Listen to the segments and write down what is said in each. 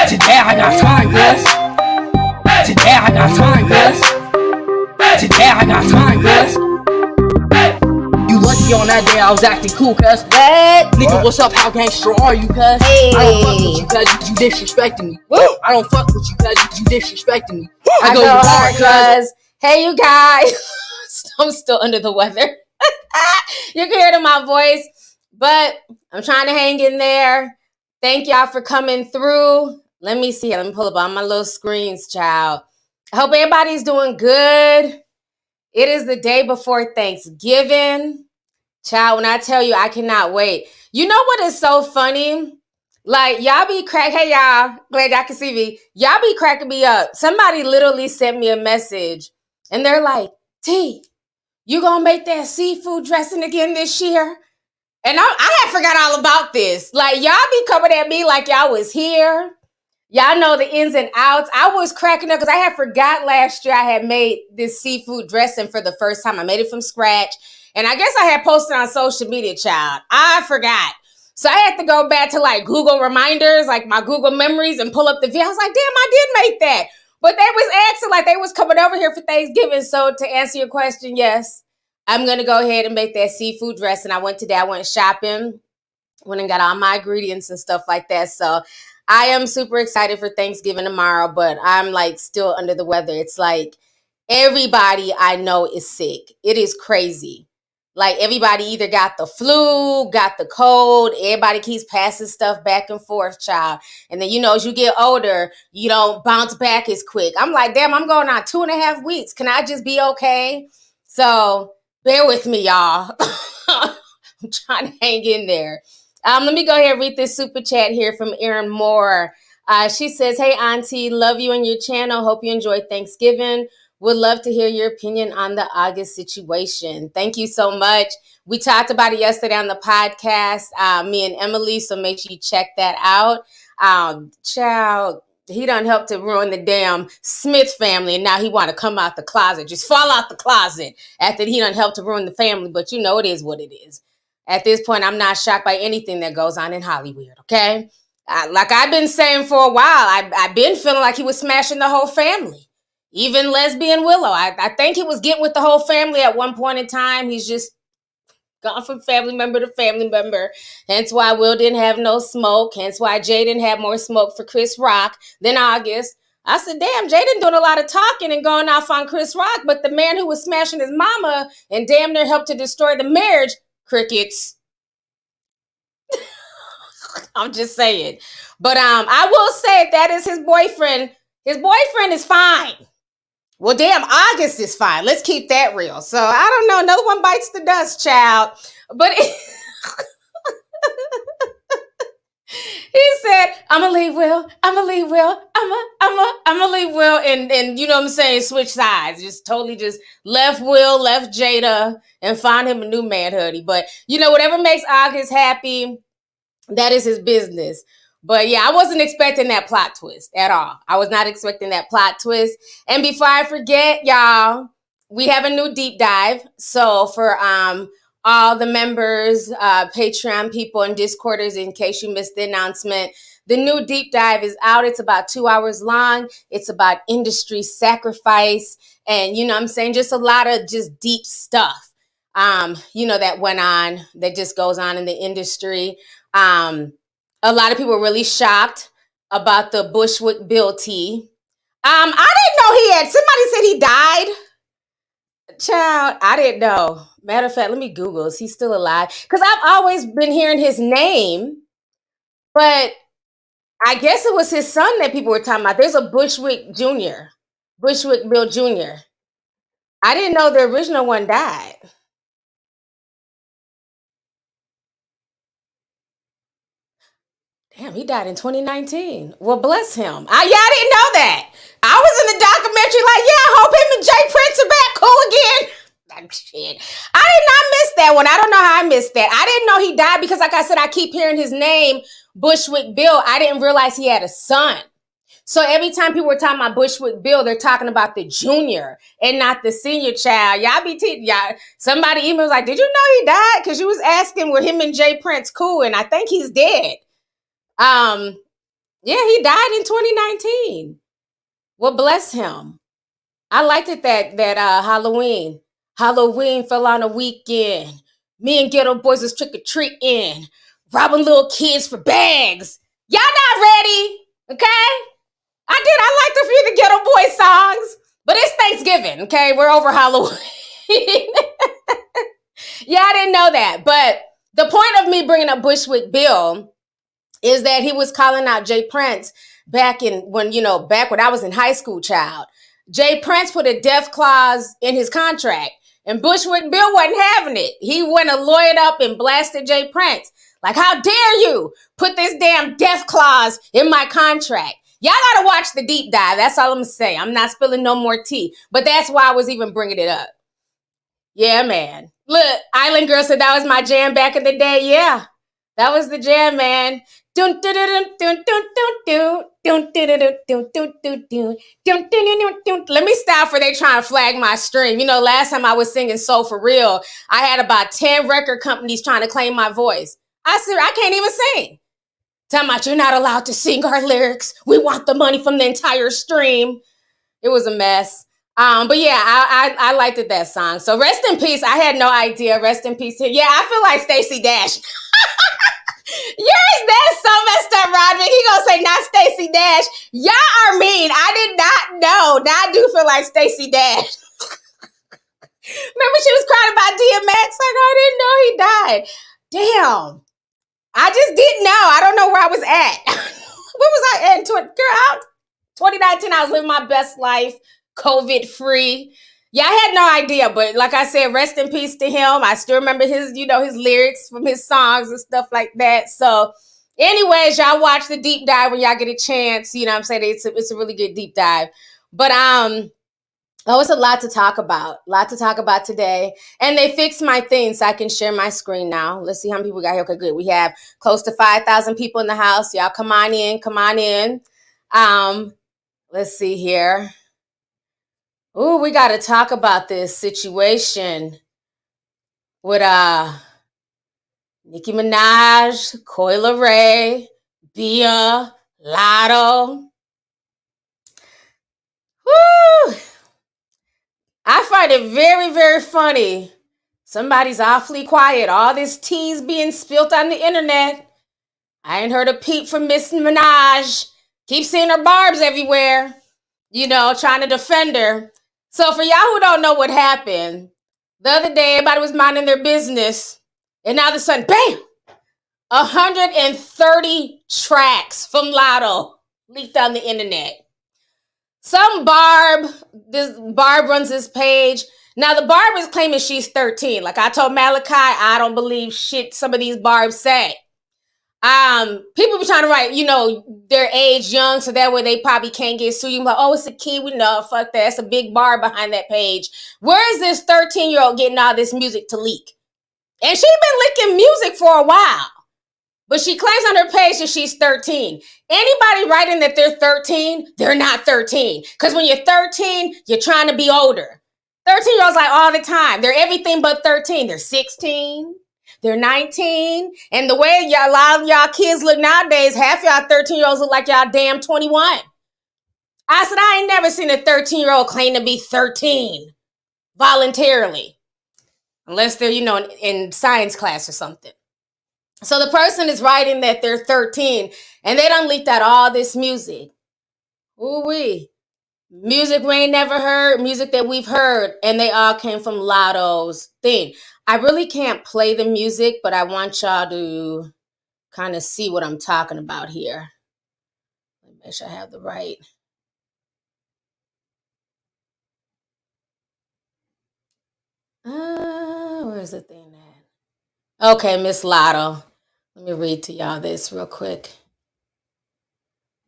Today I got time, cuz. Today I got time, cuz. Today I got time, cuz. You lucky on that day I was acting cool, cuz. What? Nigga, what's up? How gangster are you, cuz? Hey. I don't fuck with you, cuz. You disrespecting me. Woo. I don't fuck with you, cuz. You disrespecting me. I go hard, cuz. Hey, you guys. I'm still under the weather. You can hear it in my voice, but I'm trying to hang in there. Thank y'all for coming through. Let me see. Let me pull up on my little screens, child. I hope everybody's doing good. It is the day before Thanksgiving. Child, when I tell you, I cannot wait. You know what is so funny? Like, y'all be hey, y'all. Glad y'all can see me. Y'all be cracking me up. Somebody literally sent me a message, and they're like, T, you gonna make that seafood dressing again this year? And I had forgot all about this. Like, y'all be coming at me like y'all was here. Y'all know the ins and outs. I was cracking up because I had forgot last year I had made this seafood dressing for the first time. I made it from scratch. And I guess I had posted on social media, child. I forgot. So I had to go back to like Google reminders, like my Google memories, and pull up the video. I was like, damn, I did make that. But they was asking like they was coming over here for Thanksgiving. So to answer your question, yes, I'm going to go ahead and make that seafood dressing. I went shopping, went and got all my ingredients and stuff like that. So I am super excited for Thanksgiving tomorrow, but I'm like still under the weather. It's like everybody I know is sick. It is crazy. Like everybody either got the flu, got the cold. Everybody keeps passing stuff back and forth, child. And then, you know, as you get older, you don't bounce back as quick. I'm like, damn, I'm going on 2.5 weeks. Can I just be okay? So bear with me, y'all. I'm trying to hang in there. Let me go ahead and read this super chat here from Erin Moore. She says, hey, Auntie, love you and your channel. Hope you enjoyed Thanksgiving. Would love to hear your opinion on the August situation. Thank you so much. We talked about it yesterday on the podcast, me and Emily, so make sure you check that out. Child, he done helped to ruin the damn Smith family, and now he want to come out the closet. Just fall out the closet after he done helped to ruin the family, but you know it is what it is. At this point, I'm not shocked by anything that goes on in Hollywood, okay? Like I've been saying for a while, I've been feeling like he was smashing the whole family. Even lesbian Willow. I think he was getting with the whole family at one point in time. He's just gone from family member to family member. Hence why Will didn't have no smoke. Hence why Jay didn't have more smoke for Chris Rock than August. I said, damn, Jay didn't doing a lot of talking and going off on Chris Rock, but the man who was smashing his mama and damn near helped to destroy the marriage, crickets. I'm just saying. But I will say that is his boyfriend. His boyfriend is fine. Well, damn, August is fine. Let's keep that real. So I don't know. Another one bites the dust, child. But he said, I'ma leave Will. I'ma leave Will. I'ma leave Will. And you know what I'm saying? Switch sides. Just totally just left Will, left Jada, and found him a new man, hoodie. But you know, whatever makes August happy, that is his business. But yeah, I wasn't expecting that plot twist at all. I was not expecting that plot twist. And before I forget, y'all, we have a new deep dive. So for all the members, Patreon people, and Discorders, in case you missed the announcement, the new deep dive is out. It's about 2 hours long. It's about industry sacrifice. And, you know what I'm saying, just a lot of just deep stuff, you know, that went on, that just goes on in the industry. A lot of people were really shocked about the Bushwick Bill T. I didn't know he had, somebody said he died. Child, I didn't know. Matter of fact, let me Google, is he still alive? Because I've always been hearing his name, but I guess it was his son that people were talking about. There's a Bushwick Jr., Bushwick Bill Jr. I didn't know the original one died. Damn, he died in 2019. Well, bless him. I didn't know that. I was in the documentary like, yeah, I hope him and Jay Prince are back cool again. Shit. I did not miss that one. I don't know how I missed that. I didn't know he died because, like I said, I keep hearing his name, Bushwick Bill. I didn't realize he had a son. So every time people were talking about Bushwick Bill, they're talking about the junior and not the senior child. Y'all be y'all. Somebody emailed like, did you know he died? Because you was asking were him and Jay Prince cool, and I think he's dead. Yeah, he died in 2019. Well, bless him. I liked it that Halloween fell on a weekend. Me and ghetto boys was trick or treating, robbing little kids for bags. Y'all not ready, okay? I liked a few of the ghetto boy songs, but it's Thanksgiving, okay? We're over Halloween. Yeah, I didn't know that, but the point of me bringing up Bushwick Bill is that he was calling out Jay Prince back when I was in high school, child. Jay Prince put a death clause in his contract, and Bushwick Bill wasn't having it. He went and lawyered up and blasted Jay Prince. Like, how dare you put this damn death clause in my contract? Y'all gotta watch the deep dive. That's all I'm gonna say. I'm not spilling no more tea, but that's why I was even bringing it up. Yeah, man. Look, Island Girl said that was my jam back in the day. Yeah, that was the jam, man. Let me stop for they trying to flag my stream. You know, last time I was singing Soul for Real, I had about 10 record companies trying to claim my voice. I said, I can't even sing. Talking about you're not allowed to sing our lyrics. We want the money from the entire stream. It was a mess. But yeah, I liked that song. So rest in peace. I had no idea. Rest in peace. Yeah, I feel like Stacey Dash. That's so messed up, Roderick. He gonna say not Stacey Dash. Y'all are mean. I did not know. Now I do feel like Stacey Dash. Remember she was crying about DMX? Like, I didn't know he died. Damn. I just didn't know. I don't know where I was at. Where was I at? Girl, 2019, I was living my best life, COVID free. Yeah, I had no idea, but like I said, rest in peace to him. I still remember his lyrics from his songs and stuff like that. So, anyways, y'all watch the deep dive when y'all get a chance. You know what I'm saying? It's a really good deep dive. But oh, it's a lot to talk about. Today. And they fixed my thing so I can share my screen now. Let's see how many people got here. Okay, good. We have close to 5,000 people in the house. Y'all come on in. Let's see here. Ooh, we got to talk about this situation with Nicki Minaj, Coi Leray, Bia, Lotto. Woo! I find it very, very funny. Somebody's awfully quiet. All this tea's being spilt on the internet. I ain't heard a peep from Miss Minaj. Keep seeing her barbs everywhere. You know, trying to defend her. So for y'all who don't know what happened, the other day everybody was minding their business, and now all of a sudden, bam! 130 tracks from Lotto leaked on the internet. This Barb runs this page. Now the Barb is claiming she's 13. Like I told Malachi, I don't believe shit some of these Barbs say. People be trying to write, their age young, so that way they probably can't get sued. You can be like, oh, it's a kid. We know, fuck that. It's a big bar behind that page. Where is this 13-year-old getting all this music to leak? And she's been leaking music for a while. But she claims on her page that she's 13. Anybody writing that they're 13, they're not 13. Because when you're 13, you're trying to be older. 13-year-olds like all the time. They're everything but 13. They're 16. They're 19. And the way a lot of y'all kids look nowadays, half y'all 13-year-olds look like y'all damn 21. I said, I ain't never seen a 13-year-old claim to be 13 voluntarily. Unless they're, in science class or something. So the person is writing that they're 13 and they done leaked out all this music. Ooh-wee. Music we ain't never heard, music that we've heard, and they all came from Lotto's thing. I really can't play the music, but I want y'all to kind of see what I'm talking about here. Let me make sure I have the right. Where's the thing at? Okay, Miss Lotto. Let me read to y'all this real quick.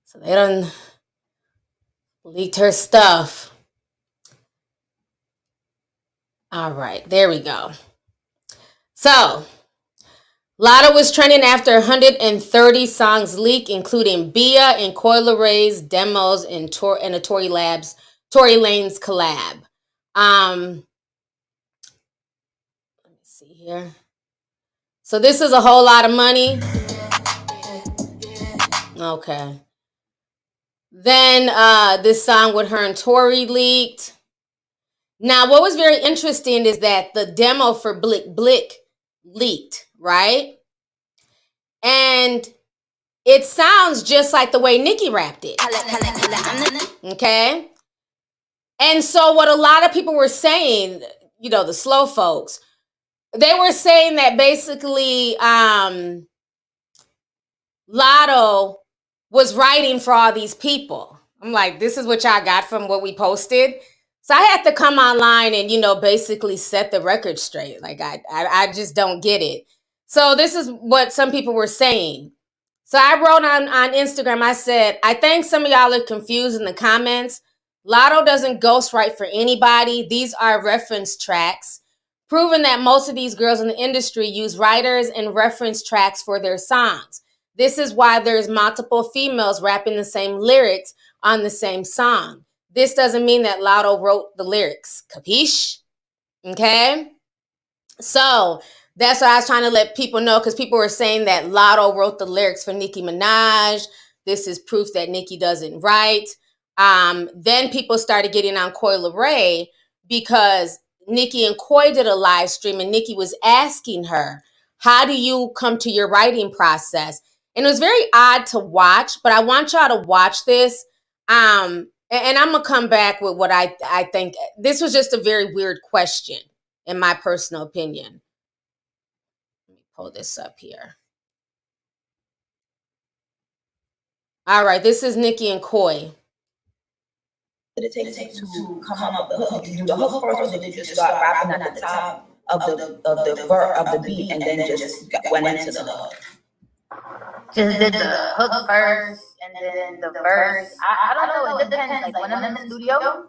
So they done leaked her stuff. All right, there we go. So, Lotto was trending after 130 songs leak, including Bia and Coi Leray's demos and a Tory Lanez collab. Let me see here. So this is a whole lot of money. Okay. Then this song with her and Tori leaked. Now, what was very interesting is that the demo for Blick Blick leaked, right? And it sounds just like the way Nicki rapped it. Okay? And so what a lot of people were saying, you know, the slow folks, they were saying that basically Lotto was writing for all these people. I'm like, this is what y'all got from what we posted. So I had to come online and, you know, basically set the record straight. Like I just don't get it. So this is what some people were saying. So I wrote on Instagram, I said, I think some of y'all are confused in the comments. Lotto doesn't ghostwrite for anybody. These are reference tracks, proving that most of these girls in the industry use writers and reference tracks for their songs. This is why there's multiple females rapping the same lyrics on the same song. This doesn't mean that Lotto wrote the lyrics. Capiche? Okay? So that's what I was trying to let people know, because people were saying that Lotto wrote the lyrics for Nicki Minaj. This is proof that Nicki doesn't write. Then people started getting on Coi Leray because Nicki and Coi did a live stream and Nicki was asking her, how do you come to your writing process? And it was very odd to watch, but I want y'all to watch this. And I'm going to come back with what I think. This was just a very weird question, in my personal opinion. Let me pull this up here. All right, this is Nicki and Coi. Did it take to come up the hook? Did you do the hook first, or did you just start rapping at the top of the beat and then just went into the hook? Just did the hook first and then the verse. I don't know, it depends. Like when I'm in the studio,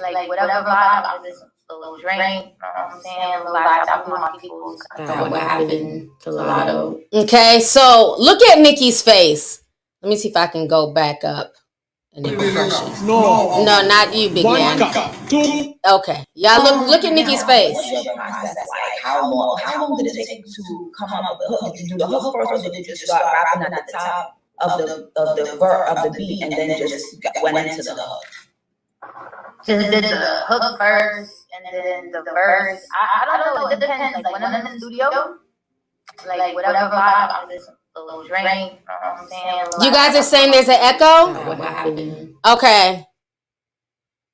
like whatever vibe, I'll just a little drink, you know what I'm saying? A little vibes out with my people. What happened to Lotto? Okay, so look at Nicki's face. Let me see if I can go back up and then refresh it. No, not you, big man. Okay, y'all look at Nicki's face. What's your process like? How long did it take to come up with the hook? Did you do the hook first, or did you just start rapping at the top of the beat and then just went into the hook? Just did the hook first and then the verse. I don't know, it depends. Like when I'm in the studio, like whatever vibe, I'll just a little drink, you know what I'm saying? You guys are saying there's an echo? What happened? Okay.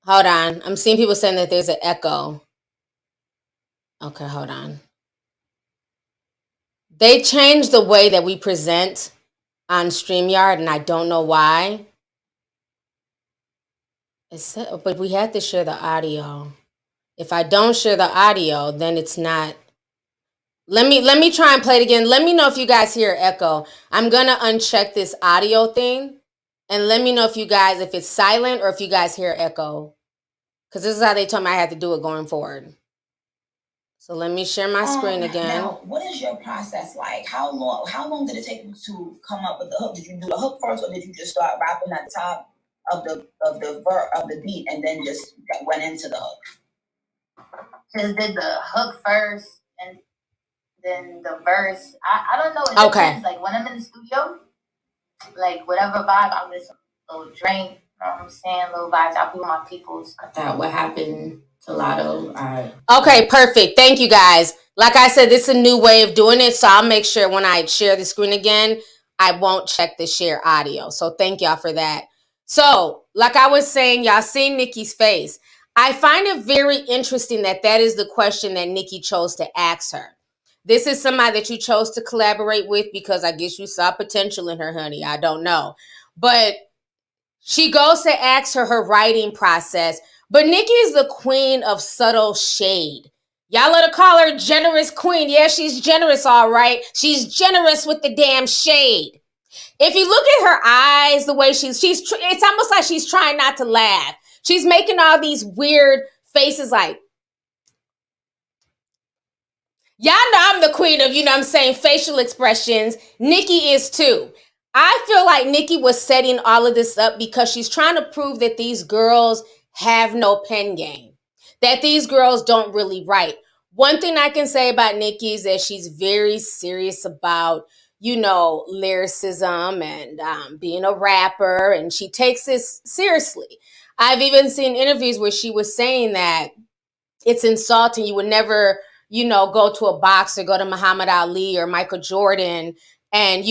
Hold on. I'm seeing people saying that there's an echo. Okay, hold on. They changed the way that we present on StreamYard, and I don't know why. But we had to share the audio. If I don't share the audio, then it's not. Let me try and play it again. Let me know if you guys hear echo. I'm gonna uncheck this audio thing, and let me know if it's silent or if you guys hear echo. Because this is how they told me I had to do it going forward. So let me share my screen again. Now, what is your process like? How long did it take you to come up with the hook? Did you do the hook first, or did you just start rapping at the top of the beat and then just went into the hook? Just did the hook first and then the verse. I don't know, it depends. Like when I'm in the studio, like whatever vibe, I'll just a little drink, you know what I'm saying? Little vibes out with my peoples. What happened to Lotto? All right. Okay, perfect. Thank you guys. Like I said, this is a new way of doing it, so I'll make sure when I share the screen again, I won't check the share audio. So thank y'all for that. So, like I was saying, y'all seen Nicki's face. I find it very interesting that is the question that Nicki chose to ask her. This is somebody that you chose to collaborate with because I guess you saw potential in her, honey. I don't know. But she goes to ask her writing process. But Nicki is the queen of subtle shade. Y'all let her call her generous queen. Yeah, she's generous, all right. She's generous with the damn shade. If you look at her eyes, the way it's almost like she's trying not to laugh. She's making all these weird faces like, y'all know I'm the queen of, you know what I'm saying, facial expressions. Nicki is too. I feel like Nicki was setting all of this up because she's trying to prove that these girls have no pen game, that these girls don't really write. One thing I can say about Nicki is that she's very serious about, lyricism and being a rapper, and she takes this seriously. I've even seen interviews where she was saying that it's insulting. You would never, go to a boxer, go to Muhammad Ali or Michael Jordan and,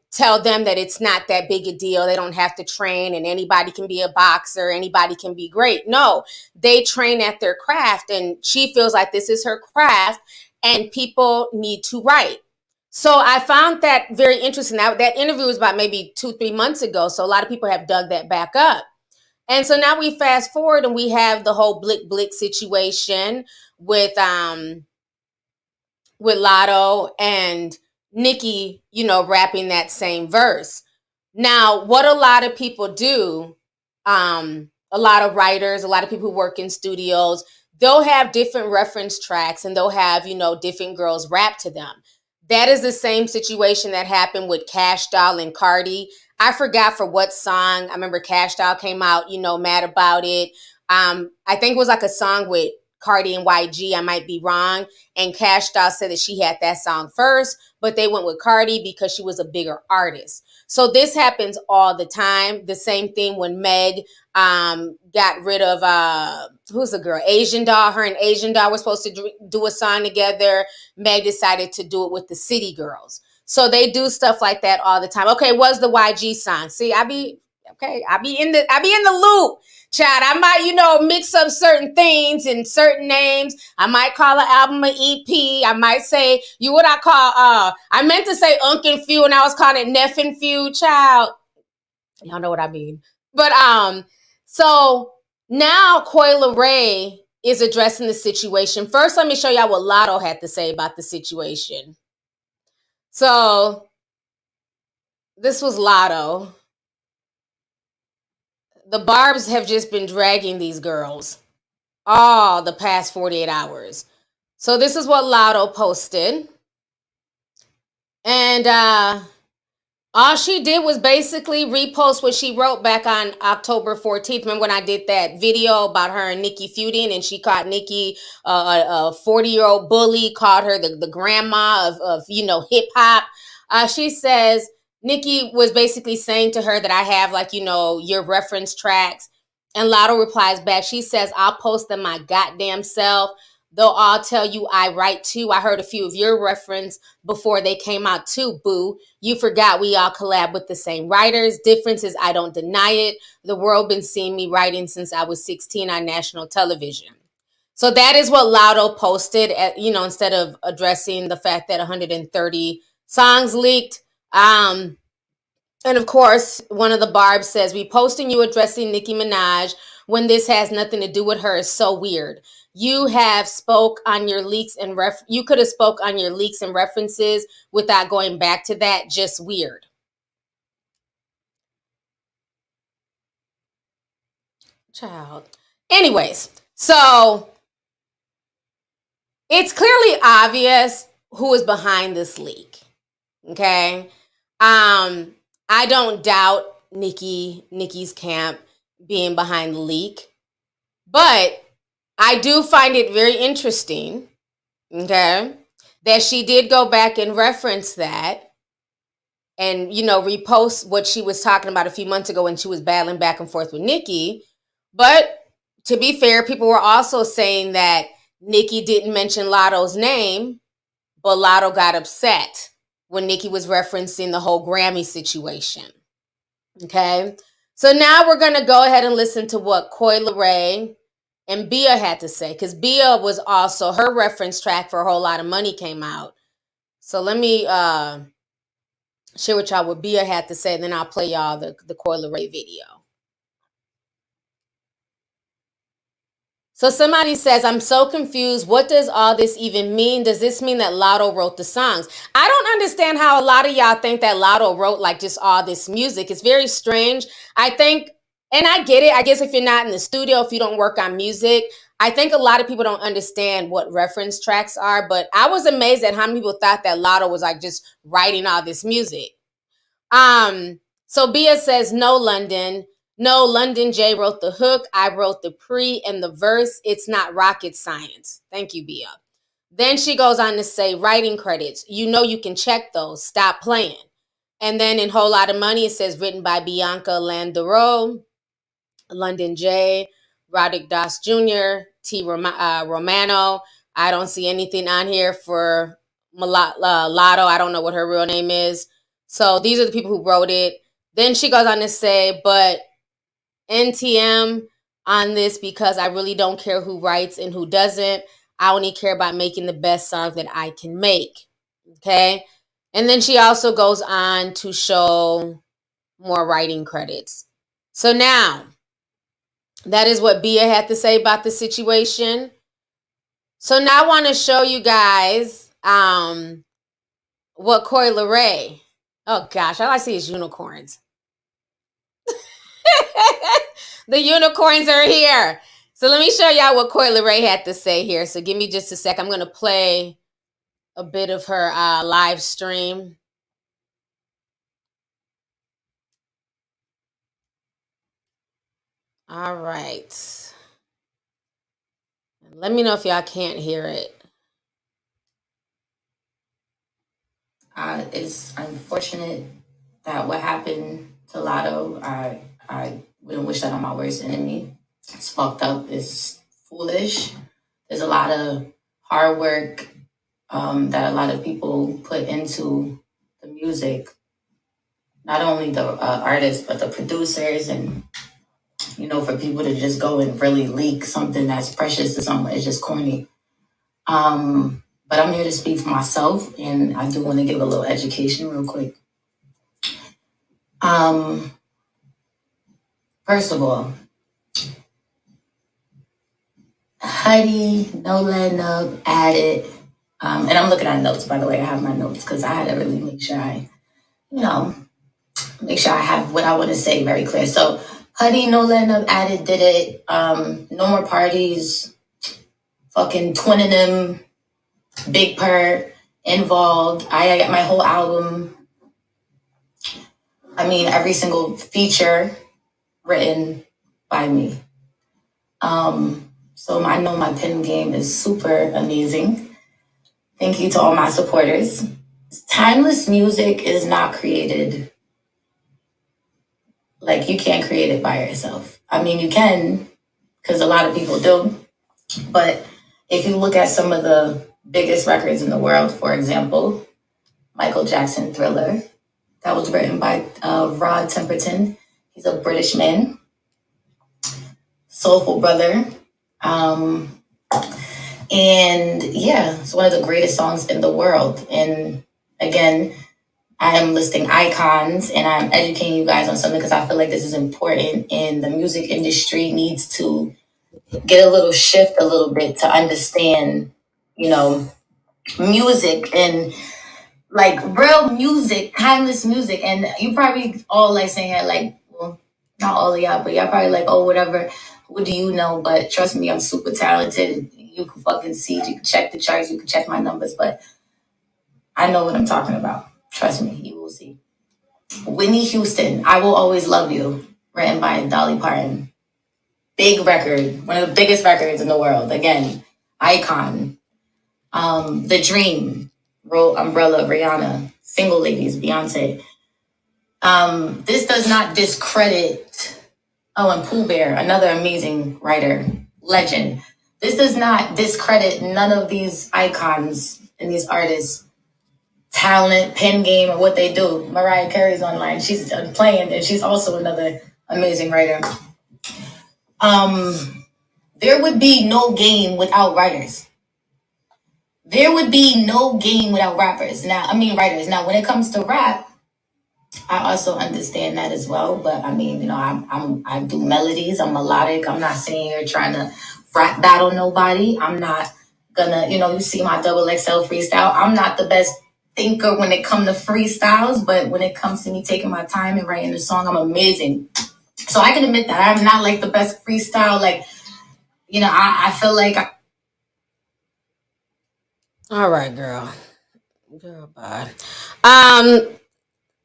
tell them that it's not that big a deal. They don't have to train and anybody can be a boxer, anybody can be great. No, they train at their craft, and she feels like this is her craft and people need to write. So I found that very interesting. That interview was about maybe 2-3 months ago. So a lot of people have dug that back up. And so now we fast forward and we have the whole Blick Blick situation with Lotto and Nicki, rapping that same verse. Now, what a lot of people do, a lot of writers, a lot of people who work in studios, they'll have different reference tracks and they'll have, different girls rap to them. That is the same situation that happened with Cash Doll and Cardi. I forgot for what song. I remember Cash Doll came out, mad about it. I think it was like a song with Cardi and YG. I might be wrong. And Cash Doll said that she had that song first, but they went with Cardi because she was a bigger artist. So this happens all the time. The same thing when Meg got rid of, who's the girl? Asian Doll. Her and Asian Doll were supposed to do a song together. Meg decided to do it with the City Girls. So they do stuff like that all the time. Okay, what's the YG song? See, I be in the loop. Child, I might, mix up certain things and certain names. I might call an album an EP. I might say, I meant to say Unk and Few and I was calling it Neff and Few, child. Y'all know what I mean. But, so now Coi Leray is addressing the situation. First, let me show y'all what Lotto had to say about the situation. So this was Lotto. The Barbs have just been dragging these girls all the past 48 hours. So this is what Lotto posted. And all she did was basically repost what she wrote back on October 14th. Remember when I did that video about her and Nicki feuding, and she called Nicki a 40-year-old bully, called her the grandma of hip hop. She says, Nicki was basically saying to her that I have your reference tracks. And Lotto replies back. She says, I'll post them my goddamn self. They'll all tell you I write too. I heard a few of your reference before they came out too, boo. You forgot we all collab with the same writers. Difference is I don't deny it. The world been seeing me writing since I was 16 on national television. So that is what Lotto posted, instead of addressing the fact that 130 songs leaked. And of course, one of the Barbs says, we posting you addressing Nicki Minaj when this has nothing to do with her is so weird. You have spoke on your leaks and you could have spoke on your leaks and references without going back to that. Just weird. Child. Anyways, so it's clearly obvious who is behind this leak. Okay. I don't doubt Nicki's camp being behind the leak, but I do find it very interesting, okay, that she did go back and reference that and, repost what she was talking about a few months ago when she was battling back and forth with Nicki. But to be fair, people were also saying that Nicki didn't mention Lotto's name, but Lotto got upset when Nicki was referencing the whole Grammy situation. Okay. So now we're going to go ahead and listen to what Coi Leray and Bia had to say, because Bia was also, her reference track for A Whole Lot of Money came out. So let me share with y'all what Bia had to say, and then I'll play y'all the Coi Leray video. So somebody says, I'm so confused. What does all this even mean? Does this mean that Lotto wrote the songs? I don't understand how a lot of y'all think that Lotto wrote just all this music. It's very strange. I think, and I get it. I guess if you're not in the studio, if you don't work on music, I think a lot of people don't understand what reference tracks are. But I was amazed at how many people thought that Lotto was just writing all this music. So Bia says, no, London. No, London J wrote the hook. I wrote the pre and the verse. It's not rocket science. Thank you, Bia. Then she goes on to say writing credits. You know you can check those. Stop playing. And then in Whole Lot of Money, it says written by Bianca Landero, London J, Roderick Doss Jr., Romano. I don't see anything on here for Lotto. I don't know what her real name is. So these are the people who wrote it. Then she goes on to say, but NTM on this because I really don't care who writes and who doesn't. I only care about making the best songs that I can make. Okay. And then she also goes on to show more writing credits. So now, that is what Bia had to say about the situation. So now I want to show you guys what Coi Leray. Oh gosh, all I see is unicorns. The unicorns are here. So let me show y'all what Coi Leray had to say here. So give me just a sec. I'm going to play a bit of her live stream. All right. Let me know if y'all can't hear it. It's unfortunate that what happened to Lotto, I wouldn't wish that on my worst enemy. It's fucked up. It's foolish. There's a lot of hard work that a lot of people put into the music. Not only the artists, but the producers, and for people to just go and really leak something that's precious to someone is just corny. But I'm here to speak for myself, and I do want to give a little education real quick. First of all, Huddy, No Letting Up, added, and I'm looking at notes, by the way. I have my notes because I had to really make sure I have what I want to say very clear. So Huddy, No Letting Up, added, did it. No More Parties, fucking twinning them, Big Purr, Involved. I got my whole album. I mean, every single feature written by me. So I know my pen game is super amazing. Thank you to all my supporters. Timeless music is not created. Like, you can't create it by yourself. I mean, you can, because a lot of people do. But if you look at some of the biggest records in the world, for example, Michael Jackson Thriller, that was written by Rod Temperton. He's a British man, soulful brother. And yeah, it's one of the greatest songs in the world. And again, I am listing icons and I'm educating you guys on something because I feel like this is important, and the music industry needs to get a little shift a little bit to understand, music and like real music, timeless music. And you probably all like saying it like, well, not all of y'all, but y'all probably like, oh, whatever. What do you know? But trust me, I'm super talented. You can fucking see, you can check the charts, you can check my numbers, but I know what I'm talking about. Trust me, you will see. Whitney Houston, I Will Always Love You, written by Dolly Parton. Big record, one of the biggest records in the world. Again, icon. The Dream, wrote Umbrella, Rihanna. Single Ladies, Beyonce. This does not discredit. Oh, and Pooh Bear, another amazing writer, legend. This does not discredit none of these icons and these artists' talent, pen game, or what they do. Mariah Carey's online. She's playing, and she's also another amazing writer. There would be no game without writers. There would be no game without writers. Now, when it comes to rap, I also understand that as well. But I mean, I do melodies. I'm melodic. I'm not sitting here trying to rap battle nobody. I'm not gonna, you see my double XL freestyle. I'm not the best thinker when it comes to freestyles, but when it comes to me taking my time and writing the song, I'm amazing. So I can admit that I'm not like the best freestyle. Like, I feel like. All right, girl. Girl, bye.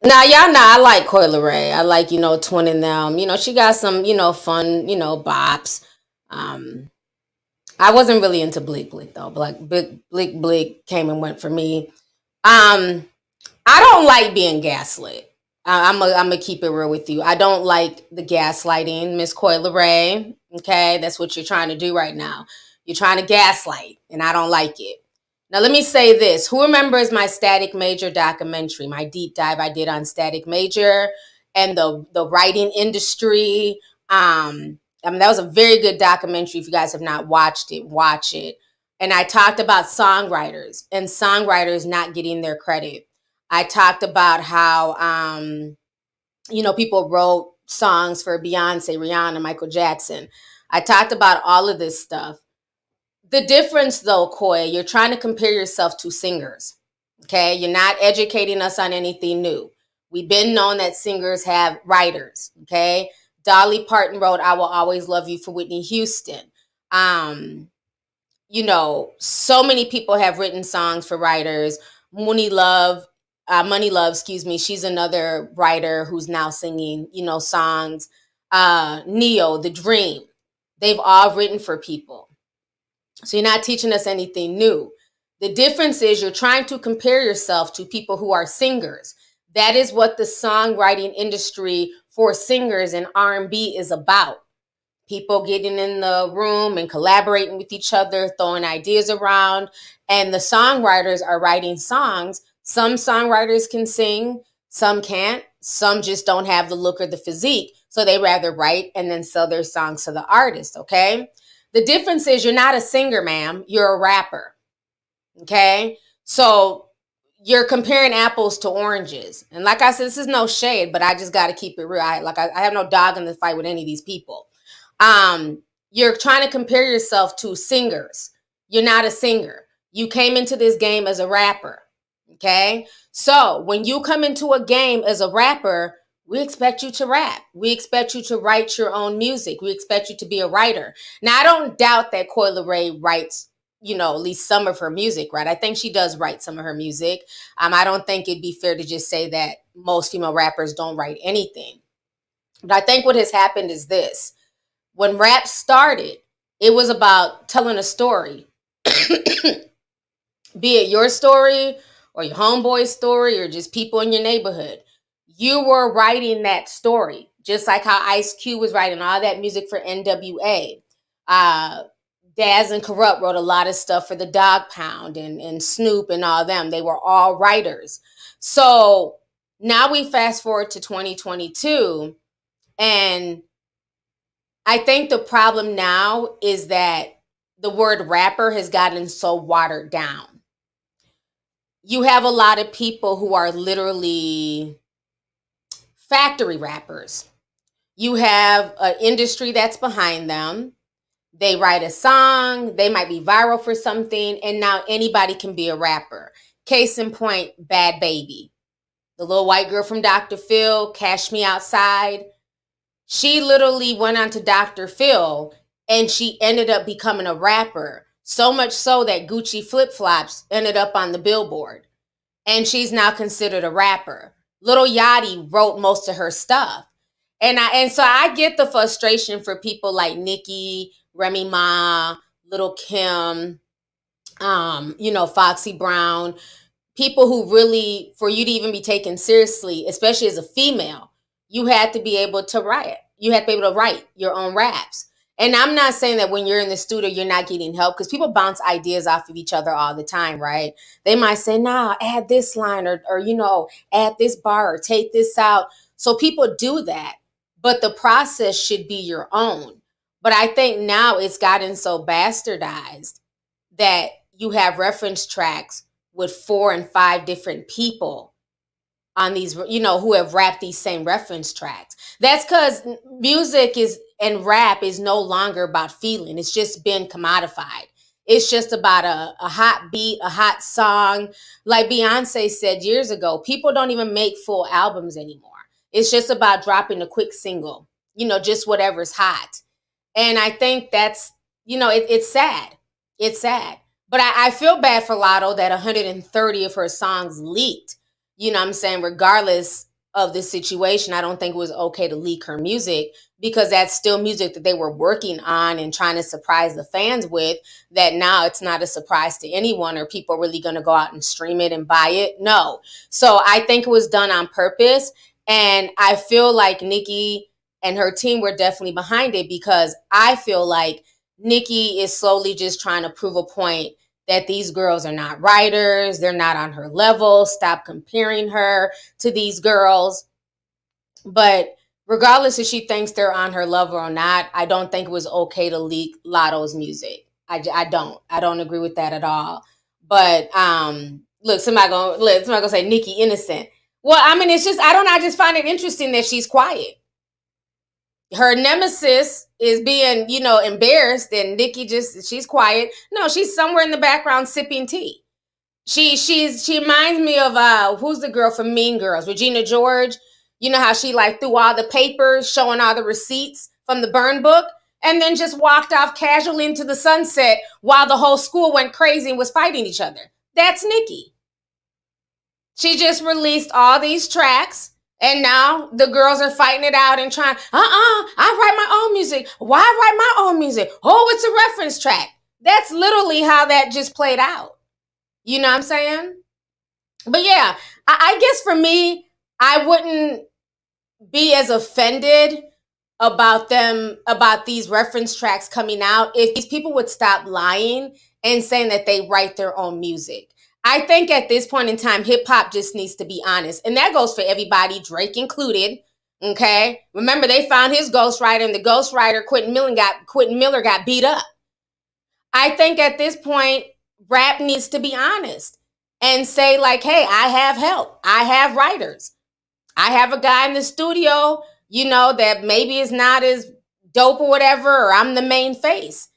Now y'all know I like Coi Leray. I like, twinning them. She got some, fun, bops. I wasn't really into Bleak Bleak though. Bleak Bleak came and went for me. Um, I don't like being gaslit. I'm gonna keep it real with you. I don't like the gaslighting, Miss Coy Leray. Okay, that's what you're trying to do right now. You're trying to gaslight, and I don't like it. Now, let me say this. Who remembers my Static Major documentary, my deep dive I did on Static Major and the writing industry? I mean, that was a very good documentary. If you guys have not watched it, watch it. And I talked about songwriters and songwriters not getting their credit. I talked about how, people wrote songs for Beyonce, Rihanna, Michael Jackson. I talked about all of this stuff. The difference, though, Koi, you're trying to compare yourself to singers. Okay, you're not educating us on anything new. We've been known that singers have writers. Okay, Dolly Parton wrote "I Will Always Love You" for Whitney Houston. Um, so many people have written songs for writers. Money Love, excuse me. She's another writer who's now singing, songs. Neo, The Dream. They've all written for people. So you're not teaching us anything new. The difference is you're trying to compare yourself to people who are singers. That is what the songwriting industry for singers and R&B is about. People getting in the room and collaborating with each other, throwing ideas around, and the songwriters are writing songs. Some songwriters can sing, some can't. Some just don't have the look or the physique, so they rather write and then sell their songs to the artist, okay? The difference is you're not a singer, ma'am. You're a rapper, okay? So you're comparing apples to oranges. And like I said, this is no shade, but I just got to keep it real. I have no dog in the fight with any of these people. You're trying to compare yourself to singers. You're not a singer. You came into this game as a rapper. Okay. So when you come into a game as a rapper, we expect you to rap. We expect you to write your own music. We expect you to be a writer. Now, I don't doubt that Coi Leray writes, at least some of her music, right? I think she does write some of her music. I don't think it'd be fair to just say that most female rappers don't write anything. But I think what has happened is this. When rap started, it was about telling a story, be it your story or your homeboy's story or just people in your neighborhood. You were writing that story, just like how Ice Cube was writing all that music for NWA. Daz and Corrupt wrote a lot of stuff for the Dog Pound and Snoop and all them. They were all writers. So now we fast forward to 2022, and I think the problem now is that the word rapper has gotten so watered down. You have a lot of people who are literally factory rappers. You have an industry that's behind them. They write a song, they might be viral for something, and now anybody can be a rapper. Case in point, Bad Baby. The little white girl from Dr. Phil, Cash Me Outside. She literally went on to Dr. Phil and she ended up becoming a rapper. So much so that Gucci Flip Flops ended up on the Billboard. And she's now considered a rapper. Lil Yachty wrote most of her stuff. And so I get the frustration for people like Nicki, Remy Ma, Little Kim, Foxy Brown. People who really, for you to even be taken seriously, especially as a female, you had to be able to write. You had to be able to write your own raps. And I'm not saying that when you're in the studio, you're not getting help, because people bounce ideas off of each other all the time, right? They might say, nah, add this line or add this bar or take this out. So people do that. But the process should be your own. But I think now it's gotten so bastardized that you have reference tracks with 4 and 5 different people on these, who have rapped these same reference tracks. That's because music and rap is no longer about feeling. It's just been commodified. It's just about a hot beat, a hot song. Like Beyonce said years ago, people don't even make full albums anymore. It's just about dropping a quick single, just whatever's hot. And I think that's, it's sad. It's sad. But I feel bad for Lotto that 130 of her songs leaked. You know what I'm saying? Regardless, of the situation. I don't think it was okay to leak her music, because that's still music that they were working on and trying to surprise the fans with, that now it's not a surprise to anyone, or people are really going to go out and stream it and buy it. No. So I think it was done on purpose. And I feel like Nicki and her team were definitely behind it, because I feel like Nicki is slowly just trying to prove a point that these girls are not writers. They're not on her level. Stop comparing her to these girls. But regardless if she thinks they're on her level or not, I don't think it was okay to leak Lotto's music. I don't agree with that at all. But look, somebody gonna say Nicki innocent. Well, I mean, it's just, I just find it interesting that she's quiet. Her nemesis is being, embarrassed, and Nicki she's quiet. No, she's somewhere in the background sipping tea. She reminds me of who's the girl from Mean Girls, Regina George. You know how she like threw all the papers, showing all the receipts from the burn book, and then just walked off casually into the sunset while the whole school went crazy and was fighting each other. That's Nicki. She just released all these tracks. And now the girls are fighting it out and trying, I write my own music. Why write my own music? Oh, it's a reference track. That's literally how that just played out. You know what I'm saying? But yeah, I guess for me, I wouldn't be as offended about these reference tracks coming out if these people would stop lying and saying that they write their own music. I think at this point in time, hip hop just needs to be honest. And that goes for everybody, Drake included. Okay. Remember, they found his ghostwriter, and the ghostwriter, Quentin Miller, got beat up. I think at this point, rap needs to be honest and say, like, hey, I have help. I have writers. I have a guy in the studio, that maybe is not as dope or whatever, or I'm the main face.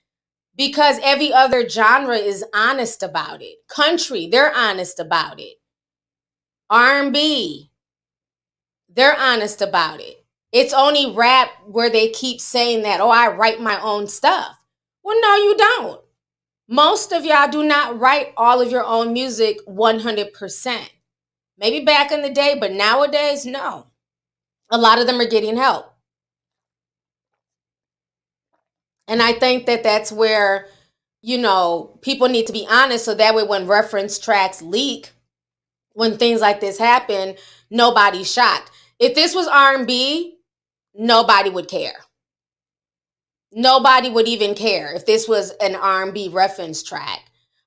Because every other genre is honest about it. Country, they're honest about it. R&B, they're honest about it. It's only rap where they keep saying that, oh, I write my own stuff. Well, no, you don't. Most of y'all do not write all of your own music 100%. Maybe back in the day, but nowadays, no. A lot of them are getting help. And I think that that's where, people need to be honest, so that way when reference tracks leak, when things like this happen, nobody's shocked. If this was R&B, nobody would care. Nobody would even care if this was an R&B reference track.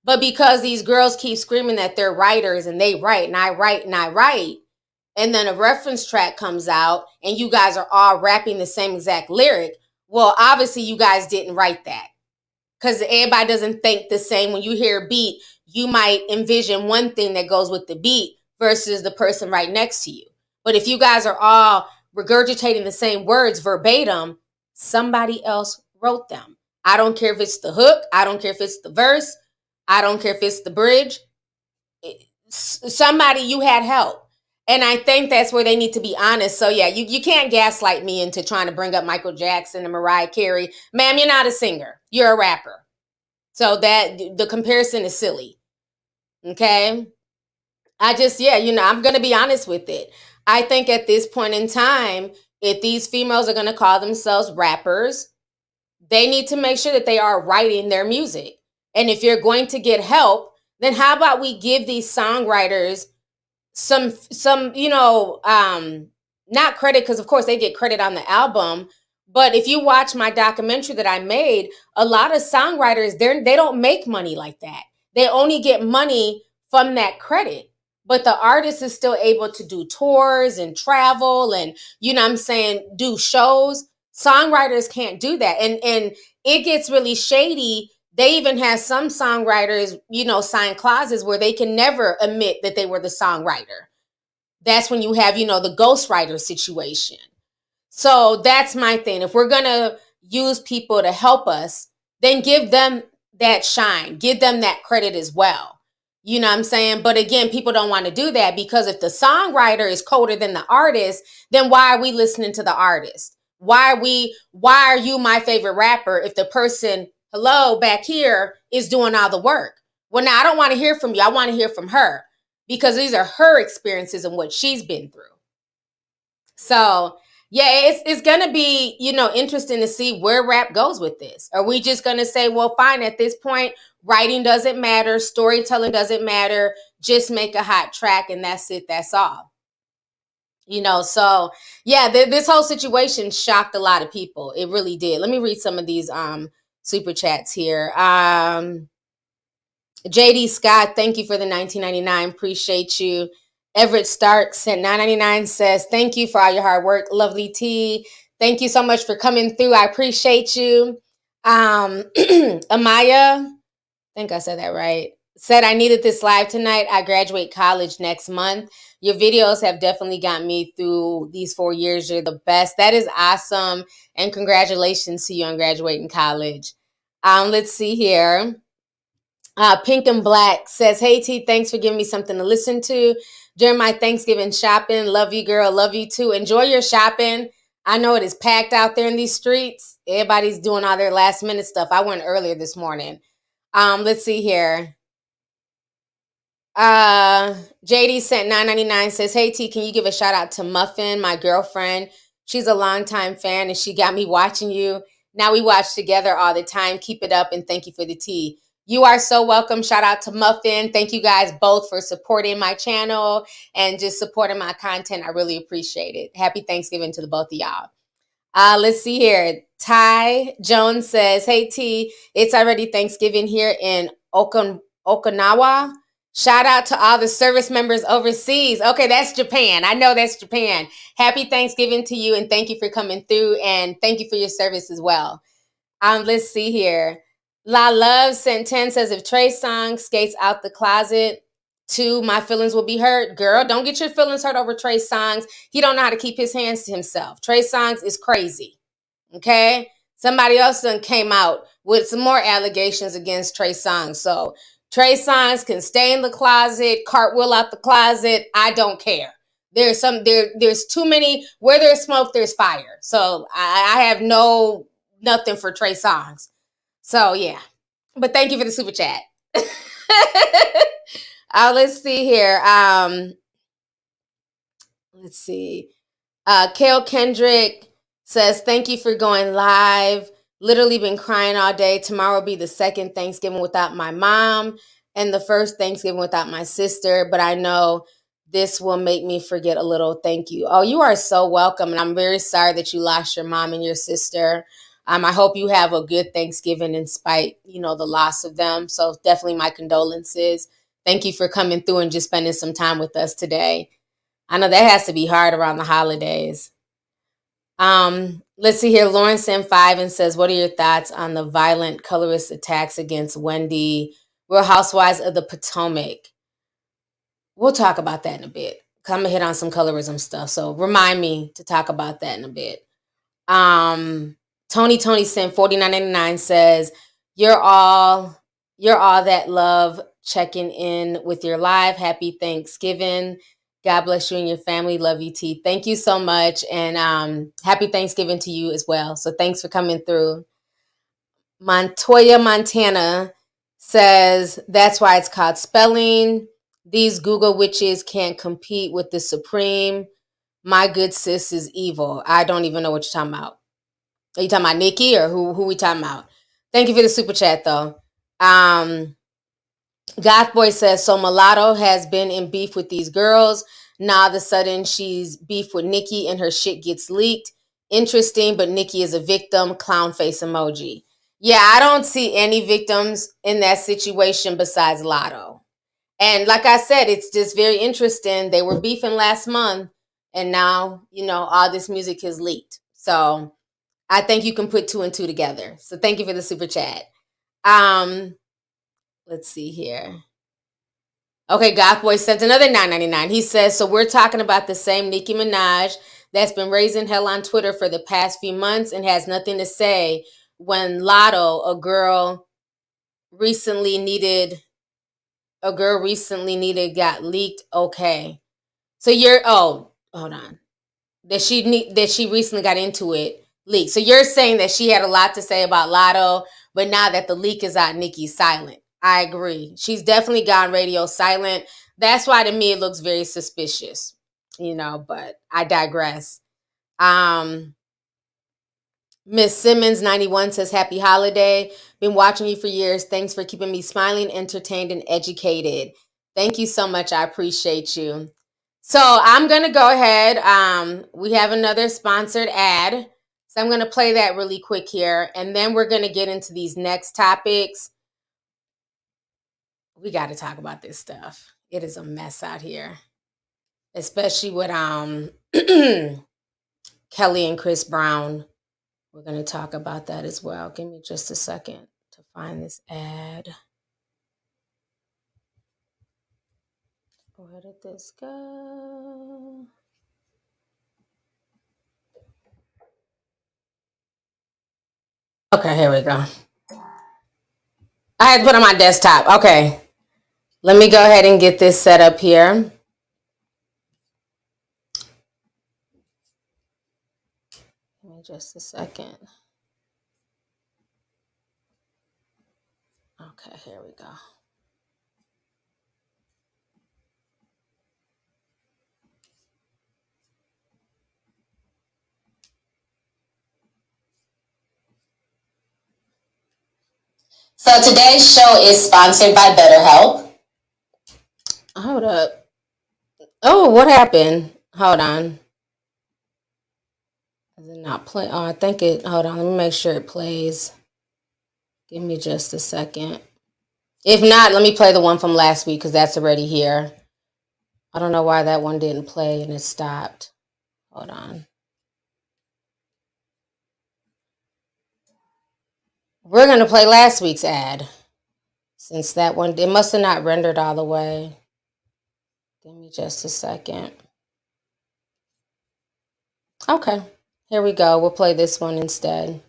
But because these girls keep screaming that they're writers and they write and I write and I write, and then a reference track comes out and you guys are all rapping the same exact lyric, well, obviously you guys didn't write that. Because everybody doesn't think the same. When you hear a beat, you might envision one thing that goes with the beat versus the person right next to you. But if you guys are all regurgitating the same words verbatim, somebody else wrote them. I don't care if it's the hook. I don't care if it's the verse. I don't care if it's the bridge. Somebody, you had help. And I think that's where they need to be honest. So yeah, you can't gaslight me into trying to bring up Michael Jackson and Mariah Carey. Ma'am, you're not a singer. You're a rapper. So that the comparison is silly. Okay? I'm going to be honest with it. I think at this point in time, if these females are going to call themselves rappers, they need to make sure that they are writing their music. And if you're going to get help, then how about we give these songwriters some not credit, because of course they get credit on the album. But if you watch my documentary that I made, a lot of songwriters, they don't make money like that. They only get money from that credit. But the artist is still able to do tours and travel and, do shows. Songwriters can't do that. And it gets really shady. They even have some songwriters, sign clauses where they can never admit that they were the songwriter. That's when you have, the ghostwriter situation. So that's my thing. If we're going to use people to help us, then give them that shine. Give them that credit as well. You know what I'm saying? But again, people don't want to do that, because if the songwriter is colder than the artist, then why are we listening to the artist? Why are you my favorite rapper if the person, hello, back here is doing all the work? Well, now I don't want to hear from you. I want to hear from her, because these are her experiences and what she's been through. So yeah, it's gonna be, interesting to see where rap goes with this. Are we just gonna say, well, fine, at this point, writing doesn't matter, storytelling doesn't matter, just make a hot track and that's it, that's all. So yeah, this whole situation shocked a lot of people. It really did. Let me read some of these super chats here. JD Scott, thank you for the 1999. Appreciate you. Everett Stark sent 9.99, says, thank you for all your hard work. Lovelyti, thank you so much for coming through. I appreciate you. Amaya, I think I said that right, said, I needed this live tonight. I graduate college next month. Your videos have definitely got me through these 4 years. You're the best. That is awesome. And congratulations to you on graduating college. Let's see here. Pink and Black says, hey, T, thanks for giving me something to listen to during my Thanksgiving shopping. Love you, girl. Love you, too. Enjoy your shopping. I know it is packed out there in these streets. Everybody's doing all their last minute stuff. I went earlier this morning. Let's see here. JD sent 9.99, says, hey, T, can you give a shout out to Muffin, my girlfriend? She's a longtime fan and she got me watching you. Now we watch together all the time. Keep it up and thank you for the tea. You are so welcome. Shout out to Muffin. Thank you guys both for supporting my channel and just supporting my content. I really appreciate it. Happy Thanksgiving to the both of y'all. Let's see here. Ty Jones says, hey, T, it's already Thanksgiving here in Okinawa. Shout out to all the service members overseas. Okay, that's Japan. I know that's Japan. Happy Thanksgiving to you and thank you for coming through and thank you for your service as well. Let's see here. La Love sent 10, says, if Trey Songz skates out the closet, 2, my feelings will be hurt. Girl, don't get your feelings hurt over Trey Songz. He don't know how to keep his hands to himself. Trey Songz is crazy. Okay? Somebody else done came out with some more allegations against Trey Songz. So Trey Songz can stay in the closet, cartwheel out the closet. I don't care. There's too many. Where there's smoke, there's fire. So I have nothing for Trey Songz. So yeah, but thank you for the super chat. Let's see here. Let's see. Kale Kendrick says, thank you for going live. Literally been crying all day. Tomorrow will be the second Thanksgiving without my mom and the first Thanksgiving without my sister, but I know this will make me forget a little. Thank you. Oh, you are so welcome. And I'm very sorry that you lost your mom and your sister. I hope you have a good Thanksgiving in spite, the loss of them. So definitely my condolences. Thank you for coming through and just spending some time with us today. I know that has to be hard around the holidays. Let's see here. Lauren sent 5 and says, what are your thoughts on the violent colorist attacks against Wendy, Real Housewives of the Potomac? We'll talk about that in a bit. I'm gonna hit on some colorism stuff. So remind me to talk about that in a bit. Tony sent 49.99, says, you're all that love, checking in with your live. Happy Thanksgiving. God bless you and your family. Love you, T. Thank you so much. And happy Thanksgiving to you as well. So thanks for coming through. Montoya, Montana says, that's why it's called spelling. These Google witches can't compete with the Supreme. My good sis is evil. I don't even know what you're talking about. Are you talking about Nikki or who we talking about? Thank you for the super chat, though. Goth Boy says, so Mulatto has been in beef with these girls. Now all of a sudden she's beef with Nikki and her shit gets leaked. Interesting, but Nikki is a victim. Clown face emoji. Yeah, I don't see any victims in that situation besides Lotto. And like I said, it's just very interesting. They were beefing last month and now, all this music is leaked. So I think you can put 2 and 2 together. So thank you for the super chat. Let's see here. Okay, Goth Boy sent another $9.99. He says, so we're talking about the same Nicki Minaj that's been raising hell on Twitter for the past few months and has nothing to say when Lotto, a girl recently needed got leaked. Okay. So hold on. That she recently got into it leaked. So you're saying that she had a lot to say about Lotto, but now that the leak is out, Nicki's silent. I agree. She's definitely gone radio silent. That's why to me it looks very suspicious, but I digress. Miss Simmons 91 says, happy holiday. Been watching you for years. Thanks for keeping me smiling, entertained, and educated. Thank you so much. I appreciate you. So I'm going to go ahead. We have another sponsored ad. So I'm going to play that really quick here. And then we're going to get into these next topics. We got to talk about this stuff. It is a mess out here, especially with Kelly and Chris Brown. We're going to talk about that as well. Give me just a second to find this ad. Where did this go? Okay, here we go. I had to put it on my desktop. Okay. Let me go ahead and get this set up here. Give me just a second. Okay, here we go. So today's show is sponsored by BetterHelp. Hold up. Oh, what happened? Hold on. Does it not play? Oh, I think it. Hold on. Let me make sure it plays. Give me just a second. If not, let me play the one from last week because that's already here. I don't know why that one didn't play and it stopped. Hold on. We're going to play last week's ad. Since that one, it must have not rendered all the way. Give me just a second. Okay, here we go. We'll play this one instead.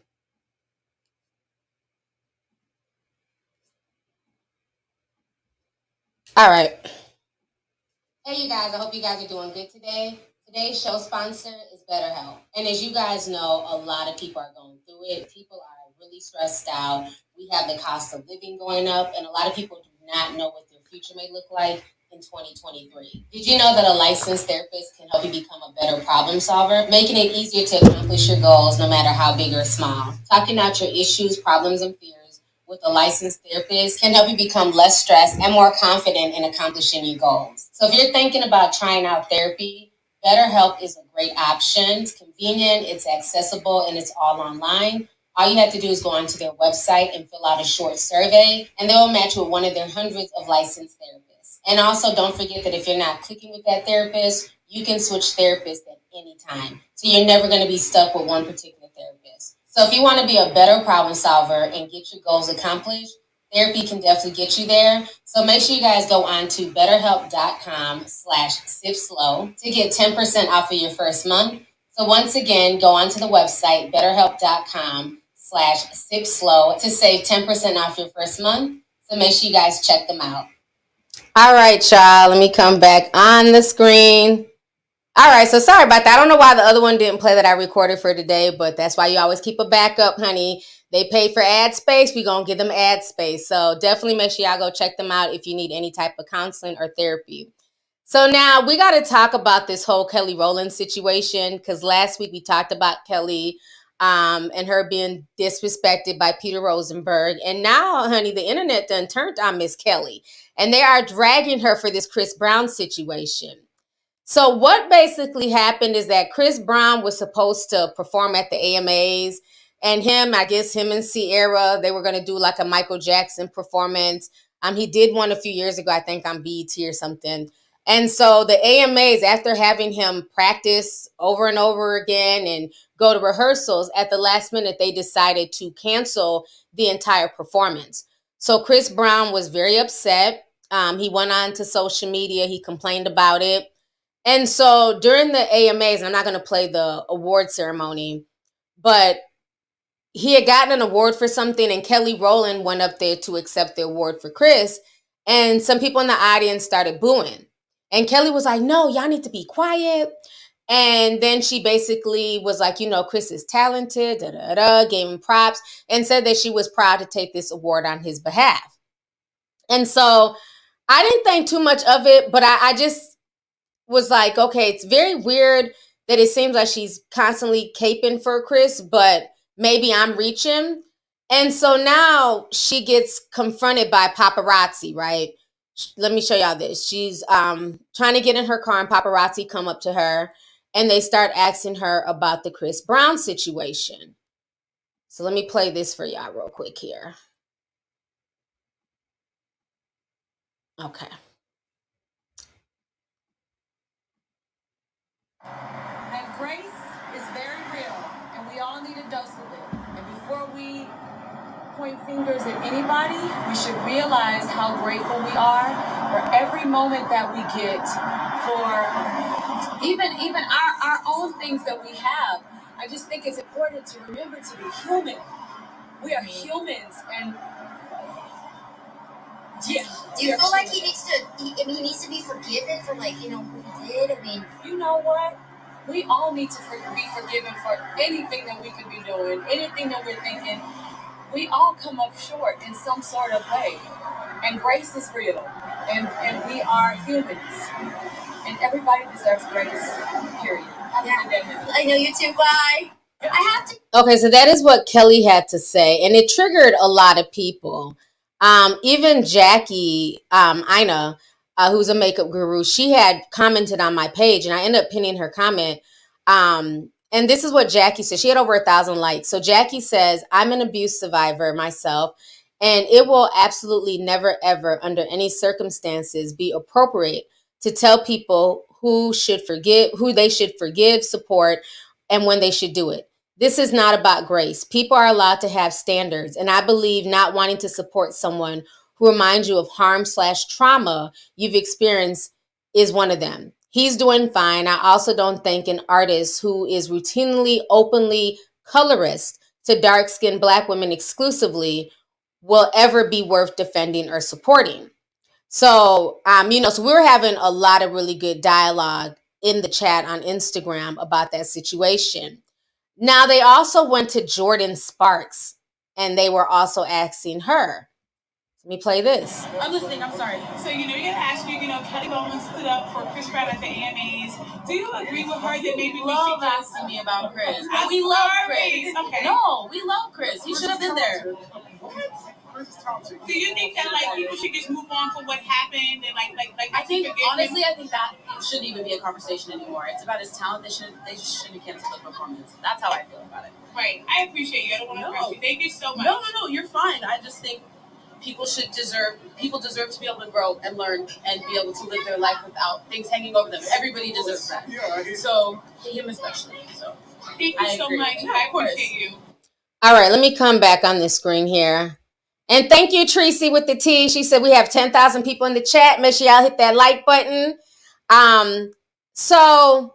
All right. Hey, you guys. I hope you guys are doing good today. Today's show sponsor is BetterHelp. And as you guys know, a lot of people are going through it. People are really stressed out. We have the cost of living going up, and a lot of people do not know what their future may look like in 2023. Did you know that a licensed therapist can help you become a better problem solver, making it easier to accomplish your goals no matter how big or small? Talking out your issues, problems, and fears with a licensed therapist can help you become less stressed and more confident in accomplishing your goals. So if you're thinking about trying out therapy, BetterHelp is a great option. It's convenient, it's accessible, and it's all online. All you have to do is go onto their website and fill out a short survey, and they'll match you with one of their hundreds of licensed therapists. And also, don't forget that if you're not clicking with that therapist, you can switch therapists at any time. So you're never going to be stuck with one particular therapist. So if you want to be a better problem solver and get your goals accomplished, therapy can definitely get you there. So make sure you guys go on to betterhelp.com/sipslow to get 10% off of your first month. So once again, go on to the website, betterhelp.com/sipslow to save 10% off your first month. So make sure you guys check them out. All right, y'all. Let me come back on the screen. All right, so sorry about that. I don't know why the other one didn't play that I recorded for today, but that's why you always keep a backup, honey. They pay for ad space. We're going to give them ad space. So definitely make sure y'all go check them out if you need any type of counseling or therapy. So now we got to talk about this whole Kelly Rowland situation because last week we talked about Kelly and her being disrespected by Peter Rosenberg. And now, honey, the internet done turned on Miss Kelly. And they are dragging her for this Chris Brown situation. So what basically happened is that Chris Brown was supposed to perform at the AMAs, and him and Sierra, they were going to do like a Michael Jackson performance. He did one a few years ago, I think on BET or something. And so the AMAs, after having him practice over and over again and go to rehearsals, at the last minute, they decided to cancel the entire performance. So Chris Brown was very upset. He went on to social media. He complained about it. And so during the AMAs, and I'm not going to play the award ceremony, but he had gotten an award for something, and Kelly Rowland went up there to accept the award for Chris, and some people in the audience started booing. And Kelly was like, no, y'all need to be quiet. And then she basically was like, Chris is talented, gave him props, and said that she was proud to take this award on his behalf. And so I didn't think too much of it, but I just was like, okay, it's very weird that it seems like she's constantly caping for Chris, but maybe I'm reaching. And so now she gets confronted by paparazzi, right? Let me show y'all this. She's trying to get in her car, and paparazzi come up to her and they start asking her about the Chris Brown situation. So let me play this for y'all real quick here. Okay. And grace is very real, and we all need a dose of it. And before we point fingers at anybody, we should realize how grateful we are for every moment that we get, for even our own things that we have. I just think it's important to remember to be human. We are humans, and yeah. Do you feel like he needs to? He needs to be forgiven for what he did. I mean, you know what? We all need to be forgiven for anything that we could be doing, anything that we're thinking. We all come up short in some sort of way. And grace is real. And we are humans. And everybody deserves grace, period. I know you too. Bye. I have to. Okay, so that is what Kelly had to say, and it triggered a lot of people. Even Jackie, Ina, who's a makeup guru, she had commented on my page, and I ended up pinning her comment. And this is what Jackie said. She had over 1,000 likes. So Jackie says, I'm an abuse survivor myself, and it will absolutely never, ever, under any circumstances, be appropriate to tell people who they should forgive, support, and when they should do it. This is not about grace. People are allowed to have standards, and I believe not wanting to support someone who reminds you of harm/trauma you've experienced is one of them. He's doing fine. I also don't think an artist who is routinely, openly colorist to dark-skinned Black women exclusively will ever be worth defending or supporting. So, so we were having a lot of really good dialogue in the chat on Instagram about that situation. Now, they also went to Jordan Sparks, and they were also asking her. Let me play this. I'm listening. I'm sorry. So, you gotta ask you, Kelly Rowland stood up for Chris Brown at the AMAs. Do you agree with her that maybe we love asking me about Chris? We love Chris. Okay. No, we love Chris. He should have been there. Do you think that people should just move on from what happened and I think honestly, I think that shouldn't even be a conversation anymore. It's about his talent. They just shouldn't cancel the performance. That's how I feel about it. Right. I appreciate you. I don't want to press you. Thank you so much. No, you're fine. I just think people deserve to be able to grow and learn and be able to live their life without things hanging over them. Everybody deserves that. Yeah. So him especially. So thank you so much. I appreciate you. All right, let me come back on this screen here. And thank you, Tracy, with the T. She said we have 10,000 people in the chat. Make sure y'all hit that like button. So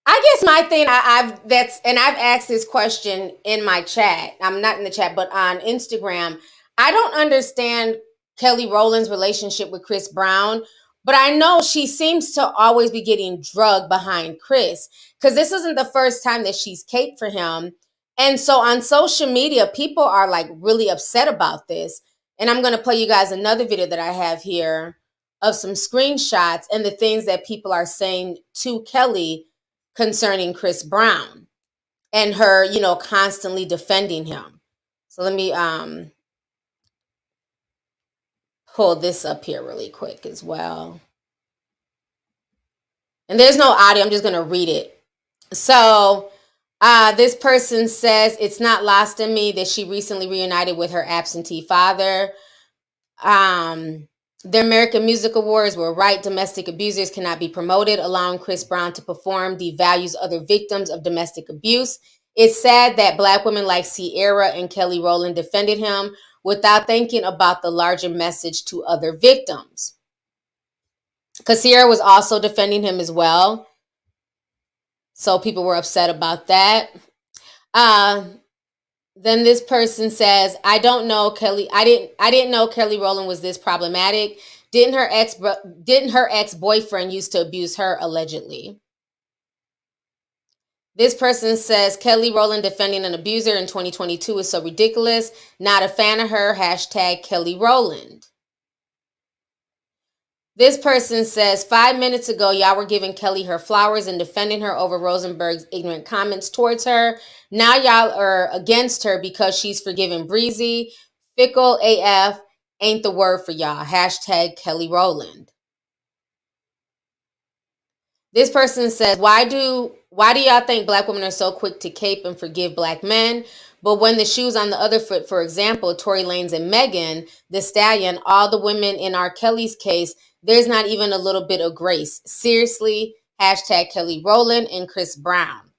I guess my thing, I've asked this question in my chat. I'm not in the chat, but on Instagram. I don't understand Kelly Rowland's relationship with Chris Brown, but I know she seems to always be getting drugged behind Chris, because this isn't the first time that she's caped for him. And so on social media, people are really upset about this. And I'm going to play you guys another video that I have here of some screenshots and the things that people are saying to Kelly concerning Chris Brown and her, constantly defending him. So let me pull this up here really quick as well. And there's no audio. I'm just going to read it. So this person says, it's not lost on me that she recently reunited with her absentee father. The American Music Awards were right. Domestic abusers cannot be promoted. Allowing Chris Brown to perform devalues other victims of domestic abuse. It's sad that Black women like Ciara and Kelly Rowland defended him without thinking about the larger message to other victims. Because Ciara was also defending him as well. So people were upset about that. Then this person says, I don't know Kelly. I didn't know Kelly Rowland was this problematic. Didn't her ex-boyfriend used to abuse her allegedly? This person says, Kelly Rowland defending an abuser in 2022 is so ridiculous. Not a fan of her. # Kelly Rowland. This person says, 5 minutes ago, y'all were giving Kelly her flowers and defending her over Rosenberg's ignorant comments towards her. Now y'all are against her because she's forgiving Breezy. Fickle AF ain't the word for y'all. Hashtag Kelly Rowland. This person says, why do y'all think black women are so quick to cape and forgive black men? But when the shoe's on the other foot, for example, Tory Lanez and Megan Thee Stallion, all the women in R. Kelly's case, there's not even a little bit of grace. Seriously, hashtag Kelly Rowland and Chris Brown.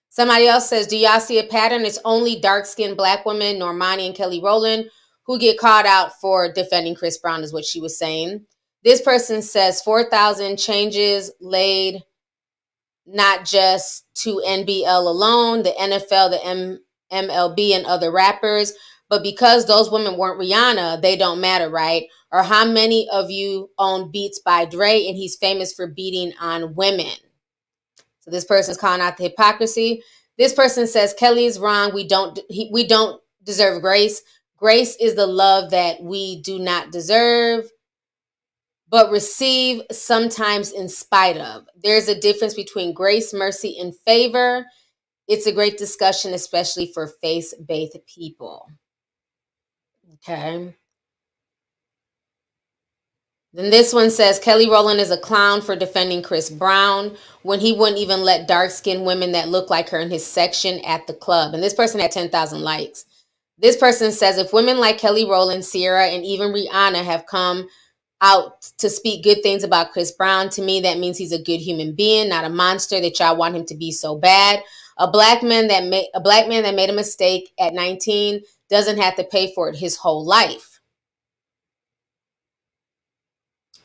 Somebody else says, do y'all see a pattern? It's only dark-skinned black women, Normani and Kelly Rowland, who get called out for defending Chris Brown, is what she was saying. This person says 4,000 changes laid not just to NBL alone, the NFL, the MLB, and other rappers, but because those women weren't Rihanna, they don't matter, right? Or how many of you own Beats by Dre and he's famous for beating on women? So this person's calling out the hypocrisy. This person says Kelly is wrong. We don't deserve grace. Grace is the love that we do not deserve, but receive sometimes in spite of. There's a difference between grace, mercy, and favor. It's a great discussion, especially for faith-based people. Okay. Then this one says, Kelly Rowland is a clown for defending Chris Brown when he wouldn't even let dark-skinned women that look like her in his section at the club. And this person had 10,000 likes. This person says, if women like Kelly Rowland, Sierra, and even Rihanna have come out to speak good things about Chris Brown, to me that means he's a good human being, not a monster that y'all want him to be so bad. A black man that made a mistake at 19 doesn't have to pay for it his whole life.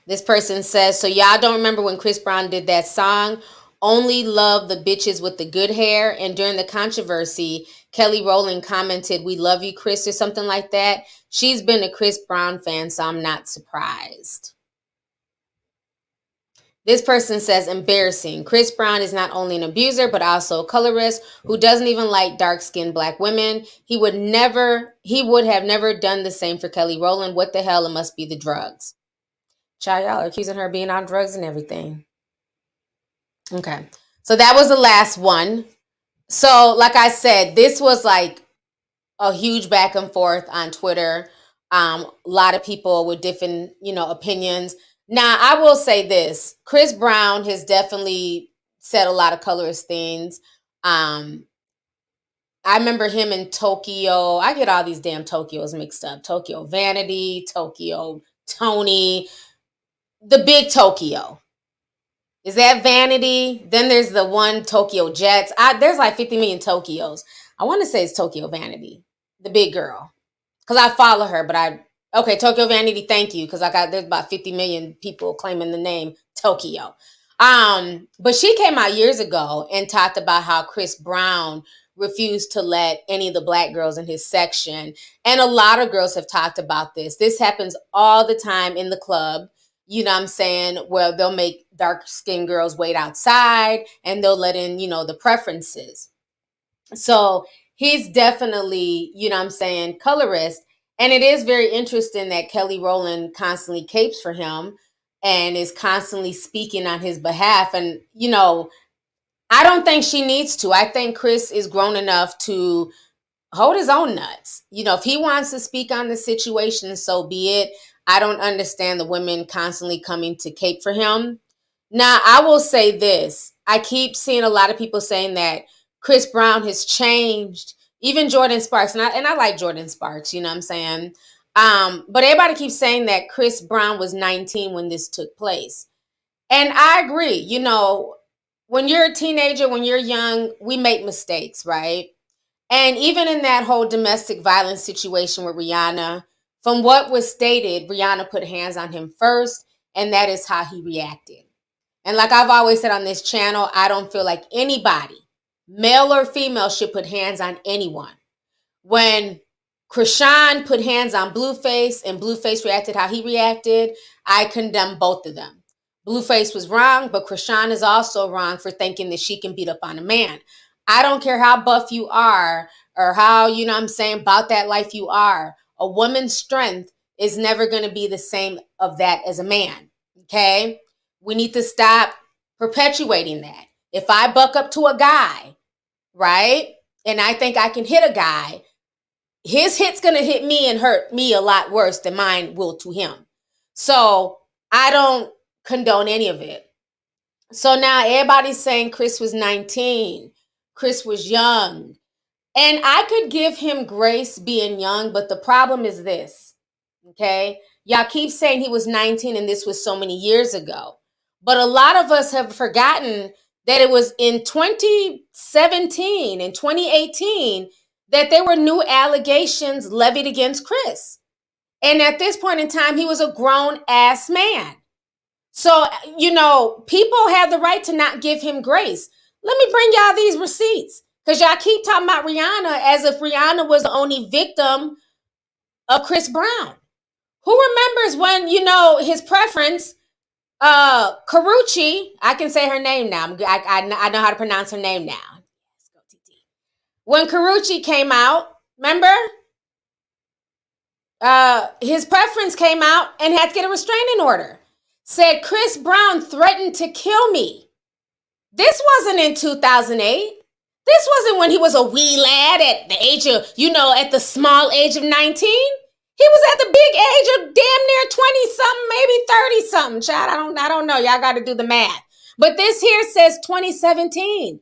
This person says, so y'all don't remember when Chris Brown did that song, Only Love the Bitches with the Good Hair? And during the controversy, Kelly Rowland commented, we love you, Chris, or something like that. She's been a Chris Brown fan, so I'm not surprised. This person says, embarrassing. Chris Brown is not only an abuser, but also a colorist who doesn't even like dark-skinned black women. He would have never done the same for Kelly Rowland. What the hell? It must be the drugs. Child, y'all are accusing her of being on drugs and everything. Okay. So that was the last one. So like I said, this was like a huge back and forth on Twitter. A lot of people with different, opinions. Now, I will say this. Chris Brown has definitely said a lot of colorist things. I remember him in Tokyo. I get all these damn Tokyos mixed up. Tokyo Vanity, Tokyo Tony, the big Tokyo. Is that Vanity? Then there's the one Tokyo Jets. There's like 50 million Tokyos. I want to say it's Tokyo Vanity, the big girl. Because I follow her, but Tokyo Vanity, thank you. Because there's about 50 million people claiming the name Tokyo. But she came out years ago and talked about how Chris Brown refused to let any of the black girls in his section. And a lot of girls have talked about this. This happens all the time in the club. You know what I'm saying? Where they'll make dark-skinned girls wait outside and they'll let in, the preferences. So he's definitely, colorist. And it is very interesting that Kelly Rowland constantly capes for him and is constantly speaking on his behalf. And, I don't think she needs to. I think Chris is grown enough to hold his own nuts. If he wants to speak on the situation, so be it. I don't understand the women constantly coming to cape for him. Now, I will say this. I keep seeing a lot of people saying that Chris Brown has changed. Even Jordan Sparks. And I like Jordan Sparks, you know what I'm saying? But everybody keeps saying that Chris Brown was 19 when this took place. And I agree. When you're a teenager, when you're young, we make mistakes, right? And even in that whole domestic violence situation with Rihanna, from what was stated, Rihanna put hands on him first, and that is how he reacted. And like I've always said on this channel, I don't feel like anybody, male or female, should put hands on anyone. When Krishan put hands on Blueface and Blueface reacted how he reacted, I condemn both of them. Blueface was wrong, but Krishan is also wrong for thinking that she can beat up on a man. I don't care how buff you are or how, about that life you are. A woman's strength is never going to be the same of that as a man. Okay? We need to stop perpetuating that. If I buck up to a guy, right, and I think I can hit a guy, his hit's going to hit me and hurt me a lot worse than mine will to him. So I don't condone any of it. So now everybody's saying Chris was 19. Chris was young. And I could give him grace being young, but the problem is this, okay? Y'all keep saying he was 19 and this was so many years ago. But a lot of us have forgotten that it was in 2017 and 2018 that there were new allegations levied against Chris. And at this point in time, he was a grown-ass man. So, you know, people have the right to not give him grace. Let me bring y'all these receipts. Because y'all keep talking about Rihanna as if Rihanna was the only victim of Chris Brown. Who remembers when, you know, his preference, Karrueche, I can say her name now. I know how to pronounce her name now. Let's go, TT. When Karrueche came out, remember? His preference came out and had to get a restraining order. Said Chris Brown threatened to kill me. This wasn't in 2008. This wasn't when he was a wee lad at the age of, you know, at the small age of 19. He was at the big age of damn near 20-something, maybe 30-something. Child, I don't know. Y'all got to do the math. But this here says 2017.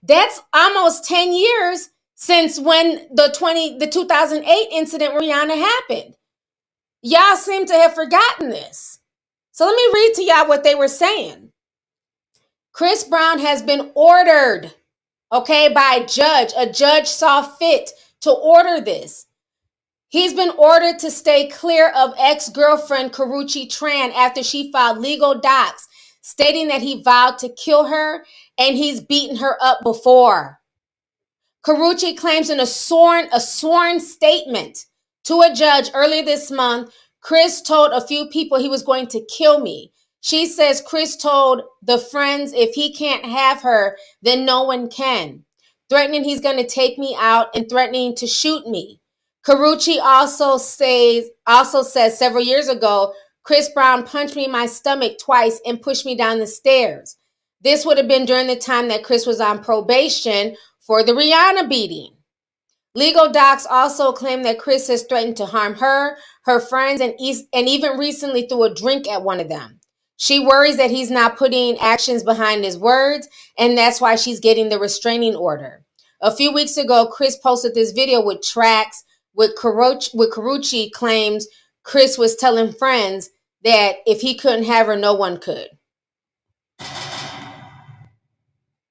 That's almost 10 years since when the 2008 incident with Rihanna happened. Y'all seem to have forgotten this. So let me read to y'all what they were saying. Chris Brown has been ordered, okay, by a judge. A judge saw fit to order this. He's been ordered to stay clear of ex-girlfriend Karrueche Tran after she filed legal docs stating that he vowed to kill her and he's beaten her up before. Karrueche claims in a sworn statement to a judge earlier this month, Chris told a few people he was going to kill me. She says Chris told the friends if he can't have her, then no one can. Threatening he's going to take me out and threatening to shoot me. Karrueche also says several years ago, Chris Brown punched me in my stomach twice and pushed me down the stairs. This would have been during the time that Chris was on probation for the Rihanna beating. Legal docs also claim that Chris has threatened to harm her, her friends, and even recently threw a drink at one of them. She worries that he's not putting actions behind his words, and that's why she's getting the restraining order. A few weeks ago, Chris posted this video with tracks with Karrueche claims Chris was telling friends that if he couldn't have her, no one could.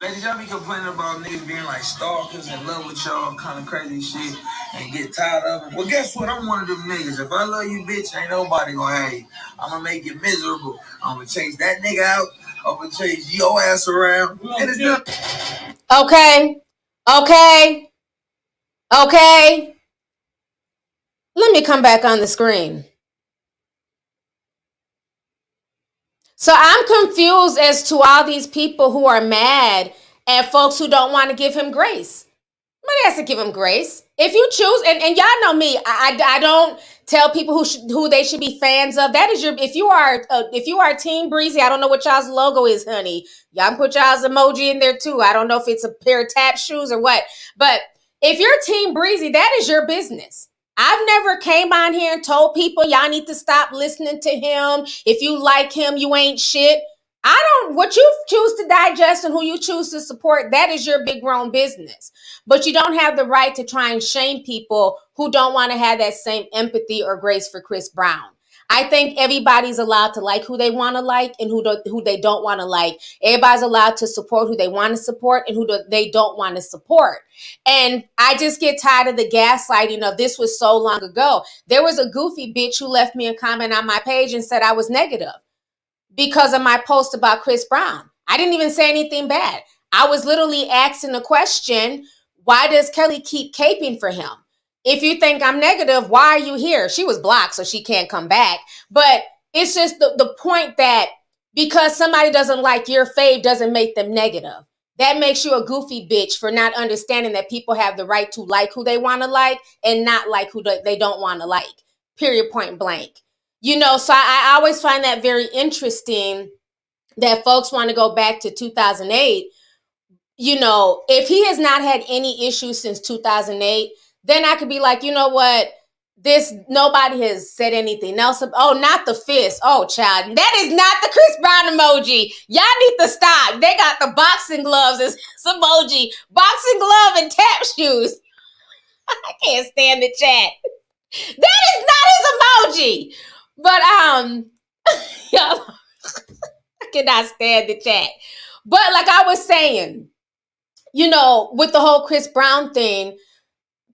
Ladies, y'all be complaining about niggas being like stalkers and love with y'all kind of crazy shit and get tired of it. Well, guess what? I'm one of them niggas. If I love you, bitch, ain't nobody gonna have you. I'm gonna make you miserable. I'm gonna chase that nigga out. I'm gonna chase your ass around. And it's not. Okay. Let me come back on the screen. So I'm confused as to all these people who are mad at folks who don't want to give him grace. Nobody has to give him grace. If you choose, and y'all know me, I don't tell people who they should be fans of. That is if you are Team Breezy, I don't know what y'all's logo is, honey. Y'all can put y'all's emoji in there too. I don't know if it's a pair of tap shoes or what. But if you're Team Breezy, that is your business. I've never came on here and told people y'all need to stop listening to him. If you like him, you ain't shit. What you choose to digest and who you choose to support, that is your big grown business. But you don't have the right to try and shame people who don't want to have that same empathy or grace for Chris Brown. I think everybody's allowed to like who they want to like and who they don't want to like. Everybody's allowed to support who they want to support and who they don't want to support. And I just get tired of the gaslighting of this was so long ago. There was a goofy bitch who left me a comment on my page and said I was negative because of my post about Chris Brown. I didn't even say anything bad. I was literally asking the question, why does Kelly keep caping for him? If you think I'm negative, why are you here? She was blocked, so she can't come back. But it's just the point that because somebody doesn't like your fave doesn't make them negative. That makes you a goofy bitch for not understanding that people have the right to like who they want to like and not like who they don't want to like. Period, point blank. So I always find that very interesting that folks want to go back to 2008. If he has not had any issues since 2008, then I could be like, you know what? Nobody has said anything else. Oh, not the fist. Oh, child. That is not the Chris Brown emoji. Y'all need to stop. They got the boxing gloves as emoji. Boxing glove and tap shoes. I can't stand the chat. That is not his emoji. But, y'all, I cannot stand the chat. But like I was saying, with the whole Chris Brown thing,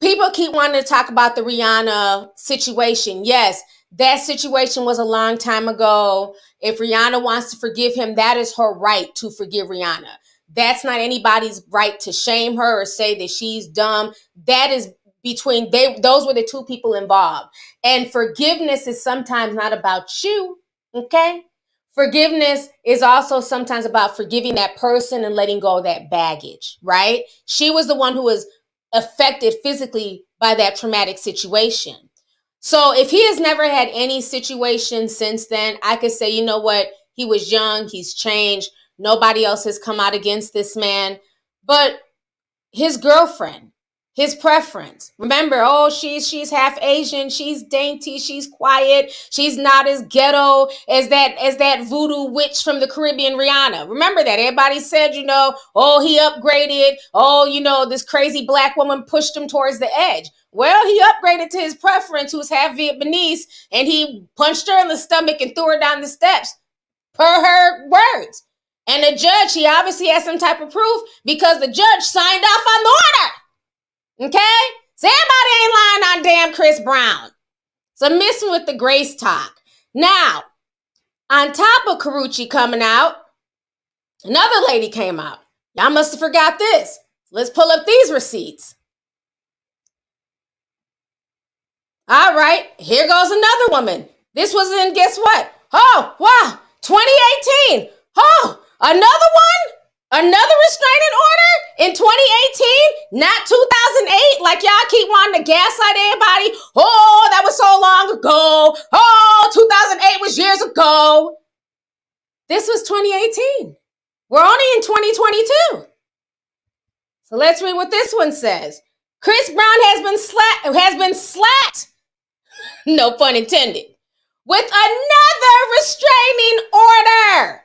people keep wanting to talk about the Rihanna situation. Yes, that situation was a long time ago. If Rihanna wants to forgive him, that is her right to forgive Rihanna. That's not anybody's right to shame her or say that she's dumb. That is between those were the two people involved. And forgiveness is sometimes not about you, okay? Forgiveness is also sometimes about forgiving that person and letting go of that baggage, right? She was the one who was affected physically by that traumatic situation. So if he has never had any situation since then, I could say, you know what? He was young. He's changed. Nobody else has come out against this man. But his girlfriend, his preference. Remember, she's half Asian, she's dainty, she's quiet, she's not as ghetto as that voodoo witch from the Caribbean, Rihanna. Remember that. Everybody said, he upgraded. This crazy black woman pushed him towards the edge. Well, he upgraded to his preference, who's half Vietnamese, and he punched her in the stomach and threw her down the steps, per her words. And the judge, he obviously has some type of proof because the judge signed off on the order. Okay? So everybody ain't lying on damn Chris Brown. So missing with the grace talk. Now, on top of Karrueche coming out, another lady came out. Y'all must have forgot this. Let's pull up these receipts. All right, here goes another woman. This was in, guess what? Oh, wow, 2018. Oh, another one? Another restraining order in 2018, not 2008, like y'all keep wanting to gaslight everybody. Oh, that was so long ago. Oh, 2008 was years ago. This was 2018. We're only in 2022. So let's read what this one says. Chris Brown has been slapped, no pun intended, with another restraining order.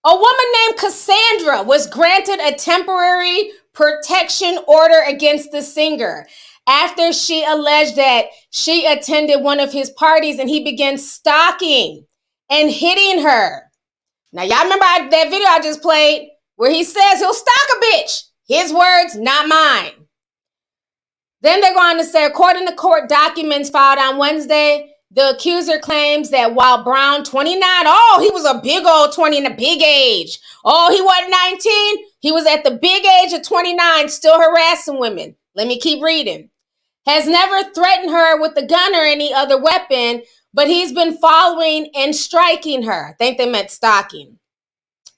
A woman named Cassandra was granted a temporary protection order against the singer after she alleged that she attended one of his parties and he began stalking and hitting her. Now, y'all remember that video I just played where he says he'll stalk a bitch. His words, not mine. Then they're going to say, according to court documents filed on Wednesday, the accuser claims that while Brown, 29, he was a big old 20 in a big age. Oh, he wasn't 19. He was at the big age of 29, still harassing women. Let me keep reading. Has never threatened her with a gun or any other weapon, but he's been following and striking her. I think they meant stalking.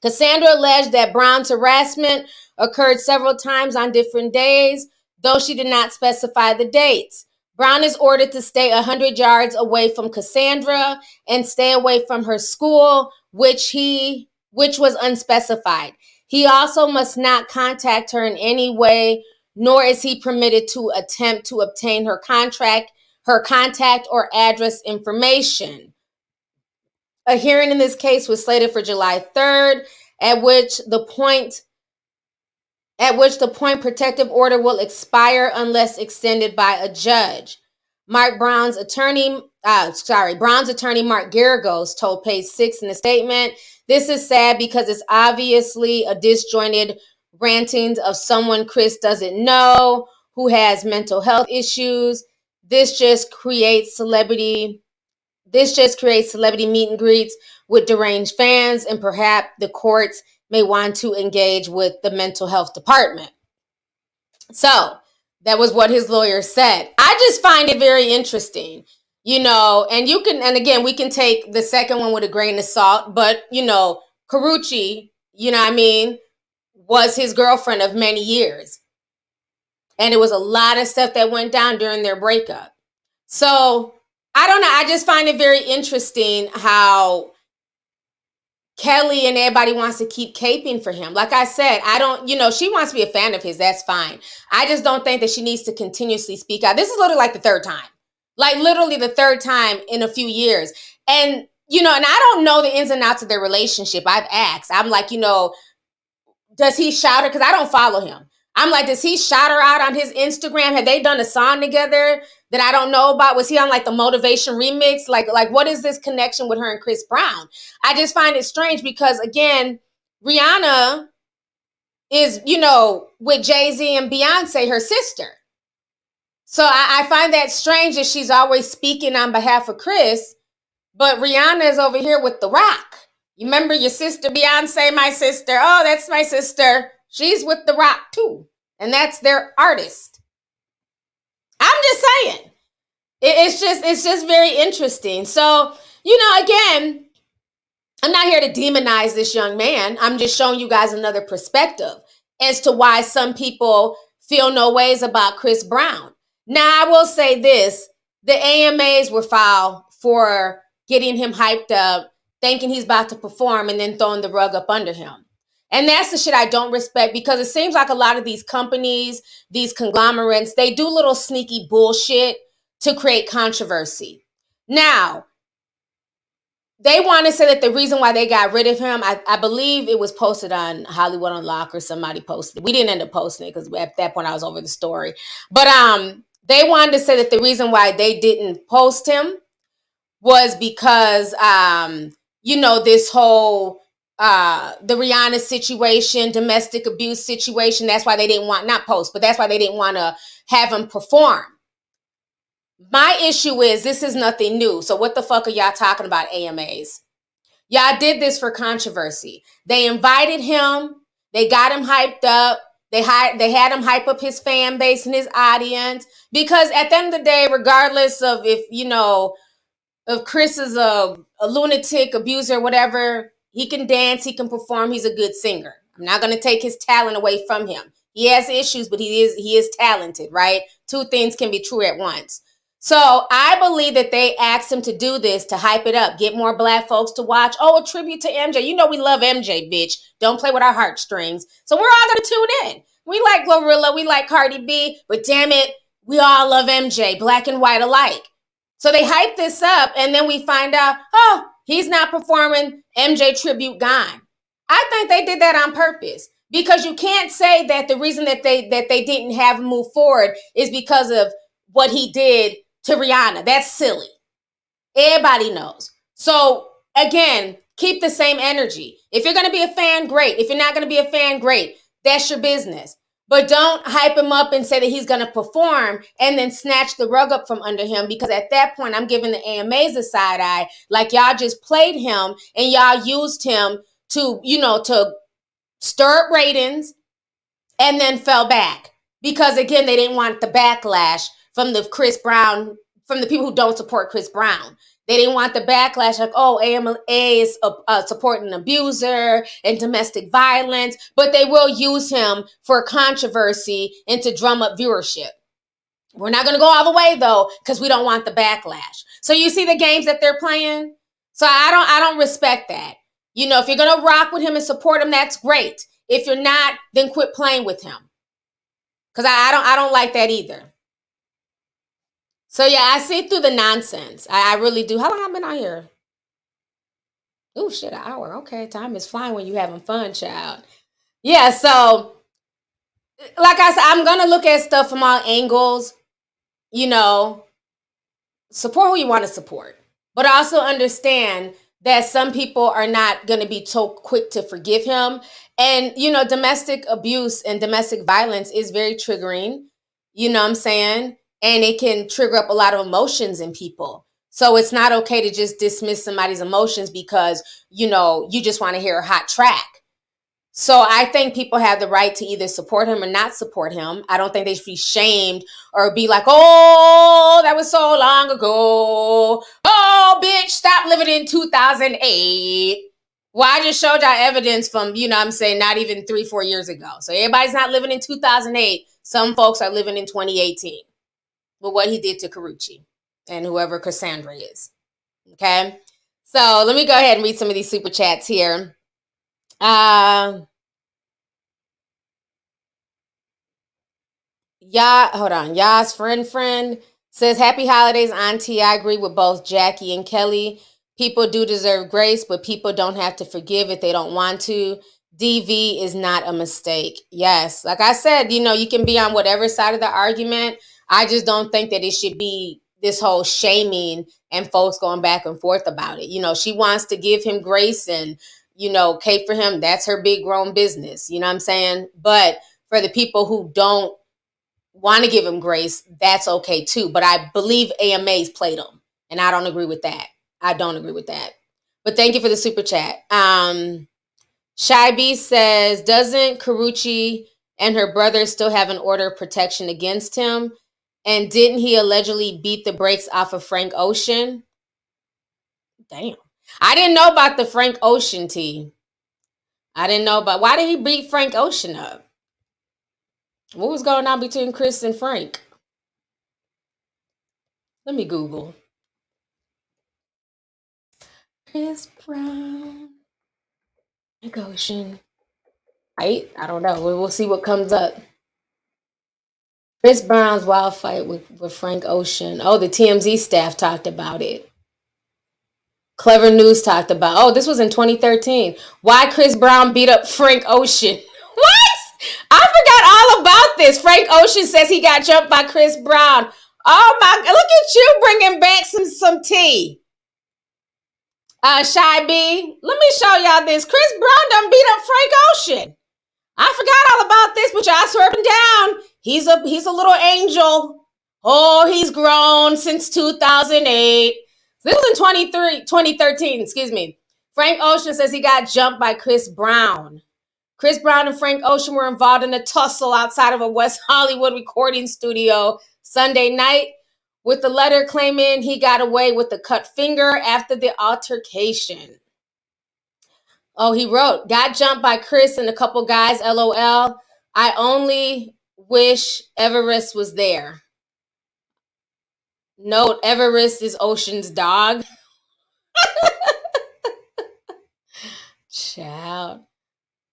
Cassandra alleged that Brown's harassment occurred several times on different days, though she did not specify the dates. Brown is ordered to stay 100 yards away from Cassandra and stay away from her school, which was unspecified. He also must not contact her in any way, nor is he permitted to attempt to obtain her contact or address information. A hearing in this case was slated for July 3rd, at which the point protective order will expire unless extended by a judge. Brown's attorney Mark Geragos told Page 6 in a statement, "This is sad because it's obviously a disjointed rantings of someone Chris doesn't know who has mental health issues. This just creates celebrity meet and greets with deranged fans, and perhaps the courts may want to engage with the mental health department." So that was what his lawyer said. I just find it very interesting, and again, we can take the second one with a grain of salt, but, Karrueche, was his girlfriend of many years. And it was a lot of stuff that went down during their breakup. So I don't know. I just find it very interesting how Kelly and everybody wants to keep caping for him. Like I said, I don't, she wants to be a fan of his. That's fine. I just don't think that she needs to continuously speak out. This is literally like the third time. Like literally the third time in a few years. And, and I don't know the ins and outs of their relationship. I've asked. I'm like, does he shout her? Because I don't follow him. I'm like, does he shout her out on his Instagram? Have they done a song together that I don't know about? Was he on like the Motivation remix? Like what is this connection with her and Chris Brown? I just find it strange because, again, Rihanna is, with Jay-Z and Beyonce, her sister. So I find that strange that she's always speaking on behalf of Chris, but Rihanna is over here with The Rock. You remember your sister Beyonce, my sister? Oh, that's my sister. She's with The Rock too. And that's their artist. I'm just saying. It's just very interesting. So, again, I'm not here to demonize this young man. I'm just showing you guys another perspective as to why some people feel no ways about Chris Brown. Now, I will say this. The AMAs were foul for getting him hyped up, thinking he's about to perform, and then throwing the rug up under him. And that's the shit I don't respect, because it seems like a lot of these companies, these conglomerates, they do little sneaky bullshit to create controversy. Now, they want to say that the reason why they got rid of him, I believe it was posted on Hollywood Unlocked, or somebody posted it. We didn't end up posting it because at that point I was over the story. But they wanted to say that the reason why they didn't post him was because, this whole the Rihanna situation, domestic abuse situation. That's why they didn't want, not post, but that's why they didn't want to have him perform. My issue is this is nothing new. So what the fuck are y'all talking about, AMAs? Y'all did this for controversy. They invited him. They got him hyped up. They had him hype up his fan base and his audience. Because at the end of the day, regardless of if Chris is a lunatic, abuser, whatever, he can dance, he can perform, he's a good singer. I'm not going to take his talent away from him. He has issues, but he is talented, right? Two things can be true at once. So I believe that they asked him to do this to hype it up, get more black folks to watch. Oh, a tribute to MJ. We love MJ, bitch. Don't play with our heartstrings. So we're all going to tune in. We like Glorilla, we like Cardi B, but damn it, we all love MJ, black and white alike. So they hype this up, and then we find out, oh, he's not performing, MJ tribute gone. I think they did that on purpose, because you can't say that the reason that they didn't have him move forward is because of what he did to Rihanna. That's silly. Everybody knows. So again, keep the same energy. If you're going to be a fan, great. If you're not going to be a fan, great. That's your business. But don't hype him up and say that he's going to perform and then snatch the rug up from under him, because at that point, I'm giving the AMAs a side eye. Like, y'all just played him and y'all used him to, to stir up ratings and then fell back. Because, again, they didn't want the backlash from the Chris Brown, from the people who don't support Chris Brown. They didn't want the backlash like, oh, AMA is supporting an abuser and domestic violence, but they will use him for controversy and to drum up viewership. We're not going to go all the way, though, because we don't want the backlash. So you see the games that they're playing? So I don't respect that. If you're going to rock with him and support him, that's great. If you're not, then quit playing with him. Because I don't like that either. So, yeah, I see through the nonsense. I really do. How long have I been on here? Oh, shit, an hour. Okay, time is flying when you're having fun, child. Yeah, so, like I said, I'm going to look at stuff from all angles. Support who you want to support. But also understand that some people are not going to be so quick to forgive him. And, domestic abuse and domestic violence is very triggering. You know what I'm saying? And it can trigger up a lot of emotions in people. So it's not okay to just dismiss somebody's emotions because, you just want to hear a hot track. So I think people have the right to either support him or not support him. I don't think they should be shamed or be like, oh, that was so long ago. Oh, bitch, stop living in 2008. Well, I just showed y'all evidence from, not even 3-4 years ago. So everybody's not living in 2008. Some folks are living in 2018. With what he did to Karrueche. and whoever Cassandra is. Okay. So let me go ahead and read some of these super chats here. Hold on. Ya's friend says, happy holidays, Auntie. I agree with both Jackie and Kelly. People do deserve grace, but people don't have to forgive if they don't want to. DV is not a mistake. Yes. Like I said, you can be on whatever side of the argument. I just don't think that it should be this whole shaming and folks going back and forth about it. She wants to give him grace and, cape for him. That's her big grown business. You know what I'm saying? But for the people who don't want to give him grace, that's okay too. But I believe AMA's played him, and I don't agree with that. But thank you for the super chat. Shy B says, doesn't Karuchi and her brother still have an order of protection against him? And didn't he allegedly beat the brakes off of Frank Ocean? Damn. I didn't know about the Frank Ocean tea. I didn't know about, why did he beat Frank Ocean up? What was going on between Chris and Frank? Let me Google. Chris Brown, Frank Ocean. Right? I don't know. We'll see what comes up. Chris Brown's wild fight with Frank Ocean. Oh, the TMZ staff talked about it. Clever News talked about, oh, this was in 2013. Why Chris Brown beat up Frank Ocean. What? I forgot all about this. Frank Ocean says he got jumped by Chris Brown. Oh my, look at you bringing back some tea. Shy B, let me show y'all this. Chris Brown done beat up Frank Ocean. I forgot all about this, but y'all swerving down. He's a little angel. Oh, he's grown since 2008. This was in 2013, excuse me. Frank Ocean says he got jumped by Chris Brown. Chris Brown and Frank Ocean were involved in a tussle outside of a West Hollywood recording studio Sunday night, with the letter claiming he got away with a cut finger after the altercation. Oh, he wrote, got jumped by Chris and a couple guys, LOL. I only wish Everest was there. Note, Everest is Ocean's dog. Child.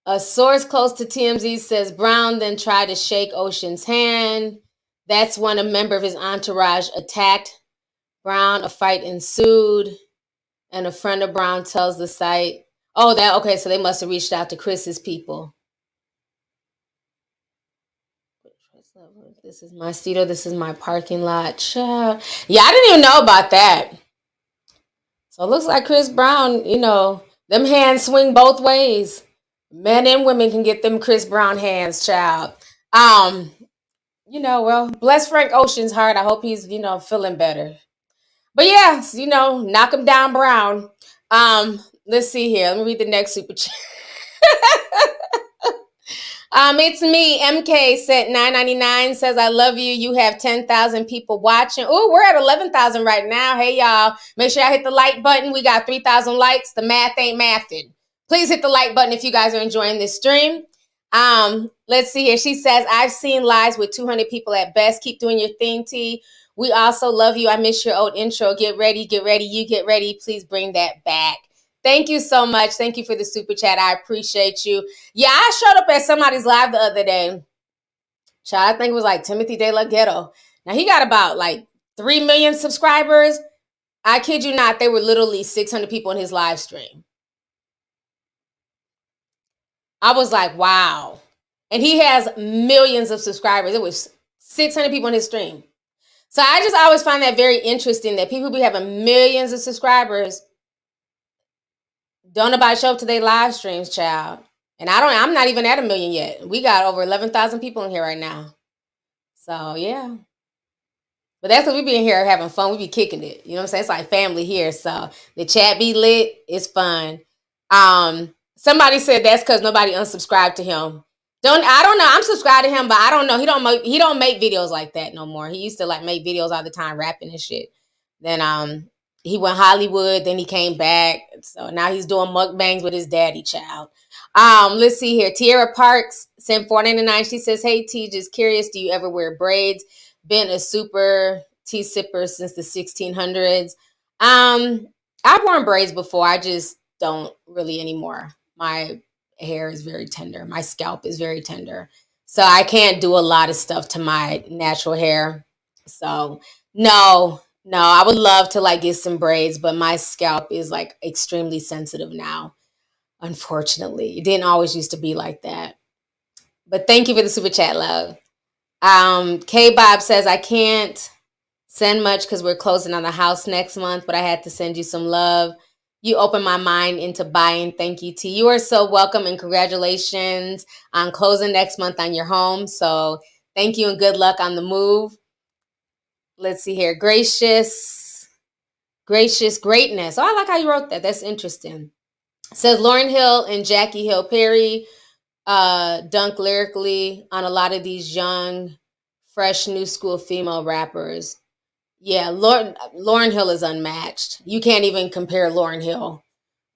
A source close to TMZ says Brown then tried to shake Ocean's hand. That's when a member of his entourage attacked Brown. A fight ensued, and a friend of Brown tells the site, oh, okay, so they must have reached out to Chris's people. This is my studio. This is my parking lot. Child. Yeah, I didn't even know about that. So it looks like Chris Brown, them hands swing both ways. Men and women can get them Chris Brown hands, child. Well, bless Frank Ocean's heart. I hope he's, feeling better. But yeah, knock him down, Brown. Let's see here. Let me read the next super chat. It's me. MK sent $9.99, says, I love you. You have 10,000 people watching. Oh, we're at 11,000 right now. Hey, y'all. Make sure y'all hit the like button. We got 3,000 likes. The math ain't mathing. Please hit the like button if you guys are enjoying this stream. Let's see here. She says, I've seen lives with 200 people at best. Keep doing your thing, T. We also love you. I miss your old intro. Get ready. You get ready. Please bring that back. Thank you so much. Thank you for the super chat. I appreciate you. Yeah, I showed up at somebody's live the other day. Child, I think it was like Timothy De La Ghetto. Now, he got about like 3 million subscribers. I kid you not, they were literally 600 people in his live stream. I was like, wow. And he has millions of subscribers. It was 600 people in his stream. So I just always find that very interesting that people be having millions of subscribers don't nobody show up to their live streams, child. And I'm not even at 1 million yet. We got over 11,000 people in here right now. So, yeah. But that's because we be in here having fun. We be kicking it. You know what I'm saying? It's like family here. So, the chat be lit. It's fun. Somebody said that's because nobody unsubscribed to him. I don't know. I'm subscribed to him, but I don't know. He don't make videos like that no more. He used to like make videos all the time, rapping and shit. Then, he went Hollywood, then he came back. So now he's doing mukbangs with his daddy, child. Let's see here. Tierra Parks sent $4.99. She says, hey, T, just curious, do you ever wear braids? Been a super tea sipper since the 1600s. I've worn braids before. I just don't really anymore. My hair is very tender. My scalp is very tender. So I can't do a lot of stuff to my natural hair. So no, I would love to like get some braids, but my scalp is like extremely sensitive now. Unfortunately, it didn't always used to be like that. But thank you for the super chat, love. K Bob says I can't send much because we're closing on the house next month, but I had to send you some love. You opened my mind into buying. Thank you, T. You are so welcome and congratulations on closing next month on your home. So thank you and good luck on the move. Let's see here. Gracious greatness. Oh, I like how you wrote that. That's interesting. It says Lauryn Hill and Jackie Hill Perry dunk lyrically on a lot of these young, fresh, new school female rappers. Yeah, Lauryn Hill is unmatched. You can't even compare Lauryn Hill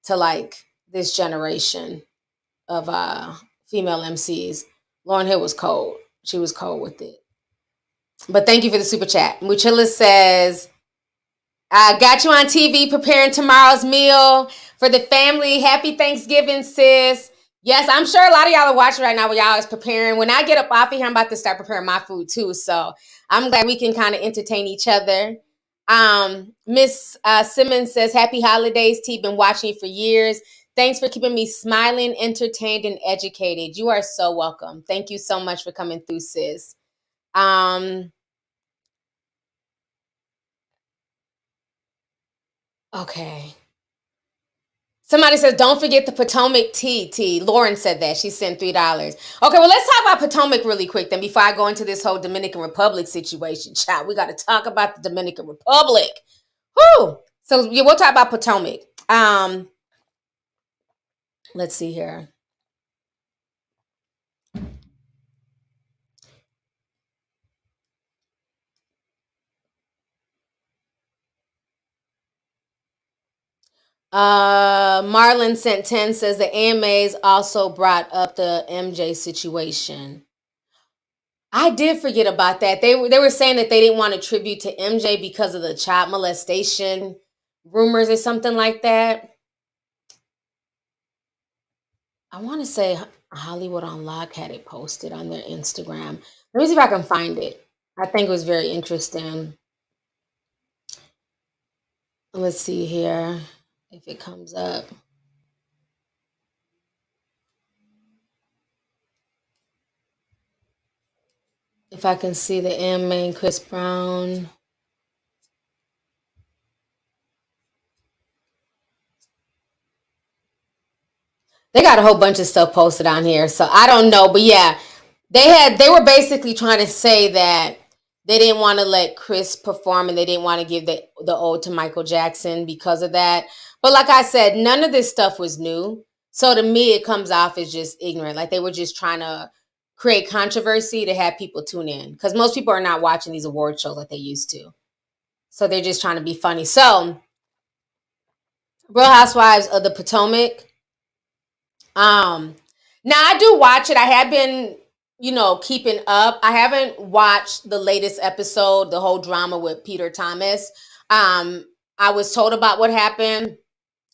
to like this generation of female MCs. Lauryn Hill was cold. She was cold with it. But thank you for the super chat. Muchilla says, I got you on TV preparing tomorrow's meal for the family. Happy Thanksgiving, sis. Yes, I'm sure a lot of y'all are watching right now while y'all is preparing. When I get up off of here, I'm about to start preparing my food too. So I'm glad we can kind of entertain each other. Miss Simmons says, happy holidays, T. Been watching you for years. Thanks for keeping me smiling, entertained, and educated. You are so welcome. Thank you so much for coming through, sis. Okay. Somebody says, don't forget the Potomac tea. Lauren said that. She sent $3. Okay, well, let's talk about Potomac really quick then before I go into this whole Dominican Republic situation. Chat, we got to talk about the Dominican Republic. Whew. So yeah, we'll talk about Potomac. Let's see here. Marlon sent 10 says the AMAs also brought up the MJ situation. I did forget about that. They were saying that they didn't want to tribute to MJ because of the child molestation rumors or something like that. I want to say Hollywood Unlocked had it posted on their Instagram. Let me see if I can find it. I think it was very interesting. Let's see here if it comes up. If I can see the AMA and Chris Brown. They got a whole bunch of stuff posted on here, so I don't know, but yeah, they were basically trying to say that they didn't want to let Chris perform and they didn't want to give the ode to Michael Jackson because of that. But like I said, none of this stuff was new. So to me, it comes off as just ignorant. Like they were just trying to create controversy to have people tune in because most people are not watching these award shows like they used to. So they're just trying to be funny. So Real Housewives of the Potomac. Now I do watch it. I have been, keeping up. I haven't watched the latest episode, the whole drama with Peter Thomas. I was told about what happened.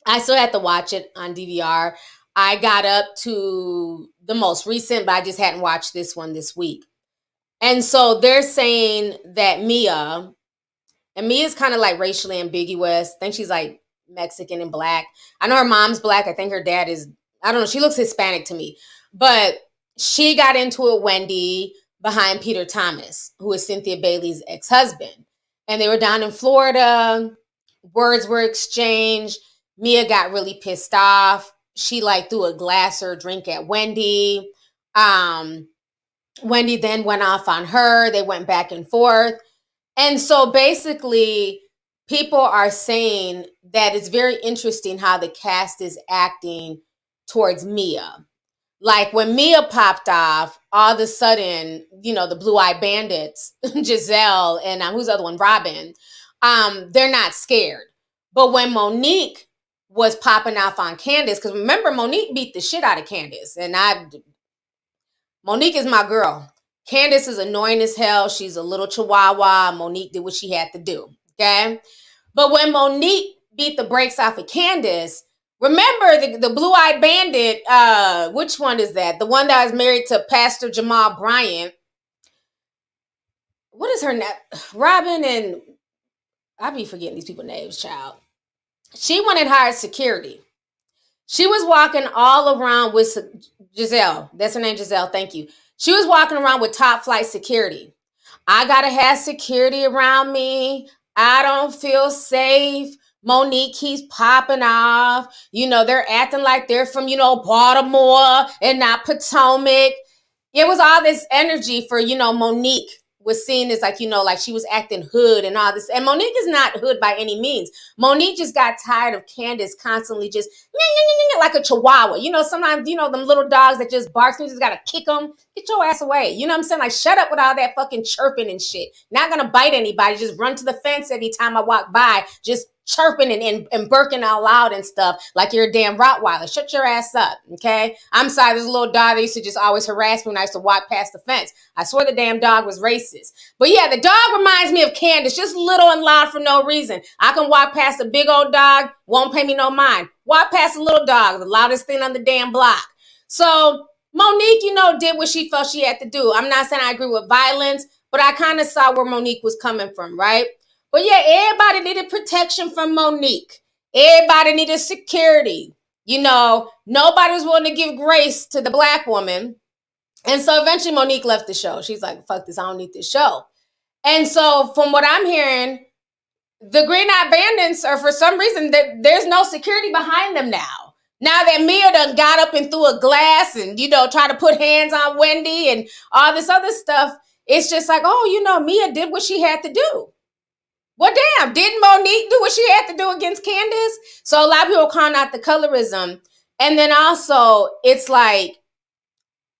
I still had to watch it on DVR. I got up to the most recent, but I just hadn't watched this one this week. And so they're saying that Mia's kind of like racially ambiguous. I think she's like Mexican and black. I know her mom's black. I think her dad is, I don't know, she looks Hispanic to me. But she got into it, Wendy, behind Peter Thomas, who is Cynthia Bailey's ex-husband. And they were down in Florida. Words were exchanged. Mia got really pissed off. She like threw a glass or a drink at Wendy. Wendy then went off on her. They went back and forth. And so basically, people are saying that it's very interesting how the cast is acting towards Mia. Like when Mia popped off, all of a sudden, the Blue-Eyed Bandits, Giselle, and who's the other one, Robin, they're not scared. But when Monique was popping off on Candace, because remember, Monique beat the shit out of Candace. And Monique is my girl. Candace is annoying as hell. She's a little chihuahua. Monique did what she had to do. Okay. But when Monique beat the brakes off of Candace, remember the blue-eyed bandit, which one is that? The one that was married to Pastor Jamal Bryant. What is her name? Robin and I be forgetting these people's names, child. She went and hired security. She was walking all around with Giselle. That's her name, Giselle. Thank you. She was walking around with top flight security. I gotta have security around me. I don't feel safe. Monique keeps popping off. They're acting like they're from, Baltimore and not Potomac. It was all this energy for, Monique was seen as like she was acting hood and all this. And Monique is not hood by any means. Monique just got tired of Candace constantly just like a chihuahua. Sometimes, them little dogs that just barks, you just gotta kick them. Get your ass away. You know what I'm saying? Like, shut up with all that fucking chirping and shit. Not gonna bite anybody. Just run to the fence every time I walk by. Just chirping and barking out loud and stuff like you're a damn Rottweiler. Shut your ass up, okay? I'm sorry, this little dog that used to just always harass me when I used to walk past the fence. I swear the damn dog was racist. But yeah, the dog reminds me of Candace, just little and loud for no reason. I can walk past a big old dog, won't pay me no mind. Walk past a little dog, the loudest thing on the damn block. So Monique, did what she felt she had to do. I'm not saying I agree with violence, but I kind of saw where Monique was coming from, right? But yeah, everybody needed protection from Monique. Everybody needed security. Nobody was willing to give grace to the black woman. And so eventually Monique left the show. She's like, fuck this, I don't need this show. And so from what I'm hearing, the Green Eyed Bandits are, for some reason, there's no security behind them now. Now that Mia done got up and threw a glass and, tried to put hands on Wendy and all this other stuff, it's just like, oh, Mia did what she had to do. Well, damn, didn't Monique do what she had to do against Candace? So a lot of people calling out the colorism. And then also, it's like,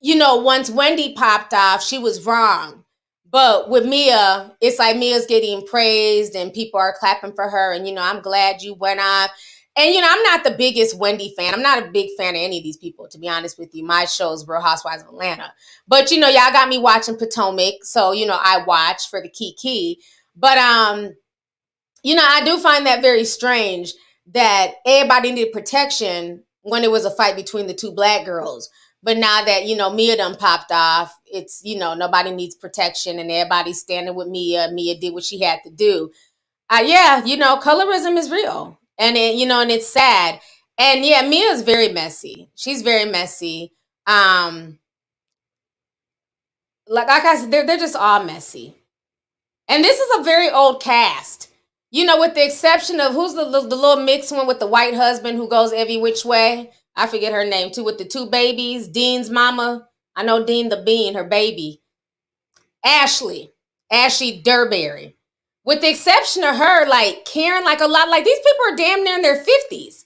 once Wendy popped off, she was wrong. But with Mia, it's like Mia's getting praised and people are clapping for her. And, I'm glad you went off. And, I'm not the biggest Wendy fan. I'm not a big fan of any of these people, to be honest with you. My show's Real Housewives of Atlanta. But, y'all got me watching Potomac. So, I watch for the key. But, I do find that very strange that everybody needed protection when it was a fight between the two black girls. But now that, Mia done popped off, it's, nobody needs protection and everybody's standing with Mia. Mia did what she had to do. Yeah, colorism is real. And, and it's sad. And yeah, Mia's very messy. She's very messy. Like I said, they're just all messy. And this is a very old cast. With the exception of who's the little mixed one with the white husband who goes every which way. I forget her name too, with the two babies. Dean's mama. I know Dean the Bean, her baby. Ashley Durberry. With the exception of her, like Karen, like a lot, like these people are damn near in their 50s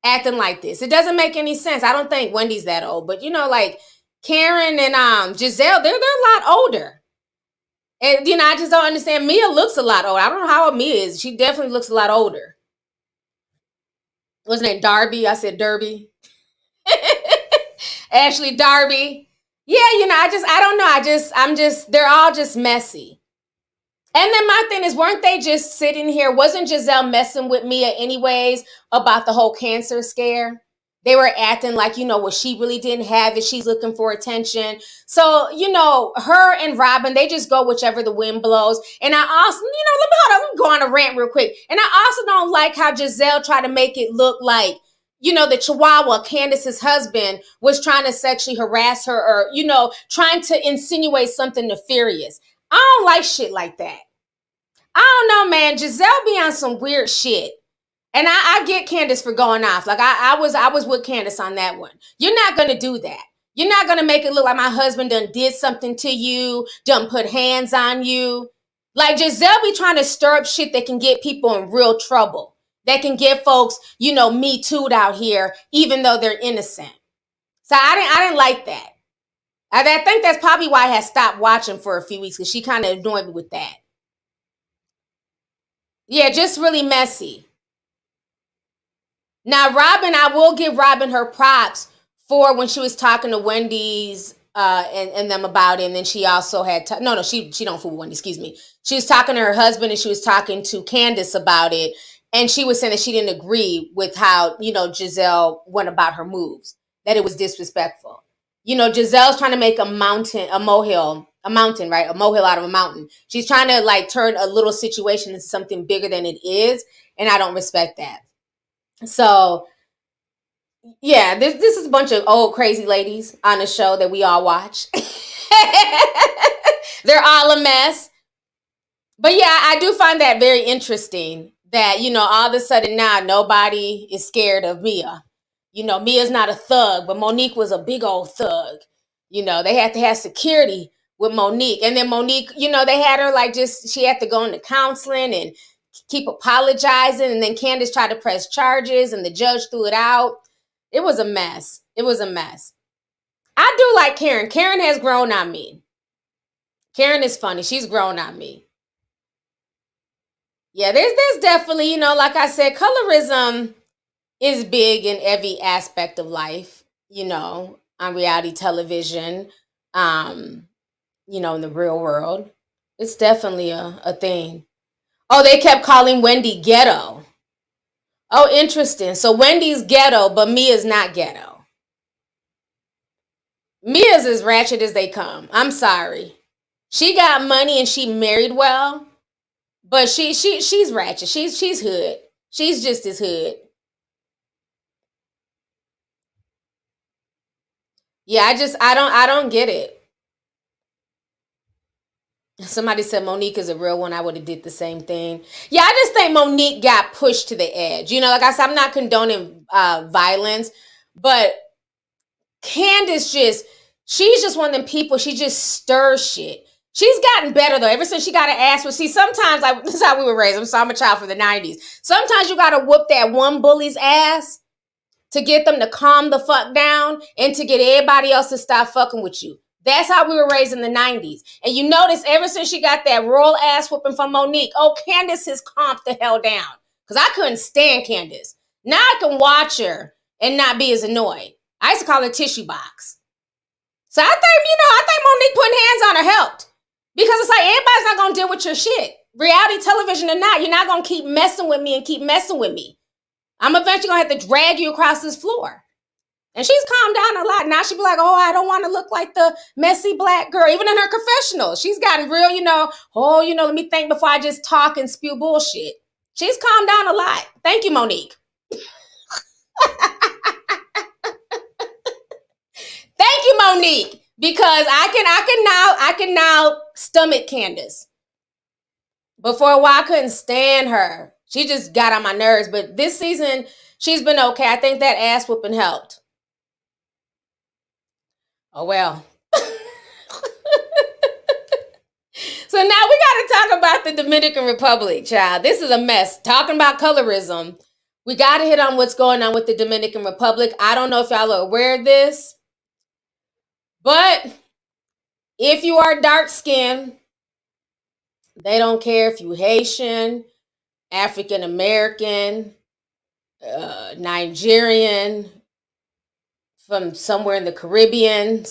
acting like this. It doesn't make any sense. I don't think Wendy's that old, but like Karen and Giselle, they're a lot older. And, I just don't understand. Mia looks a lot older. I don't know how old Mia is. She definitely looks a lot older. What's her name? Darby. I said Derby. Ashley Darby. Yeah, I don't know. They're all just messy. And then my thing is, weren't they just sitting here? Wasn't Giselle messing with Mia anyways about the whole cancer scare? They were acting like, well, she really didn't have it. She's looking for attention. So, her and Robin, they just go whichever the wind blows. And I also, let me go on a rant real quick. And I also don't like how Giselle tried to make it look like, the Chihuahua, Candace's husband, was trying to sexually harass her or, trying to insinuate something nefarious. I don't like shit like that. I don't know, man. Giselle be on some weird shit. And I get Candace for going off. Like I was with Candace on that one. You're not going to do that. You're not going to make it look like my husband done did something to you, done put hands on you. Like Giselle be trying to stir up shit that can get people in real trouble. That can get folks, Me Too'd out here, even though they're innocent. So I didn't like that. I think that's probably why I had stopped watching for a few weeks, because she kind of annoyed me with that. Yeah, just really messy. Now, Robin, I will give Robin her props for when she was talking to Wendy's and them about it. And then she also had she don't fool with Wendy, excuse me. She was talking to her husband and she was talking to Candace about it, and she was saying that she didn't agree with how, you know, Giselle went about her moves, that it was disrespectful. You know, Giselle's trying to make a mountain out of a mountain. She's trying to like turn a little situation into something bigger than it is, and I don't respect that. So yeah, this is a bunch of old crazy ladies on a show that we all watch. They're all a mess. But yeah, I do find that very interesting that, you know, all of a sudden now nobody is scared of Mia. You know, Mia's not a thug, but Monique was a big old thug. You know, they had to have security with Monique. And then Monique, you know, they had her like she had to go into counseling and keep apologizing. And then Candace tried to press charges and the judge threw it out. It was a mess. It was a mess. I do like Karen. Karen has grown on me. Karen is funny. She's grown on me. Yeah, there's definitely, you know, like I said, colorism is big in every aspect of life, you know, on reality television, you know, in the real world. It's definitely a thing. Oh, they kept calling Wendy ghetto. Oh, interesting. So Wendy's ghetto, but Mia's not ghetto. Mia's as ratchet as they come. I'm sorry. She got money and she married well, but she's ratchet. She's hood. She's just as hood. Yeah, I don't get it. Somebody said Monique is a real one. I would have did the same thing. Yeah, I just think Monique got pushed to the edge. You know, like I said, I'm not condoning violence, but Candace she's just one of them people. She just stirs shit. She's gotten better though. Ever since she got an ass. But see, sometimes this is how we were raised. I'm a child for the 90s. Sometimes you gotta whoop that one bully's ass to get them to calm the fuck down and to get everybody else to stop fucking with you. That's how we were raised in the 90s. And you notice ever since she got that royal ass whooping from Monique, Candace has calmed the hell down. Because I couldn't stand Candace. Now I can watch her and not be as annoyed. I used to call her tissue box. So I think Monique putting hands on her helped. Because it's like everybody's not going to deal with your shit. Reality television or not, you're not going to keep messing with me and keep messing with me. I'm eventually going to have to drag you across this floor. And she's calmed down a lot. Now she be like, I don't want to look like the messy black girl. Even in her confessional, she's gotten real, let me think before I just talk and spew bullshit. She's calmed down a lot. Thank you, Monique. Thank you, Monique. Because I can now stomach Candace. But for a while, I couldn't stand her. She just got on my nerves. But this season, she's been okay. I think that ass whooping helped. Oh, well. So now we got to talk about the Dominican Republic, child. This is a mess. Talking about colorism. We got to hit on what's going on with the Dominican Republic. I don't know if y'all are aware of this. But if you are dark-skinned, they don't care if you Haitian, African American, Nigerian, from somewhere in the Caribbean.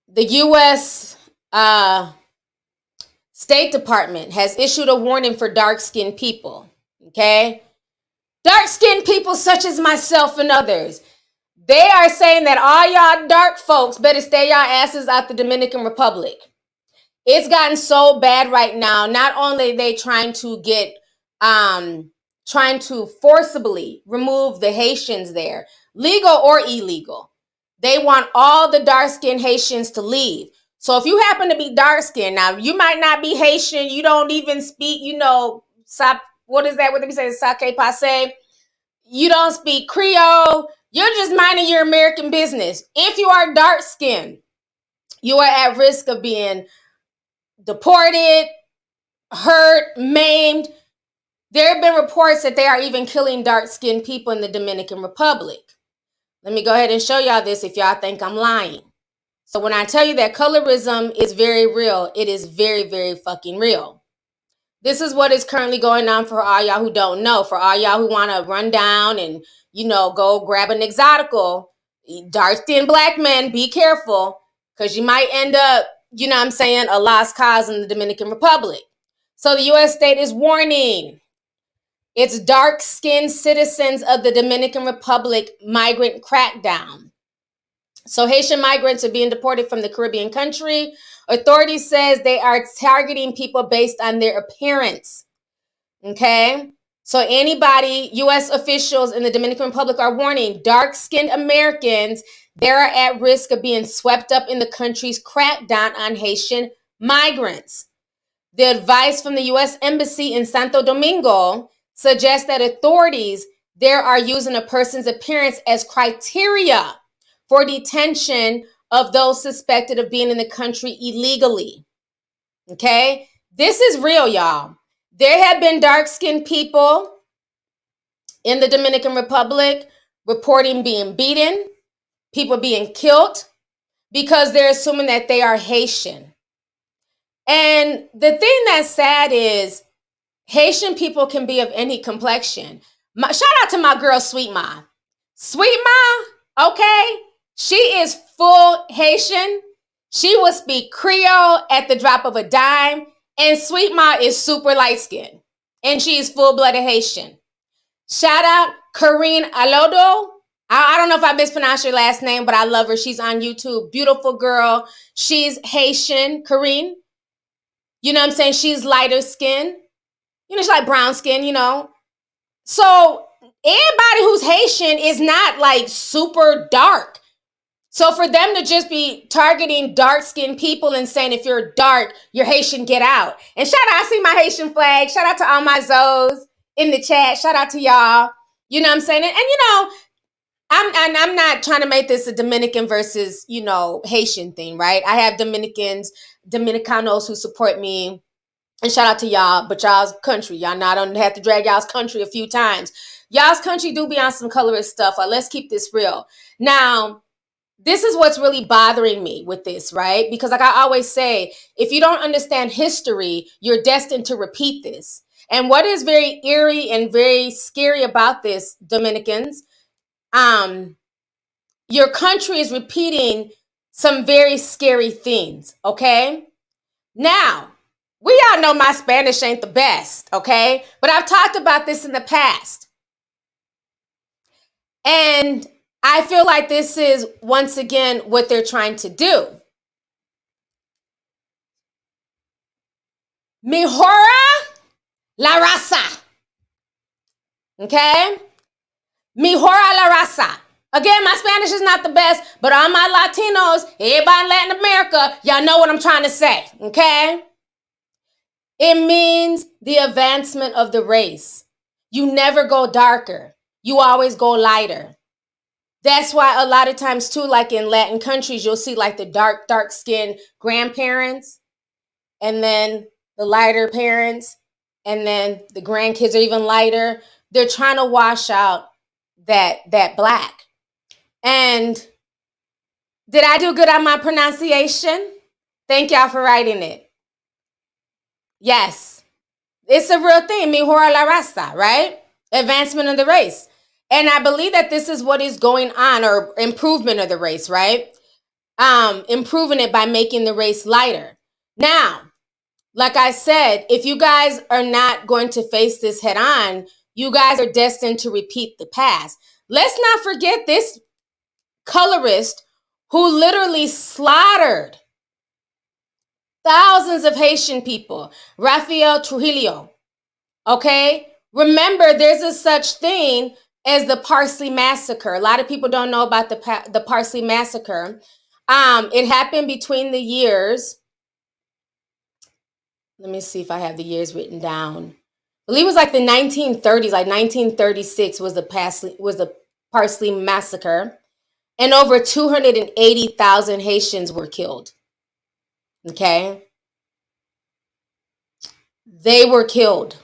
The U.S. State Department has issued a warning for dark-skinned people. Okay? Dark-skinned people such as myself and others. They are saying that all y'all dark folks better stay y'all asses out the Dominican Republic. It's gotten so bad right now. Not only are they trying to forcibly remove the Haitians there, legal or illegal. They want all the dark-skinned Haitians to leave. So if you happen to be dark-skinned, now you might not be Haitian, you don't even speak, what is that? What they say? Sake passe. You don't speak Creole. You're just minding your American business. If you are dark-skinned, you are at risk of being deported, hurt, maimed. There have been reports that they are even killing dark-skinned people in the Dominican Republic. Let me go ahead and show y'all this if y'all think I'm lying. So when I tell you that colorism is very real, it is very, very fucking real. This is what is currently going on for all y'all who don't know. For all y'all who want to run down and, go grab an exotical, dark-skinned black men, be careful, because you might end up, you know what I'm saying, a lost cause in the Dominican Republic. So the U.S. state is warning its dark-skinned citizens of the Dominican Republic migrant crackdown. So Haitian migrants are being deported from the Caribbean country. Authorities says they are targeting people based on their appearance. Okay? So anybody, U.S. officials in the Dominican Republic are warning dark-skinned Americans, they are at risk of being swept up in the country's crackdown on Haitian migrants. The advice from the U.S. Embassy in Santo Domingo suggests that authorities there are using a person's appearance as criteria for detention of those suspected of being in the country illegally. Okay? This is real, y'all. There have been dark-skinned people in the Dominican Republic reporting being beaten, people being killed, because they're assuming that they are Haitian. And the thing that's sad is Haitian people can be of any complexion. Shout out to my girl, Sweet Ma. Sweet Ma, okay? She is full Haitian. She will speak Creole at the drop of a dime. And Sweet Ma is super light-skinned. And she is full-blooded Haitian. Shout out Karine Alodo. I don't know if I mispronounced your last name, but I love her. She's on YouTube. Beautiful girl. She's Haitian, Karine. You know what I'm saying? She's lighter skin. You know, she's like brown skin, you know. So everybody who's Haitian is not like super dark. So for them to just be targeting dark-skinned people and saying if you're dark, you're Haitian, get out. And shout out, I see my Haitian flag. Shout out to all my Zoes in the chat. Shout out to y'all. You know what I'm saying? And you know, I'm not trying to make this a Dominican versus, you know, Haitian thing, right? I have Dominicanos who support me. And shout out to y'all, but y'all's country. Y'all not don't have to drag y'all's country a few times. Y'all's country do be on some colorist stuff. Like, let's keep this real. Now, this is what's really bothering me with this, right? Because like I always say, if you don't understand history, you're destined to repeat this. And what is very eerie and very scary about this, Dominicans, your country is repeating some very scary things, okay? Now, we all know my Spanish ain't the best, okay? But I've talked about this in the past. And I feel like this is, once again, what they're trying to do. Mejora la raza. Okay? Mejora la raza. Again, my Spanish is not the best, but all my Latinos, everybody in Latin America, y'all know what I'm trying to say, okay? It means the advancement of the race. You never go darker. You always go lighter. That's why a lot of times too, like in Latin countries, you'll see like the dark skinned grandparents and then the lighter parents and then the grandkids are even lighter. They're trying to wash out that black. And did I do good on my pronunciation? Thank y'all for writing it. Yes, it's a real thing. Mejora la raza, right? Advancement of the race. And I believe that this is what is going on, or improvement of the race, right? Improving it by making the race lighter. Now, like I said, if you guys are not going to face this head on, you guys are destined to repeat the past. Let's not forget this colorist who literally slaughtered thousands of Haitian people, Rafael Trujillo. Okay? Remember, there's a such thing as the Parsley Massacre. A lot of people don't know about the Parsley Massacre. It happened between the years. Let me see if I have the years written down. I believe it was like the 1930s, like 1936 was the Parsley Massacre. And over 280,000 Haitians were killed. Okay? They were killed.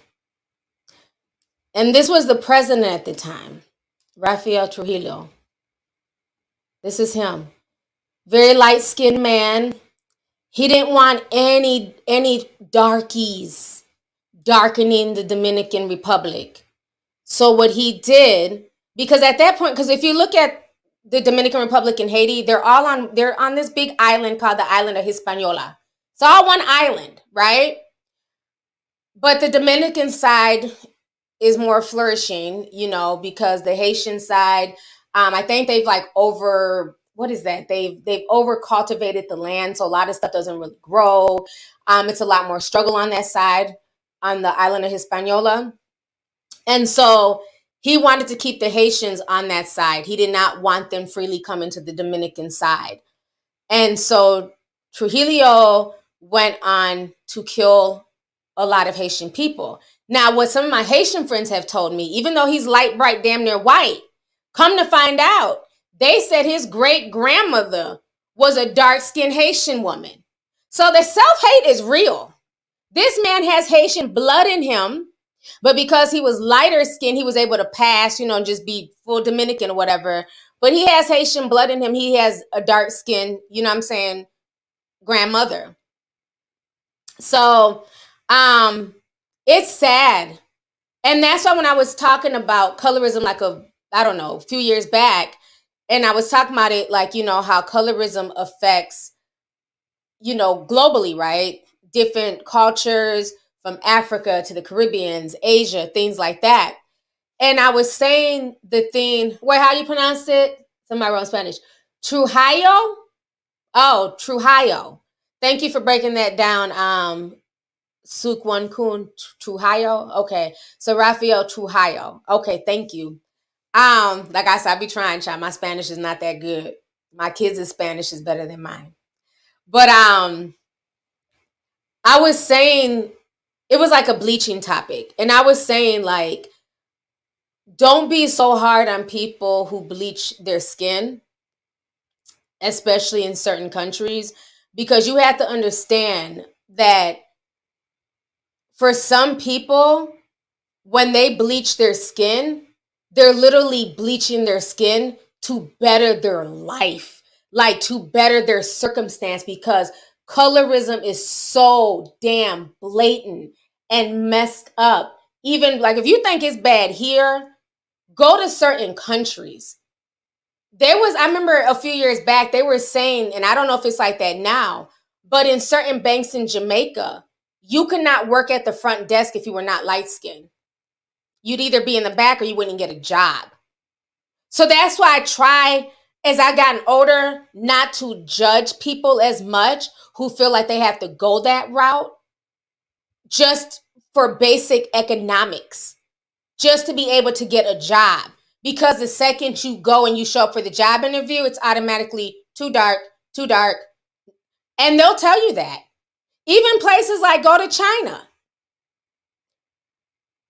And this was the president at the time, Rafael Trujillo. This is him. Very light-skinned man. He didn't want any darkies darkening the Dominican Republic. So what he did, because at that point, because if you look at the Dominican Republic and Haiti, they're on this big island called the island of Hispaniola. It's all one island, right? But the Dominican side is more flourishing, you know, because the Haitian side, I think they've like they've over cultivated the land, so a lot of stuff doesn't really grow. It's a lot more struggle on that side, on the island of Hispaniola. And so he wanted to keep the Haitians on that side. He did not want them freely coming to the Dominican side. And so Trujillo went on to kill a lot of Haitian people. Now, what some of my Haitian friends have told me, even though he's light, bright, damn near white, come to find out, they said his great-grandmother was a dark-skinned Haitian woman. So the self-hate is real. This man has Haitian blood in him, but because he was lighter skinned, he was able to pass, you know, and just be full Dominican or whatever. But he has Haitian blood in him. He has a dark skin, you know what I'm saying, grandmother. So it's sad. And that's why when I was talking about colorism like a few years back, and I was talking about it like, you know, how colorism affects, you know, globally, right? Different cultures from Africa to the Caribbeans, Asia, things like that. And I was saying the thing, wait, how you pronounce it? Somebody wrote in Spanish. Trujillo? Oh, Trujillo. Thank you for breaking that down. Sukwan Kun Trujillo. Okay. So Rafael Trujillo. Okay, thank you. Like I said, I be trying, child. My Spanish is not that good. My kids' Spanish is better than mine. But I was saying it was like a bleaching topic. And I was saying, like, don't be so hard on people who bleach their skin, especially in certain countries, because you have to understand that for some people, when they bleach their skin, they're literally bleaching their skin to better their life, like to better their circumstance, because colorism is so damn blatant and messed up. Even like if you think it's bad here, go to certain countries. I remember a few years back, they were saying, and I don't know if it's like that now, but in certain banks in Jamaica, you could not work at the front desk if you were not light skinned. You'd either be in the back or you wouldn't get a job. So that's why I try, as I gotten older, not to judge people as much who feel like they have to go that route just for basic economics, just to be able to get a job. Because the second you go and you show up for the job interview, it's automatically too dark. And they'll tell you that. Even places like go to China.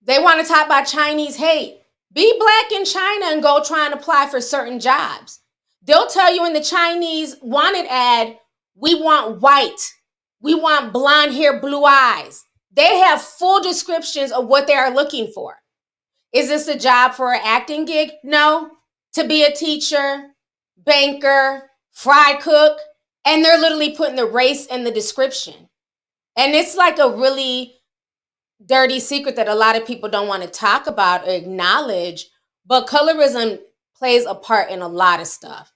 They want to talk about Chinese hate. Be black in China and go try and apply for certain jobs. They'll tell you in the Chinese wanted ad, we want white. We want blonde hair, blue eyes. They have full descriptions of what they are looking for. Is this a job for an acting gig? No. To be a teacher, banker, fry cook. And they're literally putting the race in the description. And it's like a really dirty secret that a lot of people don't want to talk about or acknowledge. But colorism plays a part in a lot of stuff.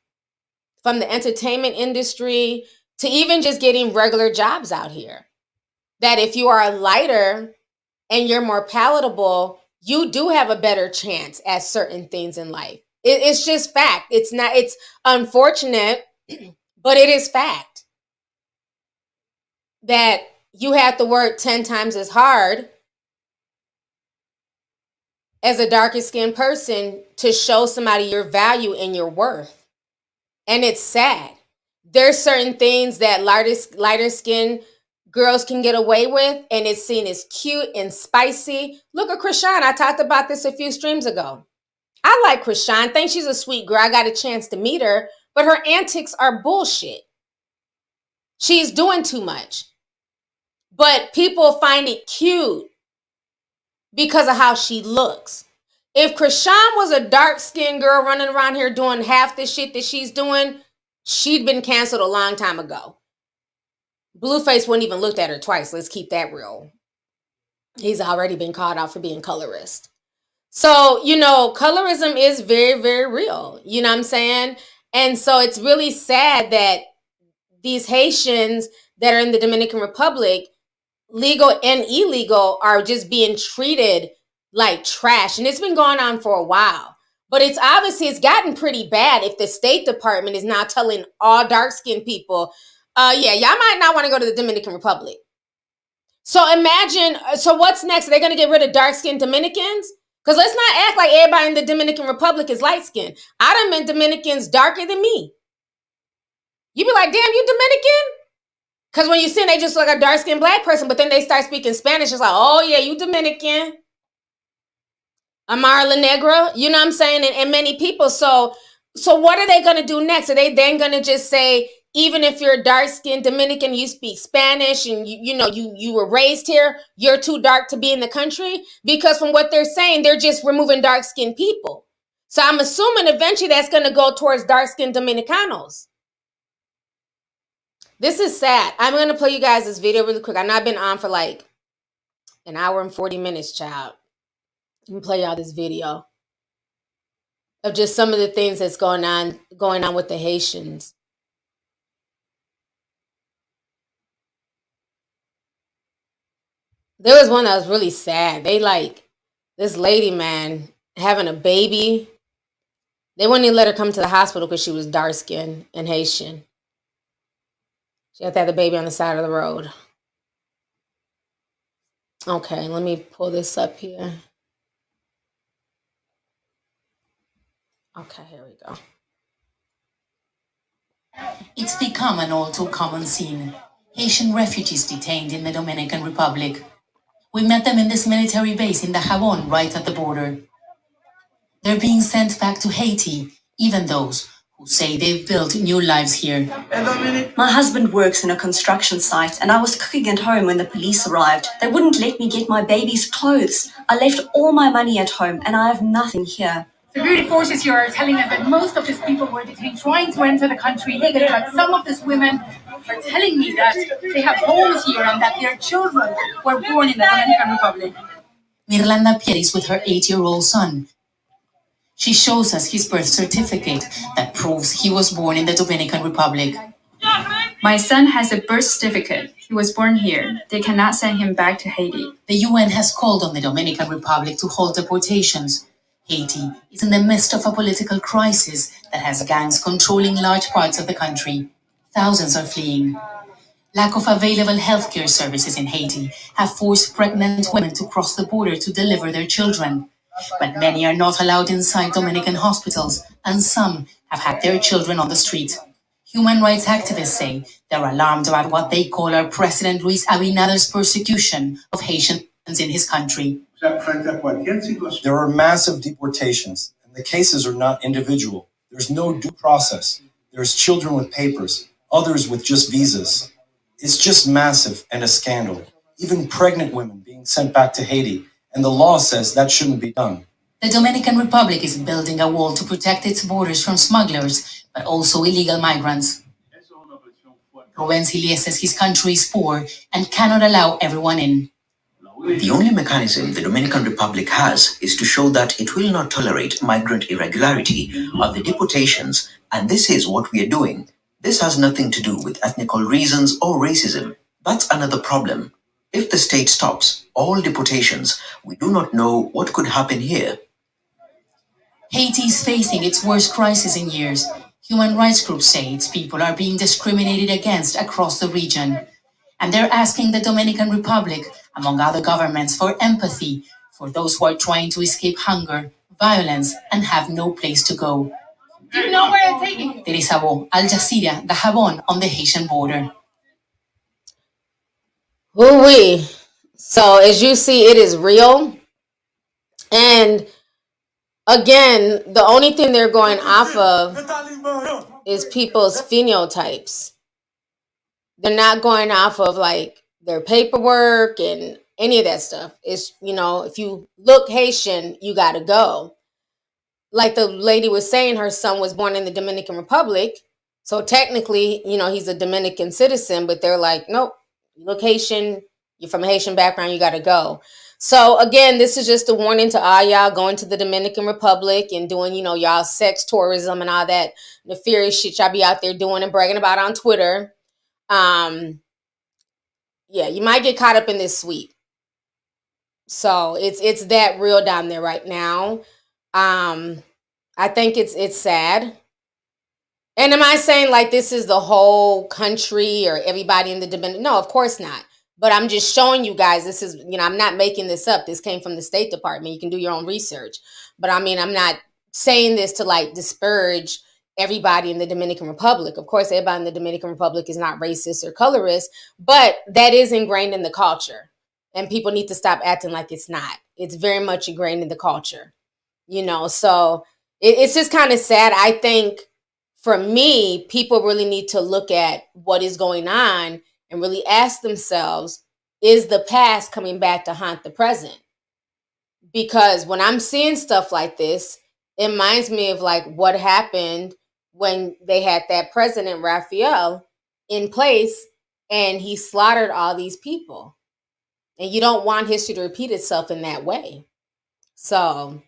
From the entertainment industry to even just getting regular jobs out here. That if you are lighter and you're more palatable, you do have a better chance at certain things in life. It's just fact. It's unfortunate, but it is fact that you have to work 10 times as hard as a darker skinned person to show somebody your value and your worth. And it's sad. There's certain things that lighter skinned girls can get away with, and it's seen as cute and spicy. Look at Krishan. I talked about this a few streams ago. I like Krishan. Think she's a sweet girl. I got a chance to meet her, but her antics are bullshit. She's doing too much. But people find it cute because of how she looks. If Krishan was a dark-skinned girl running around here doing half the shit that she's doing, she'd been canceled a long time ago. Blueface wouldn't even looked at her twice. Let's keep that real. He's already been called out for being colorist. So, colorism is very, very real. You know what I'm saying? And so it's really sad that these Haitians that are in the Dominican Republic, legal and illegal, are just being treated like trash. And it's been going on for a while. But it's gotten pretty bad if the State Department is now telling all dark-skinned people, yeah, y'all might not want to go to the Dominican Republic. So imagine, so what's next? Are they going to get rid of dark-skinned Dominicans? Because let's not act like everybody in the Dominican Republic is light-skinned. I done met Dominicans darker than me. You be like, damn, you Dominican? Because when you see them, they just look like a dark-skinned black person, but then they start speaking Spanish. It's like, oh, yeah, you Dominican. Amara La Negra, you know what I'm saying? And many people. So what are they going to do next? Are they then going to just say, even if you're a dark-skinned Dominican, you speak Spanish and you were raised here, you're too dark to be in the country? Because from what they're saying, they're just removing dark-skinned people. So I'm assuming eventually that's going to go towards dark-skinned Dominicanos. This is sad. I'm going to play you guys this video really quick. I know I've been on for like an hour and 40 minutes, child. Let me play y'all this video of just some of the things that's going on with the Haitians. There was one that was really sad. They this lady, man, having a baby. They wouldn't even let her come to the hospital because she was dark-skinned and Haitian. She had to have the baby on the side of the road. Okay, let me pull this up here. Okay, here we go. It's become an all too common scene. Haitian refugees detained in the Dominican Republic. We met them in this military base in the Jabon, right at the border. They're being sent back to Haiti, even those who say they've built new lives here. My husband works in a construction site, and I was cooking at home when the police arrived. They wouldn't let me get my baby's clothes. I left all my money at home, and I have nothing here. Security forces here are telling us that most of these people were detained trying to enter the country. But some of these women are telling me that they have homes here and that their children were born in the Dominican Republic. Mirlanda Pierre is with her 8-year-old son. She shows us his birth certificate that proves he was born in the Dominican Republic. My son has a birth certificate. He was born here. They cannot send him back to Haiti. The UN has called on the Dominican Republic to halt deportations. Haiti is in the midst of a political crisis that has gangs controlling large parts of the country. Thousands are fleeing. Lack of available healthcare services in Haiti have forced pregnant women to cross the border to deliver their children. But many are not allowed inside Dominican hospitals, and some have had their children on the street. Human rights activists say they're alarmed about what they call our President Luis Abinader's persecution of Haitians in his country. There are massive deportations, and the cases are not individual. There's no due process. There's children with papers, others with just visas. It's just massive and a scandal. Even pregnant women being sent back to Haiti, and the law says that shouldn't be done. The Dominican Republic is building a wall to protect its borders from smugglers, but also illegal migrants. Rowland says his country is poor and cannot allow everyone in. The only mechanism the Dominican Republic has is to show that it will not tolerate migrant irregularity or the deportations, and this is what we are doing. This has nothing to do with ethnical reasons or racism. That's another problem. If the state stops all deportations, we do not know what could happen here. Haiti is facing its worst crisis in years. Human rights groups say its people are being discriminated against across the region. And they're asking the Dominican Republic, among other governments, for empathy for those who are trying to escape hunger, violence, and have no place to go. Do you know where they're taking? Teresa Bo, Al Jazeera, the Jabon on the Haitian border. Ooh-wee. So as you see, it is real. And again, the only thing they're going off of is people's phenotypes. They're not going off of like their paperwork and any of that stuff. It's, if you look Haitian, you got to go. Like the lady was saying, her son was born in the Dominican Republic. So technically, he's a Dominican citizen, but they're like, nope, you look Haitian, you're from a Haitian background, you got to go. So again, this is just a warning to all y'all going to the Dominican Republic and doing, y'all sex tourism and all that nefarious shit y'all be out there doing and bragging about on Twitter. Yeah, you might get caught up in this sweep. So it's that real down there right now. I think it's sad. And am I saying like this is the whole country or everybody in the Dominican? No, of course not. But I'm just showing you guys this is, I'm not making this up. This came from the State Department. You can do your own research. But I mean, I'm not saying this to like disparage everybody in the Dominican Republic. Of course, everybody in the Dominican Republic is not racist or colorist, but that is ingrained in the culture. And people need to stop acting like it's not. It's very much ingrained in the culture. So it's just kind of sad. I think for me, people really need to look at what is going on and really ask themselves, is the past coming back to haunt the present? Because when I'm seeing stuff like this, it reminds me of like what happened when they had that president Raphael in place and he slaughtered all these people. And you don't want history to repeat itself in that way. So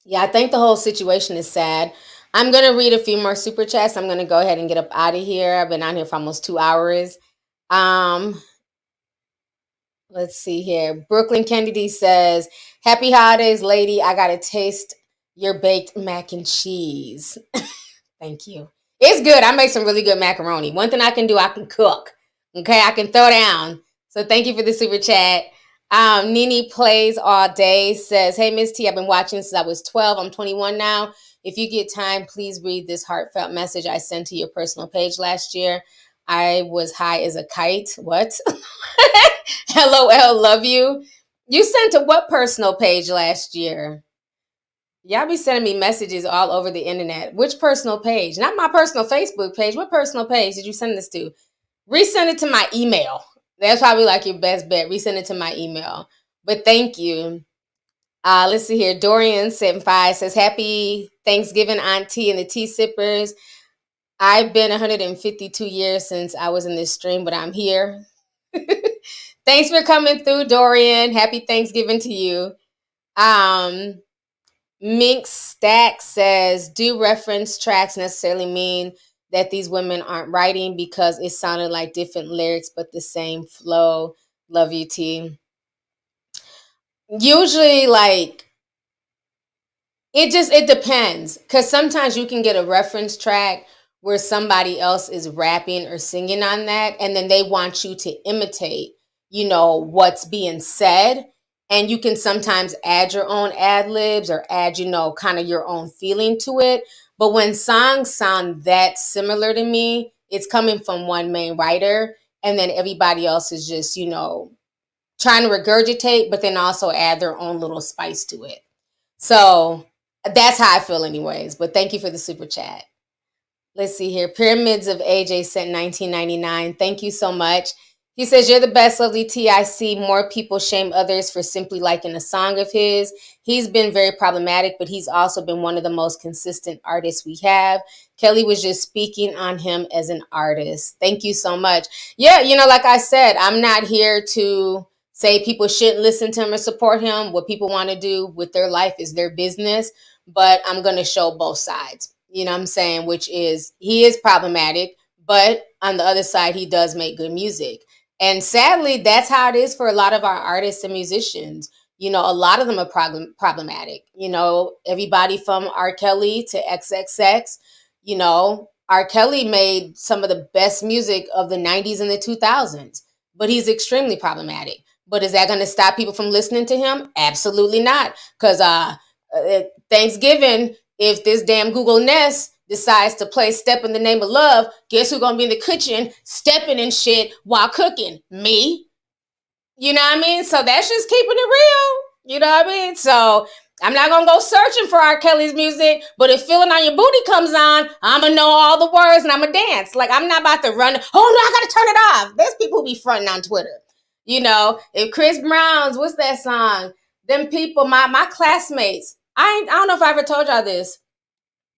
yeah, I think the whole situation is sad. I'm going to read a few more super chats. I'm going to go ahead and get up out of here. I've been on here for almost 2 hours. Let's see here. Brooklyn Kennedy says, happy holidays, lady. I got to taste your baked mac and cheese. Thank you. It's good. I make some really good macaroni. One thing I can do, I can cook. Okay, I can throw down. So thank you for the super chat. Nini Plays All Day says, hey, Miss T, I've been watching since I was 12. I'm 21 now. If you get time, please read this heartfelt message I sent to your personal page last year. I was high as a kite. What? LOL, love you. You sent to what personal page last year? Y'all be sending me messages all over the internet. Which personal page? Not my personal Facebook page. What personal page did you send this to? Resend it to my email. That's probably like your best bet. Resend it to my email. But thank you. Let's see here. Dorian75 says, happy Thanksgiving, Auntie and the tea sippers. I've been 152 years since I was in this stream, but I'm here. Thanks for coming through, Dorian. Happy Thanksgiving to you. Mink Stack says, do reference tracks necessarily mean that these women aren't writing because it sounded like different lyrics but the same flow? Love you, T. Usually, like, it depends, because sometimes you can get a reference track where somebody else is rapping or singing on that, and then they want you to imitate, what's being said. And you can sometimes add your own ad libs or add, kind of your own feeling to it. But when songs sound that similar to me, it's coming from one main writer, and then everybody else is just, trying to regurgitate, but then also add their own little spice to it. So that's how I feel anyways. But thank you for the super chat. Let's see here. Pyramids of AJ sent 1999. Thank you so much. He says, you're the best, Lovelyti. I see more people shame others for simply liking a song of his. He's been very problematic, but he's also been one of the most consistent artists we have. Kelly was just speaking on him as an artist. Thank you so much. Yeah, like I said, I'm not here to say people shouldn't listen to him or support him. What people want to do with their life is their business, but I'm going to show both sides. You know what I'm saying? Which is, he is problematic, but on the other side, he does make good music. And sadly, that's how it is for a lot of our artists and musicians. A lot of them are problematic. Everybody from R. Kelly to XXX, R. Kelly made some of the best music of the 90s and the 2000s, but he's extremely problematic. But is that going to stop people from listening to him? Absolutely not. Because Thanksgiving, if this damn Google Nest decides to play Step in the Name of Love, guess who's going to be in the kitchen stepping and shit while cooking? Me. You know what I mean? So that's just keeping it real. You know what I mean? So I'm not going to go searching for R. Kelly's music, but if Feeling on Your Booty comes on, I'm going to know all the words and I'm going to dance. Like, I'm not about to run. Oh, no, I got to turn it off. There's people who be fronting on Twitter. If Chris Brown's, what's that song? Them people, my classmates, I don't know if I ever told y'all this,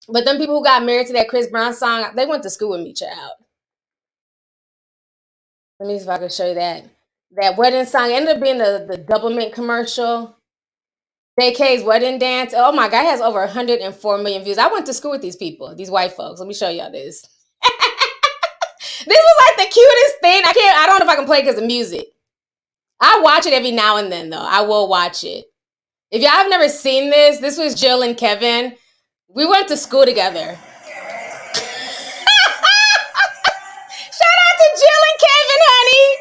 but them people who got married to that Chris Brown song, they went to school with me, child. Let me see if I can show you that. That wedding song ended up being the double mint commercial. JK's wedding dance. Oh my God, it has over 104 million views. I went to school with these people, these white folks. Let me show y'all this. This was like the cutest thing. I don't know if I can play it because of music. I watch it every now and then though. I will watch it. If y'all have never seen this was Jill and Kevin. We went to school together. Shout out to Jill and Kevin, honey.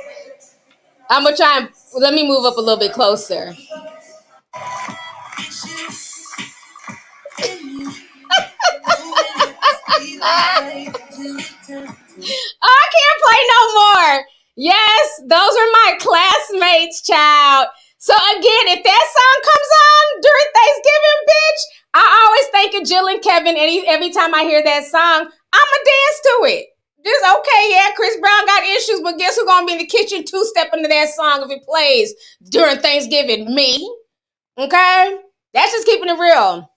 I'm gonna try and let me move up a little bit closer. Oh, I can't play no more. Yes, those are my classmates, child. So again, if that song comes on during Thanksgiving, bitch, I always think of Jill and Kevin, and every time I hear that song, I'ma dance to it. Just okay, yeah, Chris Brown got issues, but guess who's gonna be in the kitchen two-step into that song if it plays during Thanksgiving? Me. Okay? That's just keeping it real.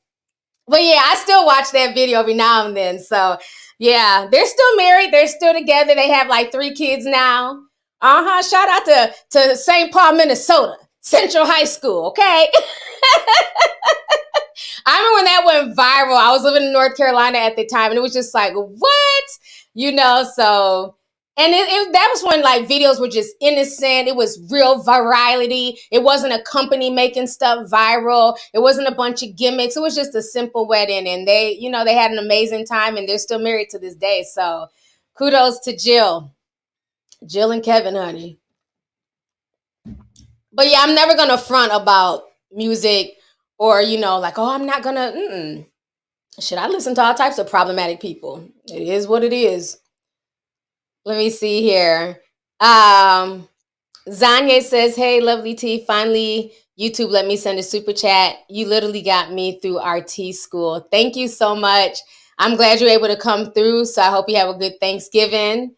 But yeah, I still watch that video every now and then. So yeah, they're still married. They're still together. They have like 3 kids now. Shout out to St. Paul, Minnesota, Central High School. Okay. I remember when that went viral. I was living in North Carolina at the time, and it was just like, what? So, and that was when like videos were just innocent. It was real virality. It wasn't a company making stuff viral. It wasn't a bunch of gimmicks. It was just a simple wedding, and they had an amazing time, and they're still married to this day. So, kudos to Jill and Kevin, honey. But yeah, I'm never gonna front about music or like, oh, I'm not gonna. Should I listen to all types of problematic people? It is what it is. Let me see here. Zanye says, hey, Lovelyti, finally YouTube let me send a super chat. You literally got me through RT school. Thank you so much. I'm glad you're able to come through. So I hope you have a good Thanksgiving.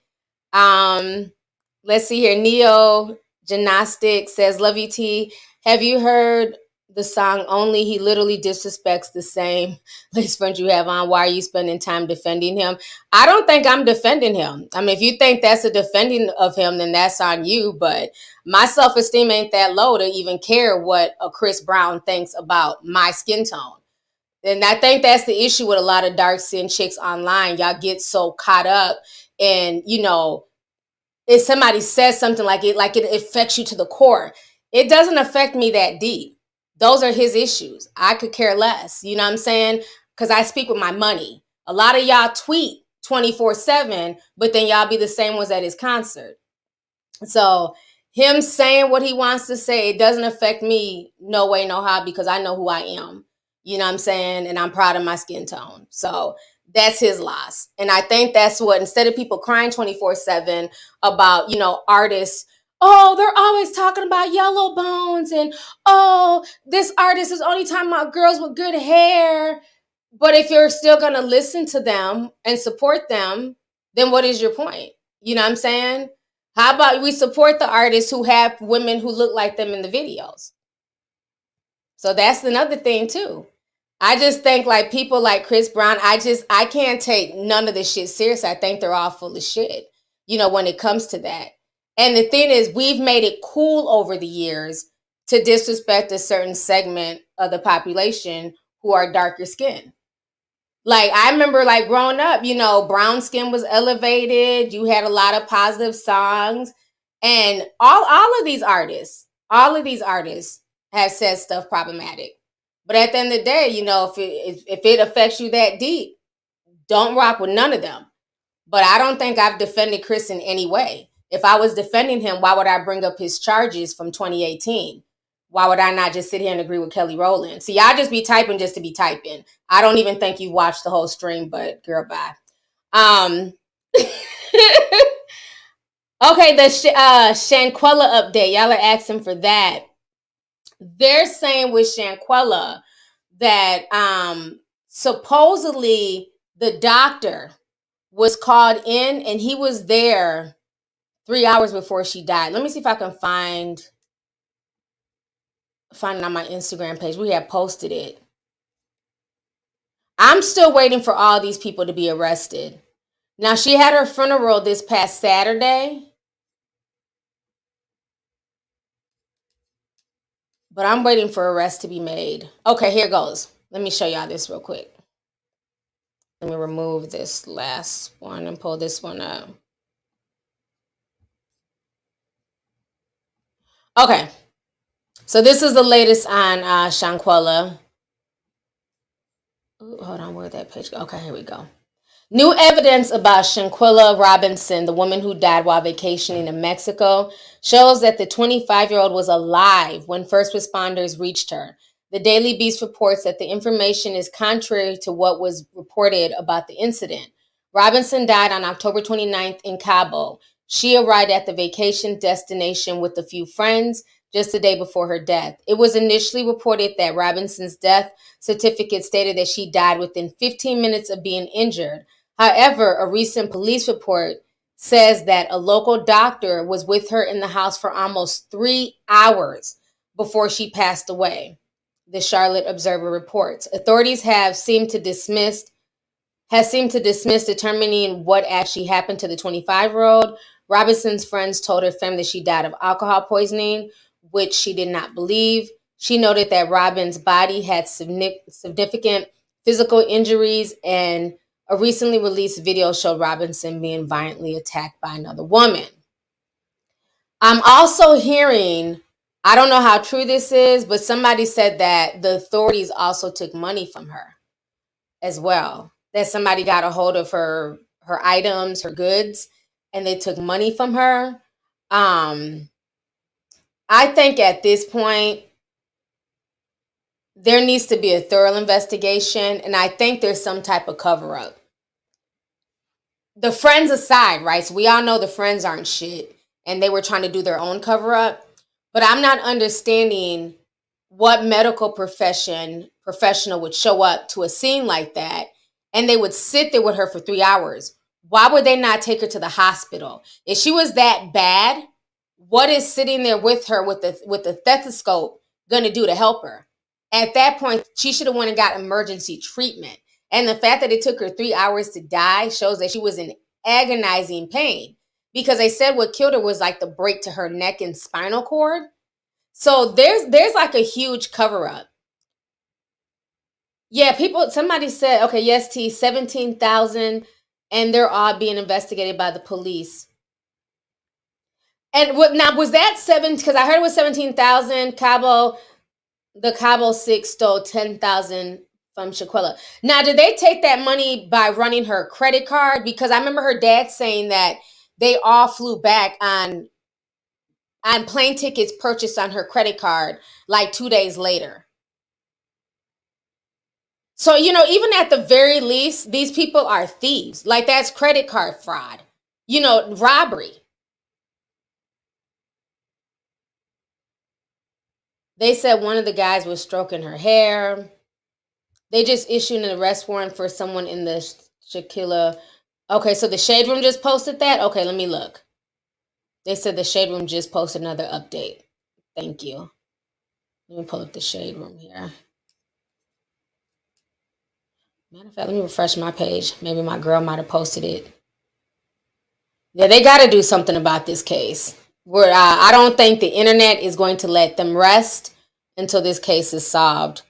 Let's see here. Neo Gymnastics says, Lovelyti, have you heard the song Only? He literally disrespects the same lace front you have on. Why are you spending time defending him? I don't think I'm defending him. I mean, if you think that's a defending of him, then that's on you. But my self-esteem ain't that low to even care what a Chris Brown thinks about my skin tone. And I think that's the issue with a lot of dark skin chicks online. Y'all get so caught up in, if somebody says something like it affects you to the core. It doesn't affect me that deep. Those are his issues. I could care less. You know what I'm saying? Because I speak with my money. A lot of y'all tweet 24/7, but then y'all be the same ones at his concert. So him saying what he wants to say, it doesn't affect me no way, no how, because I know who I am. You know what I'm saying? And I'm proud of my skin tone. So that's his loss. And I think that's what, instead of people crying 24/7 about, artists, oh, they're always talking about yellow bones and, oh, this artist is only talking about girls with good hair. But if you're still going to listen to them and support them, then what is your point? You know what I'm saying? How about we support the artists who have women who look like them in the videos? So that's another thing too. I just think like people like Chris Brown, I can't take none of this shit serious. I think they're all full of shit, when it comes to that. And the thing is, we've made it cool over the years to disrespect a certain segment of the population who are darker skinned. Like, I remember like growing up, brown skin was elevated. You had a lot of positive songs, and all of these artists have said stuff problematic. But at the end of the day, if it affects you that deep, don't rock with none of them. But I don't think I've defended Chris in any way. If I was defending him, why would I bring up his charges from 2018? Why would I not just sit here and agree with Kelly Rowland? See, I just be typing just to be typing. I don't even think you watched the whole stream, but girl, bye. Okay, the Shanquella update. Y'all are asking for that. They're saying with Shanquella that supposedly the doctor was called in and he was there 3 hours before she died. Let me see if I can find it on my Instagram page. We have posted it. I'm still waiting for all these people to be arrested. Now, she had her funeral this past Saturday. But I'm waiting for arrest to be made. Okay, here goes. Let me show y'all this real quick. Let me remove this last one and pull this one up. Okay, so this is the latest on Shanquella. Ooh, hold on, where'd that page go? Okay, here we go. New evidence about Shanquella Robinson, the woman who died while vacationing in Mexico, shows that the 25-year-old was alive when first responders reached her. The Daily Beast reports that the information is contrary to what was reported about the incident. Robinson died on October 29th in Cabo. She arrived at the vacation destination with a few friends just a day before her death. It was initially reported that Robinson's death certificate stated that she died within 15 minutes of being injured. However, a recent police report says that a local doctor was with her in the house for almost 3 hours before she passed away. The Charlotte Observer reports. Authorities have seemed to dismiss determining what actually happened to the 25-year-old. Robinson's friends told her family that she died of alcohol poisoning, which she did not believe. She noted that Robin's body had significant physical injuries, and a recently released video showed Robinson being violently attacked by another woman. I'm also hearing, I don't know how true this is, but somebody said that the authorities also took money from her as well. That somebody got a hold of her items, her goods, and they took money from her. I think at this point, there needs to be a thorough investigation, and I think there's some type of cover-up. The friends aside, right? So we all know the friends aren't shit, and they were trying to do their own cover-up. But I'm not understanding what medical professional would show up to a scene like that, and they would sit there with her for 3 hours. Why would they not take her to the hospital? If she was that bad, what is sitting there with her with the stethoscope going to do to help her? At that point, she should have went and got emergency treatment. And the fact that it took her 3 hours to die shows that she was in agonizing pain, because they said what killed her was like the break to her neck and spinal cord. So there's like a huge cover up. Yeah, somebody said, okay, yes, T, 17,000, and they're all being investigated by the police. And now was that because I heard it was 17,000. The Cabo 6 stole 10,000 from Shaquilla. Now, did they take that money by running her credit card? Because I remember her dad saying that they all flew back on plane tickets purchased on her credit card like 2 days later. So, even at the very least, these people are thieves. Like, that's credit card fraud, robbery. They said one of the guys was stroking her hair. They just issued an arrest warrant for someone in the Shaquilla. Okay, so the Shade Room just posted that? Okay, let me look. They said the Shade Room just posted another update. Thank you. Let me pull up the Shade Room here. Matter of fact, let me refresh my page. Maybe my girl might have posted it. Yeah, they got to do something about this case. I don't think the internet is going to let them rest until this case is solved.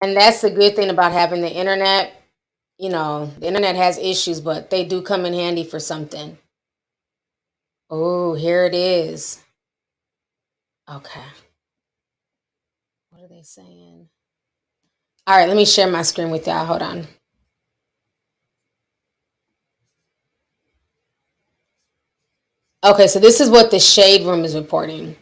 And that's the good thing about having the internet. The internet has issues, but they do come in handy for something. Oh, here it is. Okay. What are they saying? All right, let me share my screen with y'all. Hold on. Okay, so this is what the Shade Room is reporting.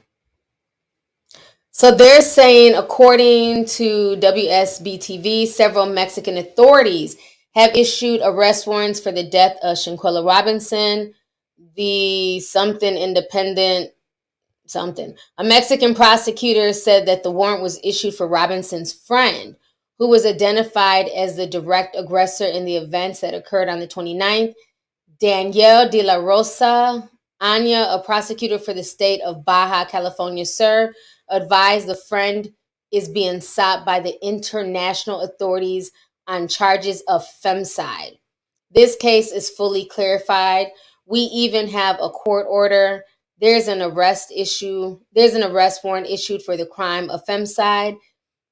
So they're saying, according to WSB-TV, several Mexican authorities have issued arrest warrants for the death of Shanquella Robinson. A Mexican prosecutor said that the warrant was issued for Robinson's friend, who was identified as the direct aggressor in the events that occurred on the 29th. Daniel de la Rosa Anya, a prosecutor for the state of Baja California Sur, advised the friend is being sought by the international authorities on charges of femicide. This case is fully clarified. We even have a court order There's an arrest warrant issued for the crime of femicide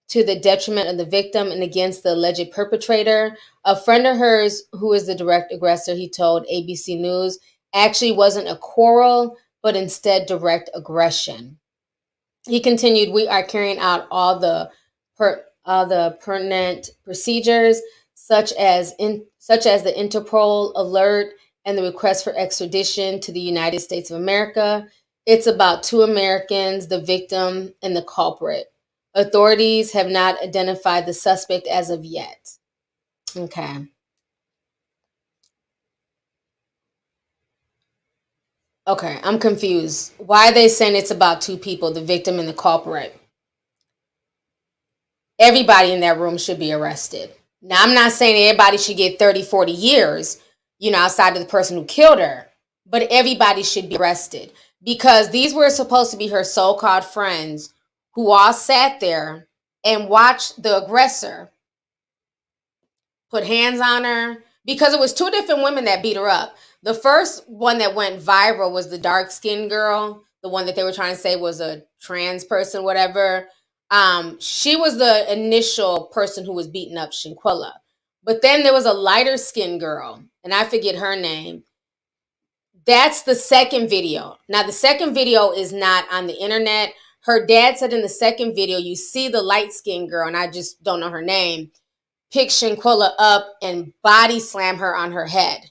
to the detriment of the victim and against the alleged perpetrator. A friend of hers, who is the direct aggressor, he told ABC News, actually wasn't a quarrel, but instead direct aggression. He continued, "We are carrying out all the pertinent procedures, such as the Interpol alert and the request for extradition to the United States of America. It's about 2 Americans, the victim and the culprit. Authorities have not identified the suspect as of yet." Okay. Okay, I'm confused. Why are they saying it's about 2 people, the victim and the culprit? Everybody in that room should be arrested. Now, I'm not saying everybody should get 30, 40 years, outside of the person who killed her, but everybody should be arrested because these were supposed to be her so-called friends who all sat there and watched the aggressor put hands on her, because it was 2 different women that beat her up. The first one that went viral was the dark-skinned girl, the one that they were trying to say was a trans person, whatever. She was the initial person who was beating up Shanquella. But then there was a lighter-skinned girl, and I forget her name. That's the second video. Now, the second video is not on the internet. Her dad said in the second video, you see the light-skinned girl, and I just don't know her name, pick Shanquella up and body slam her on her head.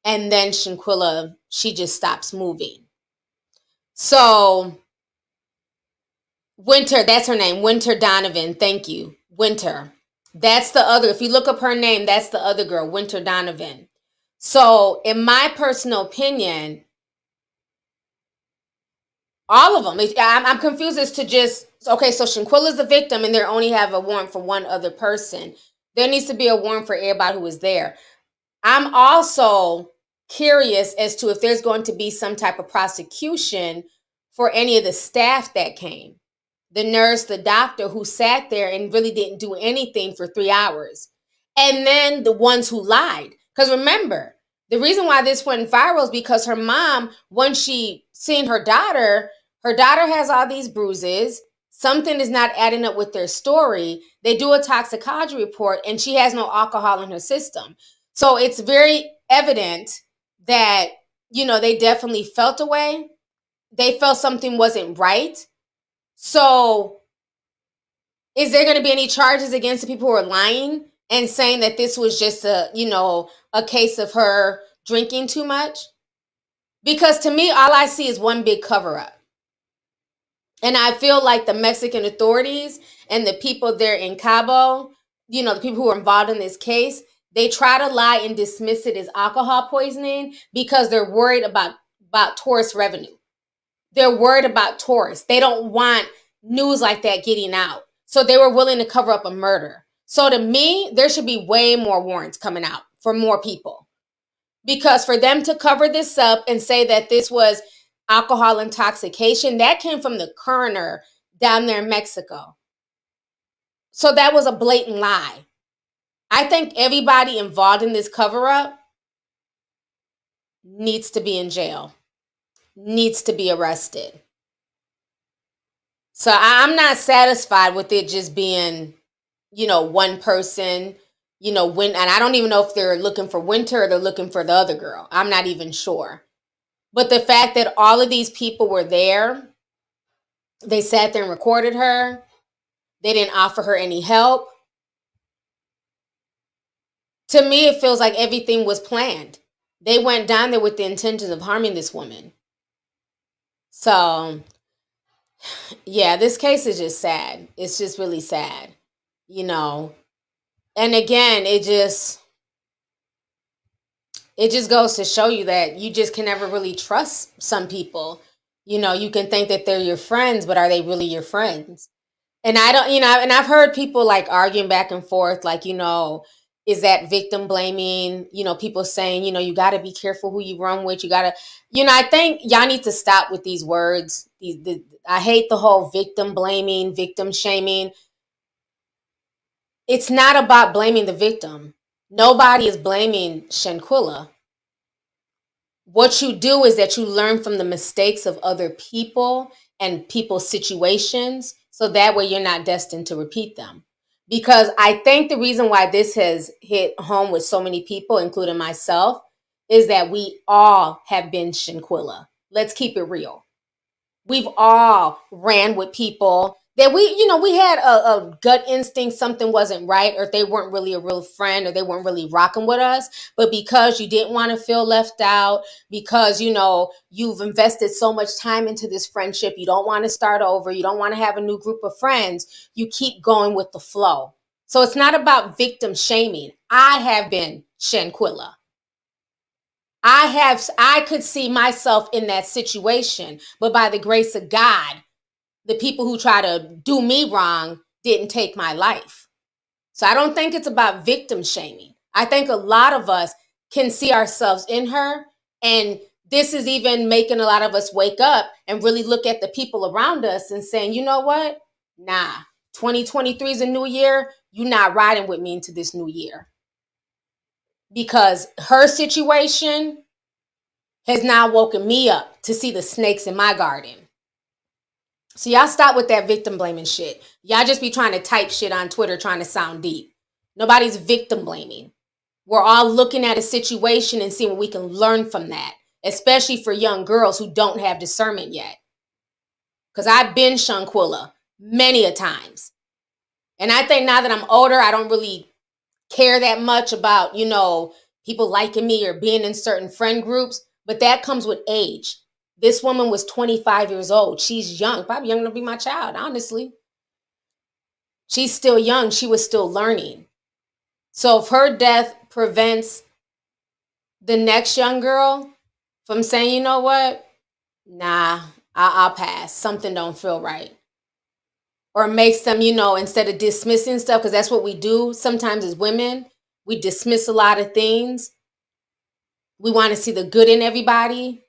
And then Shanquella, she just stops moving. So Winter, that's her name, Winter Donovan. Thank you. Winter. That's the other, if you look up her name, that's the other girl, Winter Donovan. So in my personal opinion, all of them, I'm confused as to just, okay, so Shanquilla's the victim and they only have a warrant for one other person. There needs to be a warrant for everybody who was there. I'm also curious as to if there's going to be some type of prosecution for any of the staff that came. The nurse, the doctor who sat there and really didn't do anything for 3 hours. And then the ones who lied. Because remember, the reason why this went viral is because her mom, when she seen her daughter has all these bruises. Something is not adding up with their story. They do a toxicology report and she has no alcohol in her system. So it's very evident that, they definitely felt a way. They felt something wasn't right. So is there going to be any charges against the people who are lying and saying that this was just a case of her drinking too much? Because to me, all I see is one big cover up. And I feel like the Mexican authorities and the people there in Cabo, the people who are involved in this case, they try to lie and dismiss it as alcohol poisoning because they're worried about tourist revenue. They're worried about tourists. They don't want news like that getting out. So they were willing to cover up a murder. So to me, there should be way more warrants coming out for more people. Because for them to cover this up and say that this was alcohol intoxication, that came from the coroner down there in Mexico. So that was a blatant lie. I think everybody involved in this cover-up needs to be in jail, needs to be arrested. So I'm not satisfied with it just being, one person, and I don't even know if they're looking for Winter or they're looking for the other girl. I'm not even sure. But the fact that all of these people were there, they sat there and recorded her, they didn't offer her any help. To me, it feels like everything was planned. They went down there with the intention of harming this woman. So, yeah, this case is just sad. It's just really sad, And again, it just goes to show you that you just can never really trust some people. You can think that they're your friends, but are they really your friends? And I don't, and I've heard people like arguing back and forth, like, is that victim blaming? People saying, you got to be careful who you run with. You got to, I think y'all need to stop with these words. I hate the whole victim blaming, victim shaming. It's not about blaming the victim. Nobody is blaming Shanquella. what you do is that you learn from the mistakes of other people and people's situations, so that way you're not destined to repeat them. Because I think the reason why this has hit home with so many people, including myself, is that we all have been Shanquilla. Let's keep it real. We've all ran with people that we had a gut instinct something wasn't right, or they weren't really a real friend, or they weren't really rocking with us. But because you didn't want to feel left out, because, you've invested so much time into this friendship, you don't want to start over, you don't want to have a new group of friends, you keep going with the flow. So it's not about victim shaming. I have been Shanquilla. I could see myself in that situation, but by the grace of God, the people who try to do me wrong didn't take my life. So I don't think it's about victim shaming. I think a lot of us can see ourselves in her, and this is even making a lot of us wake up and really look at the people around us and saying, you know what? Nah, 2023 is a new year. You're not riding with me into this new year. Because her situation has now woken me up to see the snakes in my garden. So y'all stop with that victim blaming shit. Y'all just be trying to type shit on Twitter trying to sound deep. Nobody's victim blaming. We're all looking at a situation and seeing what we can learn from that, especially for young girls who don't have discernment yet. Because I've been Shanquilla many a times. And I think now that I'm older, I don't really care that much about, people liking me or being in certain friend groups. But that comes with age. This woman was 25 years old. She's young, probably young enough to be my child, honestly. She's still young. She was still learning. So if her death prevents the next young girl from saying, you know what? Nah, I'll pass. Something don't feel right. Or makes them, instead of dismissing stuff, because that's what we do sometimes as women, we dismiss a lot of things. We want to see the good in everybody.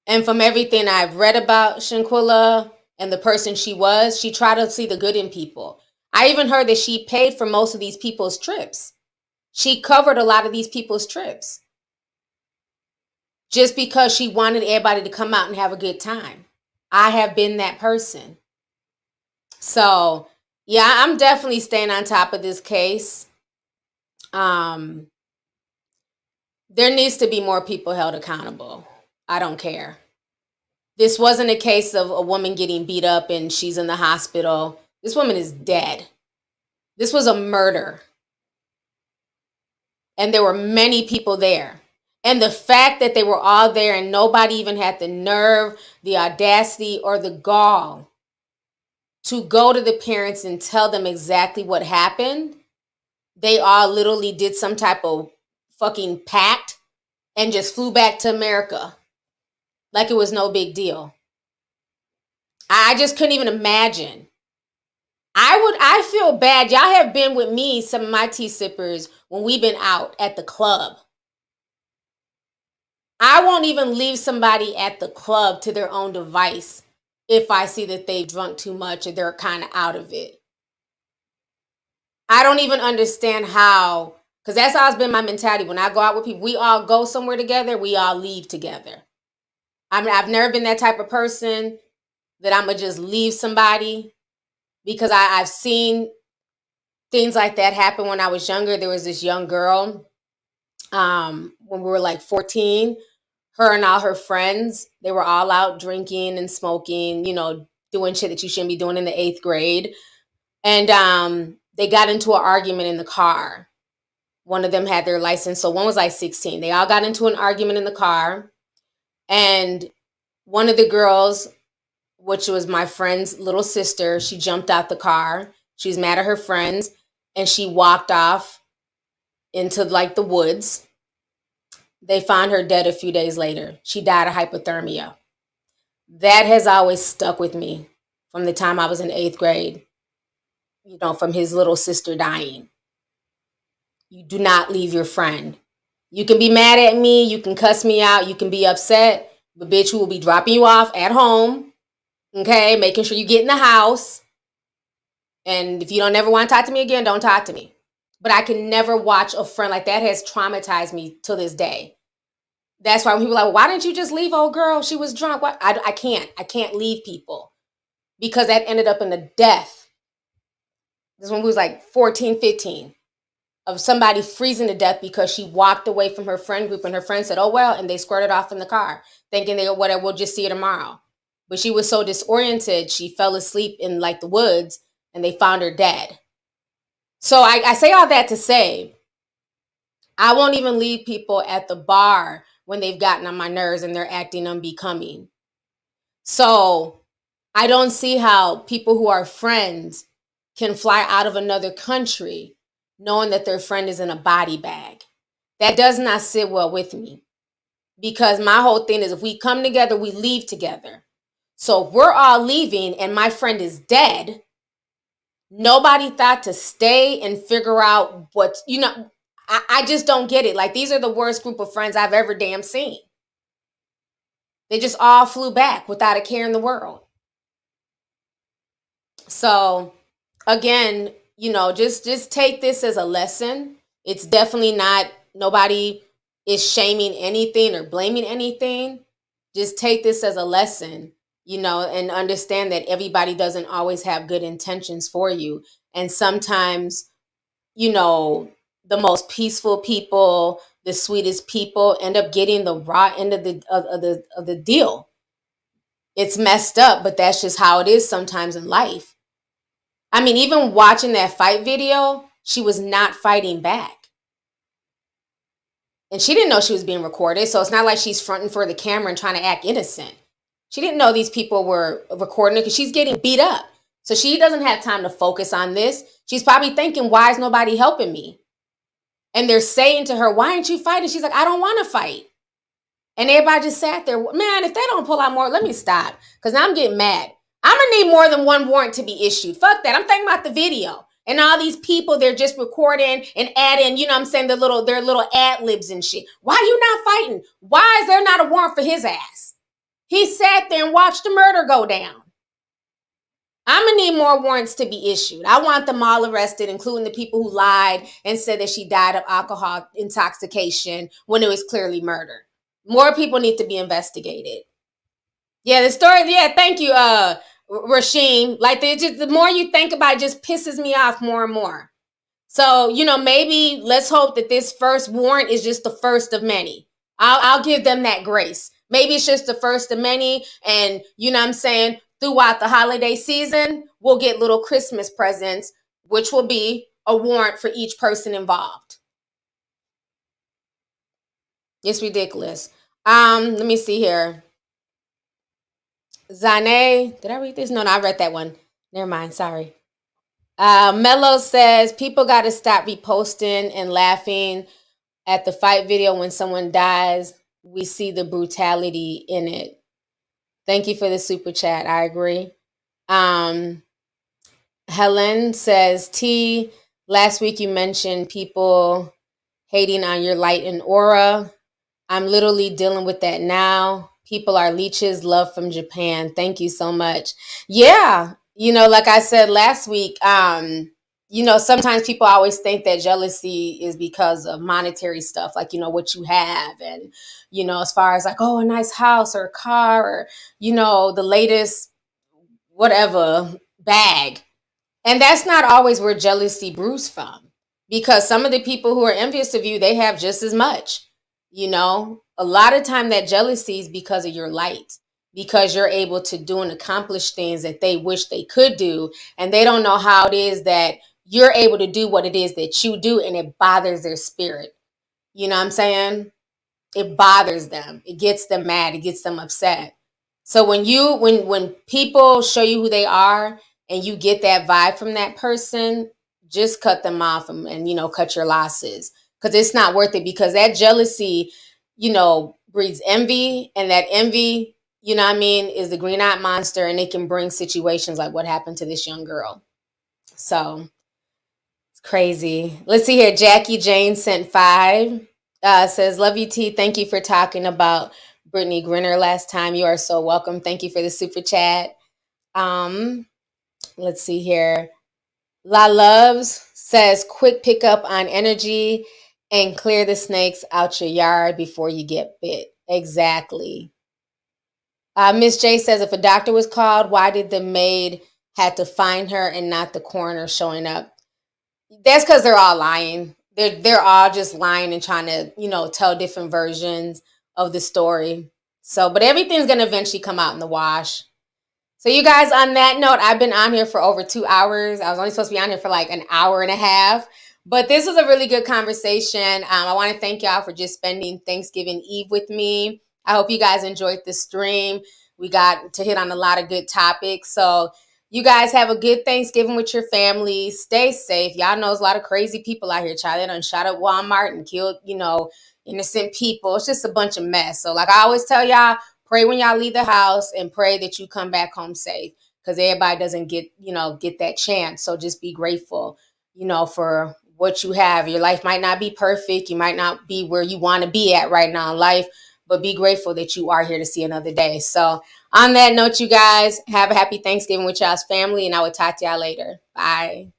And from everything I've read about Shanquilla and the person she was, she tried to see the good in people. I even heard that she paid for most of these people's trips. She covered a lot of these people's trips just because she wanted everybody to come out and have a good time. I have been that person. So, yeah, I'm definitely staying on top of this case. There needs to be more people held accountable. I don't care. This wasn't a case of a woman getting beat up and she's in the hospital. This woman is dead. This was a murder. And there were many people there. And the fact that they were all there and nobody even had the nerve, the audacity, or the gall to go to the parents and tell them exactly what happened. They all literally did some type of fucking pact and just flew back to America like it was no big deal. I just couldn't even imagine. I feel bad. Y'all have been with me, some of my tea sippers, when we've been out at the club. I won't even leave somebody at the club to their own device if I see that they've drunk too much or they're kind of out of it. I don't even understand how, because that's always been my mentality. When I go out with people, we all go somewhere together, we all leave together. I've never been that type of person that I'm going to just leave somebody, because I've seen things like that happen when I was younger. There was this young girl when we were like 14. Her and all her friends, they were all out drinking and smoking, doing shit that you shouldn't be doing in the 8th grade. And they got into an argument in the car. One of them had their license, so one was like 16. They all got into an argument in the car. And one of the girls, which was my friend's little sister, she jumped out the car. She was mad at her friends, and she walked off into like the woods. They found her dead a few days later. She died of hypothermia. That has always stuck with me from the time I was in 8th grade, from his little sister dying. You do not leave your friend. You can be mad at me, you can cuss me out, you can be upset, but bitch, we will be dropping you off at home, okay? Making sure you get in the house. And if you don't ever want to talk to me again, don't talk to me. But I can never watch a friend like that. Has traumatized me to this day. That's why when people are like, why didn't you just leave old girl? She was drunk. What? I can't leave people because that ended up in a death. This one was like 14, 15 of somebody freezing to death because she walked away from her friend group and her friend said, oh, well, and they squirted off in the car thinking we'll just see her tomorrow. But she was so disoriented, she fell asleep in like the woods and they found her dead. So I say all that to say, I won't even leave people at the bar when they've gotten on my nerves and they're acting unbecoming. So I don't see how people who are friends can fly out of another country knowing that their friend is in a body bag. That does not sit well with me, because my whole thing is if we come together, we leave together. So if we're all leaving and my friend is dead, nobody thought to stay and figure out what's, I just don't get it. Like, these are the worst group of friends I've ever damn seen. They just all flew back without a care in the world. So again, just take this as a lesson. It's definitely not, nobody is shaming anything or blaming anything. Just take this as a lesson, and understand that everybody doesn't always have good intentions for you. And sometimes, the most peaceful people, the sweetest people end up getting the raw end of the deal. It's messed up, but that's just how it is sometimes in life. I mean, even watching that fight video, she was not fighting back. And she didn't know she was being recorded, so it's not like she's fronting for the camera and trying to act innocent. She didn't know these people were recording her because she's getting beat up. So she doesn't have time to focus on this. She's probably thinking, why is nobody helping me? And they're saying to her, why aren't you fighting? She's like, I don't want to fight. And everybody just sat there. Man, if they don't pull out more, let me stop. Because now I'm getting mad. I'm going to need more than one warrant to be issued. Fuck that. I'm thinking about the video. And all these people, they're just recording and adding, their little ad libs and shit. Why are you not fighting? Why is there not a warrant for his ass? He sat there and watched the murder go down. I'm going to need more warrants to be issued. I want them all arrested, including the people who lied and said that she died of alcohol intoxication when it was clearly murder. More people need to be investigated. Yeah, the story, thank you, Rasheem. Like, the more you think about it, just pisses me off more and more. So, maybe let's hope that this first warrant is just the first of many. I'll give them that grace. Maybe it's just the first of many. And, throughout the holiday season, we'll get little Christmas presents, which will be a warrant for each person involved. It's ridiculous. Let me see here. Zane, did I read this? No, I read that one. Never mind, sorry. Mello says, people got to stop reposting and laughing at the fight video when someone dies. We see the brutality in it. Thank you for the super chat. I agree. Helen says, T, last week you mentioned people hating on your light and aura. I'm literally dealing with that now. People are leeches. Love from Japan. Thank you so much. Yeah. Like I said last week, sometimes people always think that jealousy is because of monetary stuff, like, what you have. And, as far as like, oh, a nice house or a car or, the latest whatever bag. And that's not always where jealousy brews from, because some of the people who are envious of you, they have just as much. A lot of time that jealousy is because of your light, because you're able to do and accomplish things that they wish they could do. And they don't know how it is that you're able to do what it is that you do, and it bothers their spirit. You know what I'm saying? It bothers them. It gets them mad. It gets them upset. So when people show you who they are and you get that vibe from that person, just cut them off and cut your losses, because it's not worth it, because that jealousy, breeds envy, and that envy, is the green-eyed monster, and it can bring situations like what happened to this young girl. So it's crazy. Let's see here. Jackie Jane sent 5. Says, love you, T. Thank you for talking about Brittany Grinner last time. You are so welcome. Thank you for the super chat. Let's see here. La Loves says, quick pickup on energy and clear the snakes out your yard before you get bit. Exactly. Miss J says, if a doctor was called, why did the maid had to find her and not the coroner showing up? That's because they're all lying. They're all just lying and trying to, tell different versions of the story. So, but everything's gonna eventually come out in the wash. So, you guys, on that note, I've been on here for over 2 hours. I was only supposed to be on here for like an hour and a half. But this was a really good conversation. I want to thank y'all for just spending Thanksgiving Eve with me. I hope you guys enjoyed the stream. We got to hit on a lot of good topics. So you guys have a good Thanksgiving with your family. Stay safe. Y'all know there's a lot of crazy people out here. They done shot up Walmart and killed, innocent people. It's just a bunch of mess. So like I always tell y'all, pray when y'all leave the house and pray that you come back home safe, because everybody doesn't get that chance. So just be grateful, for what you have. Your life might not be perfect. You might not be where you want to be at right now in life, but be grateful that you are here to see another day. So on that note, you guys have a happy Thanksgiving with y'all's family, and I will talk to y'all later. Bye.